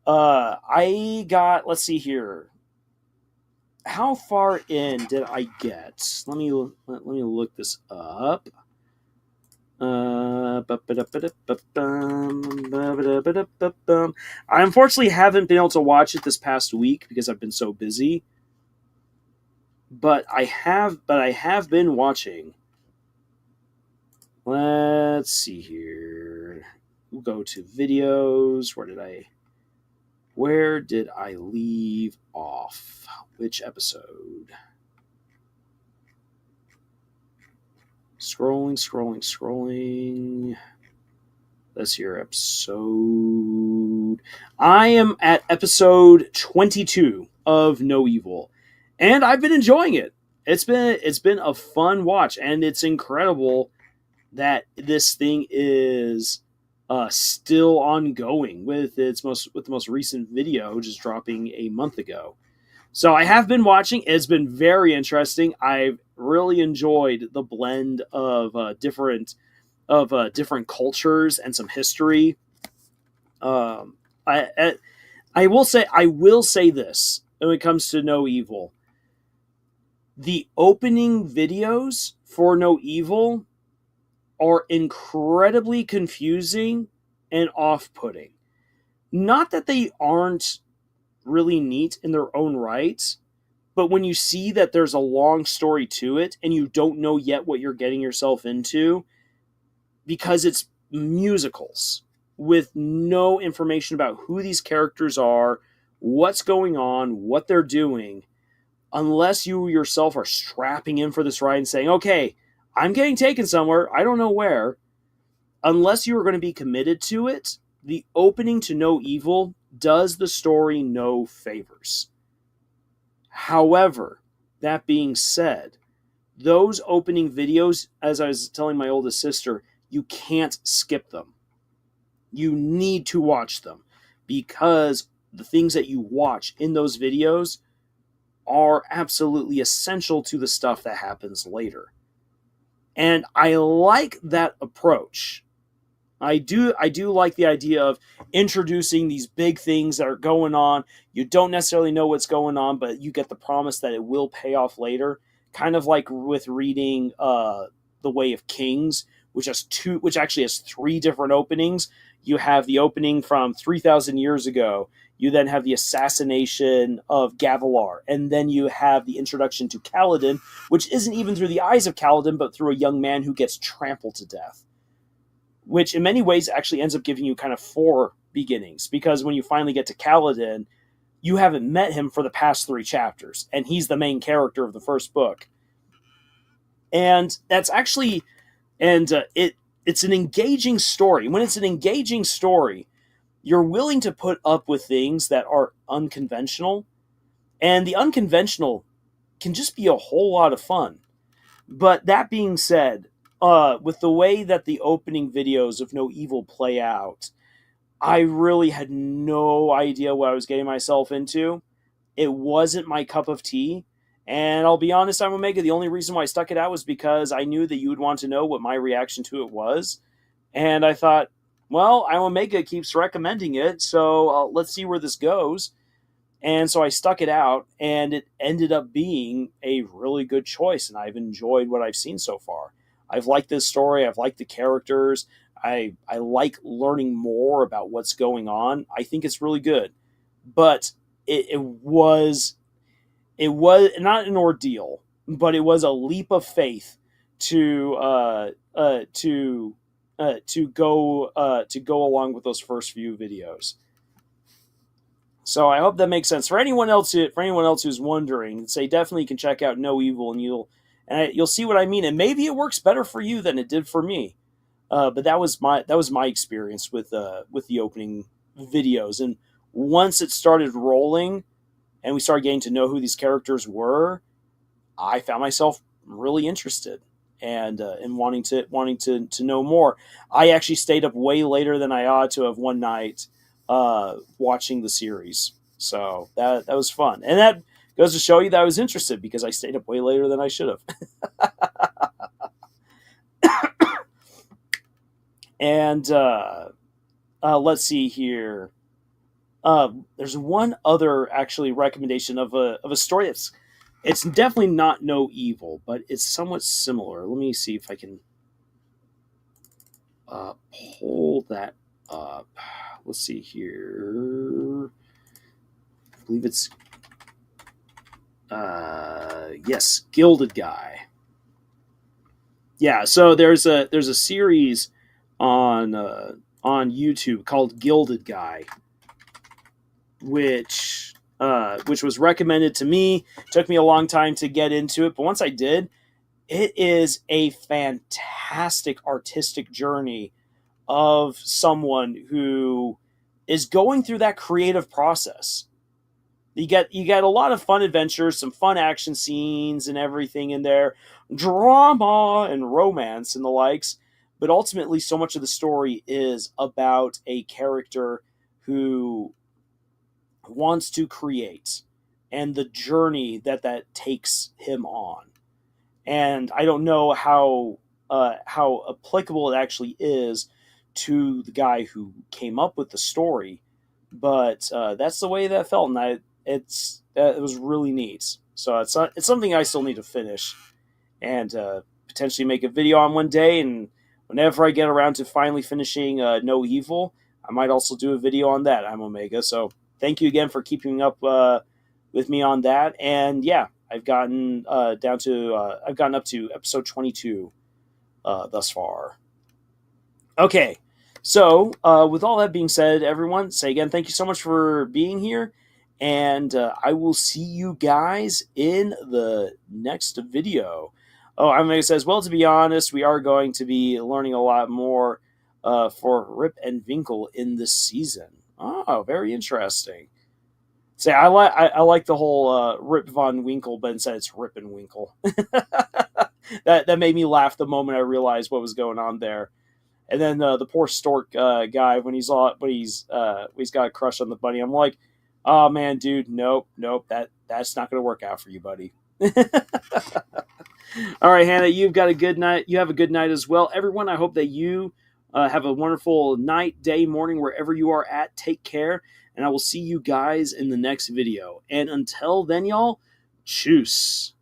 Speaker 1: Let's see here. How far in did I get? Let me look this up. I unfortunately haven't been able to watch it this past week because I've been so busy. But I have been watching. Let's see here. We'll go to videos. Where did I leave off? Which episode? Scrolling. That's your episode. I am at episode 22 of No Evil, and I've been enjoying it. It's been a fun watch, and it's incredible that this thing is still ongoing with the most recent video just dropping a month ago. So I have been watching. It's been very interesting. I've really enjoyed the blend of different cultures and some history. I will say this when it comes to No Evil. The opening videos for No Evil are incredibly confusing and off-putting. Not that they aren't really neat in their own right, but when you see that there's a long story to it and you don't know yet what you're getting yourself into, because it's musicals with no information about who these characters are, what's going on, what they're doing, unless you yourself are strapping in for this ride and saying, okay, I'm getting taken somewhere, I don't know where. Unless you are going to be committed to it, the opening to No Evil does the story no favors. However, that being said, those opening videos, as I was telling my oldest sister, you can't skip them. You need to watch them because the things that you watch in those videos are absolutely essential to the stuff that happens later. And I like that approach. I do like the idea of introducing these big things that are going on. You don't necessarily know what's going on, but you get the promise that it will pay off later. Kind of like with reading The Way of Kings, which actually has three different openings. You have the opening from 3,000 years ago. You then have the assassination of Gavilar, and then you have the introduction to Kaladin, which isn't even through the eyes of Kaladin, but through a young man who gets trampled to death, which in many ways actually ends up giving you kind of four beginnings, because when you finally get to Kaladin, you haven't met him for the past three chapters, and he's the main character of the first book. And that's actually, it's an engaging story. When it's an engaging story, you're willing to put up with things that are unconventional, and the unconventional can just be a whole lot of fun. But that being said, with the way that the opening videos of No Evil play out, I really had no idea what I was getting myself into. It wasn't my cup of tea. And I'll be honest, I'm Omega, the only reason why I stuck it out was because I knew that you would want to know what my reaction to it was. And I thought, well, I'm Omega keeps recommending it, so let's see where this goes. And so I stuck it out, and it ended up being a really good choice, and I've enjoyed what I've seen so far. I've liked this story. I've liked the characters. I like learning more about what's going on. I think it's really good. But it was not an ordeal, but it was a leap of faith to go along with those first few videos. So I hope that makes sense for anyone else. For anyone else who's wondering, say definitely you can check out No Evil, and you'll see what I mean. And maybe it works better for you than it did for me. But that was my experience with the opening videos. And once it started rolling, and we started getting to know who these characters were, I found myself really interested and wanting to know more. I actually stayed up way later than I ought to have one night watching the series. So that was fun. And that goes to show you that I was interested, because I stayed up way later than I should have. And let's see here. There's one other actually recommendation of a story that's, it's definitely not No Evil, but it's somewhat similar. Let me see if I can pull that up. Let's see here. I believe it's yes, Gilded Guy. Yeah, so there's a series on YouTube called Gilded Guy, which was recommended to me. Took me a long time to get into it, but once I did, it is a fantastic artistic journey of someone who is going through that creative process. You get a lot of fun adventures, some fun action scenes and everything in there, drama and romance and the likes, but ultimately so much of the story is about a character who wants to create and the journey that takes him on. And I don't know how applicable it actually is to the guy who came up with the story, but that's the way that felt, and it was really neat. So it's something I still need to finish and potentially make a video on one day. And whenever I get around to finally finishing No Evil, I might also do a video on that. I'm Omega. So thank you again for keeping up with me on that. And yeah, I've gotten up to episode 22 thus far. Okay, so with all that being said, everyone, say again, thank you so much for being here, and I will see you guys in the next video. Oh, I'm going to say as well, to be honest, we are going to be learning a lot more for Rip and Winkle in this season. Oh, very interesting. Say, I like the whole Rip Von Winkle, but instead it's Rip and Winkle. that made me laugh the moment I realized what was going on there. And then the poor stork guy, when he's got a crush on the bunny, I'm like, Oh man, dude, nope, nope. That's not gonna work out for you, buddy. All right, Hannah, you've got a good night. You have a good night as well, everyone. I hope that you have a wonderful night, day, morning, wherever you are at. Take care, and I will see you guys in the next video. And until then, y'all, choose.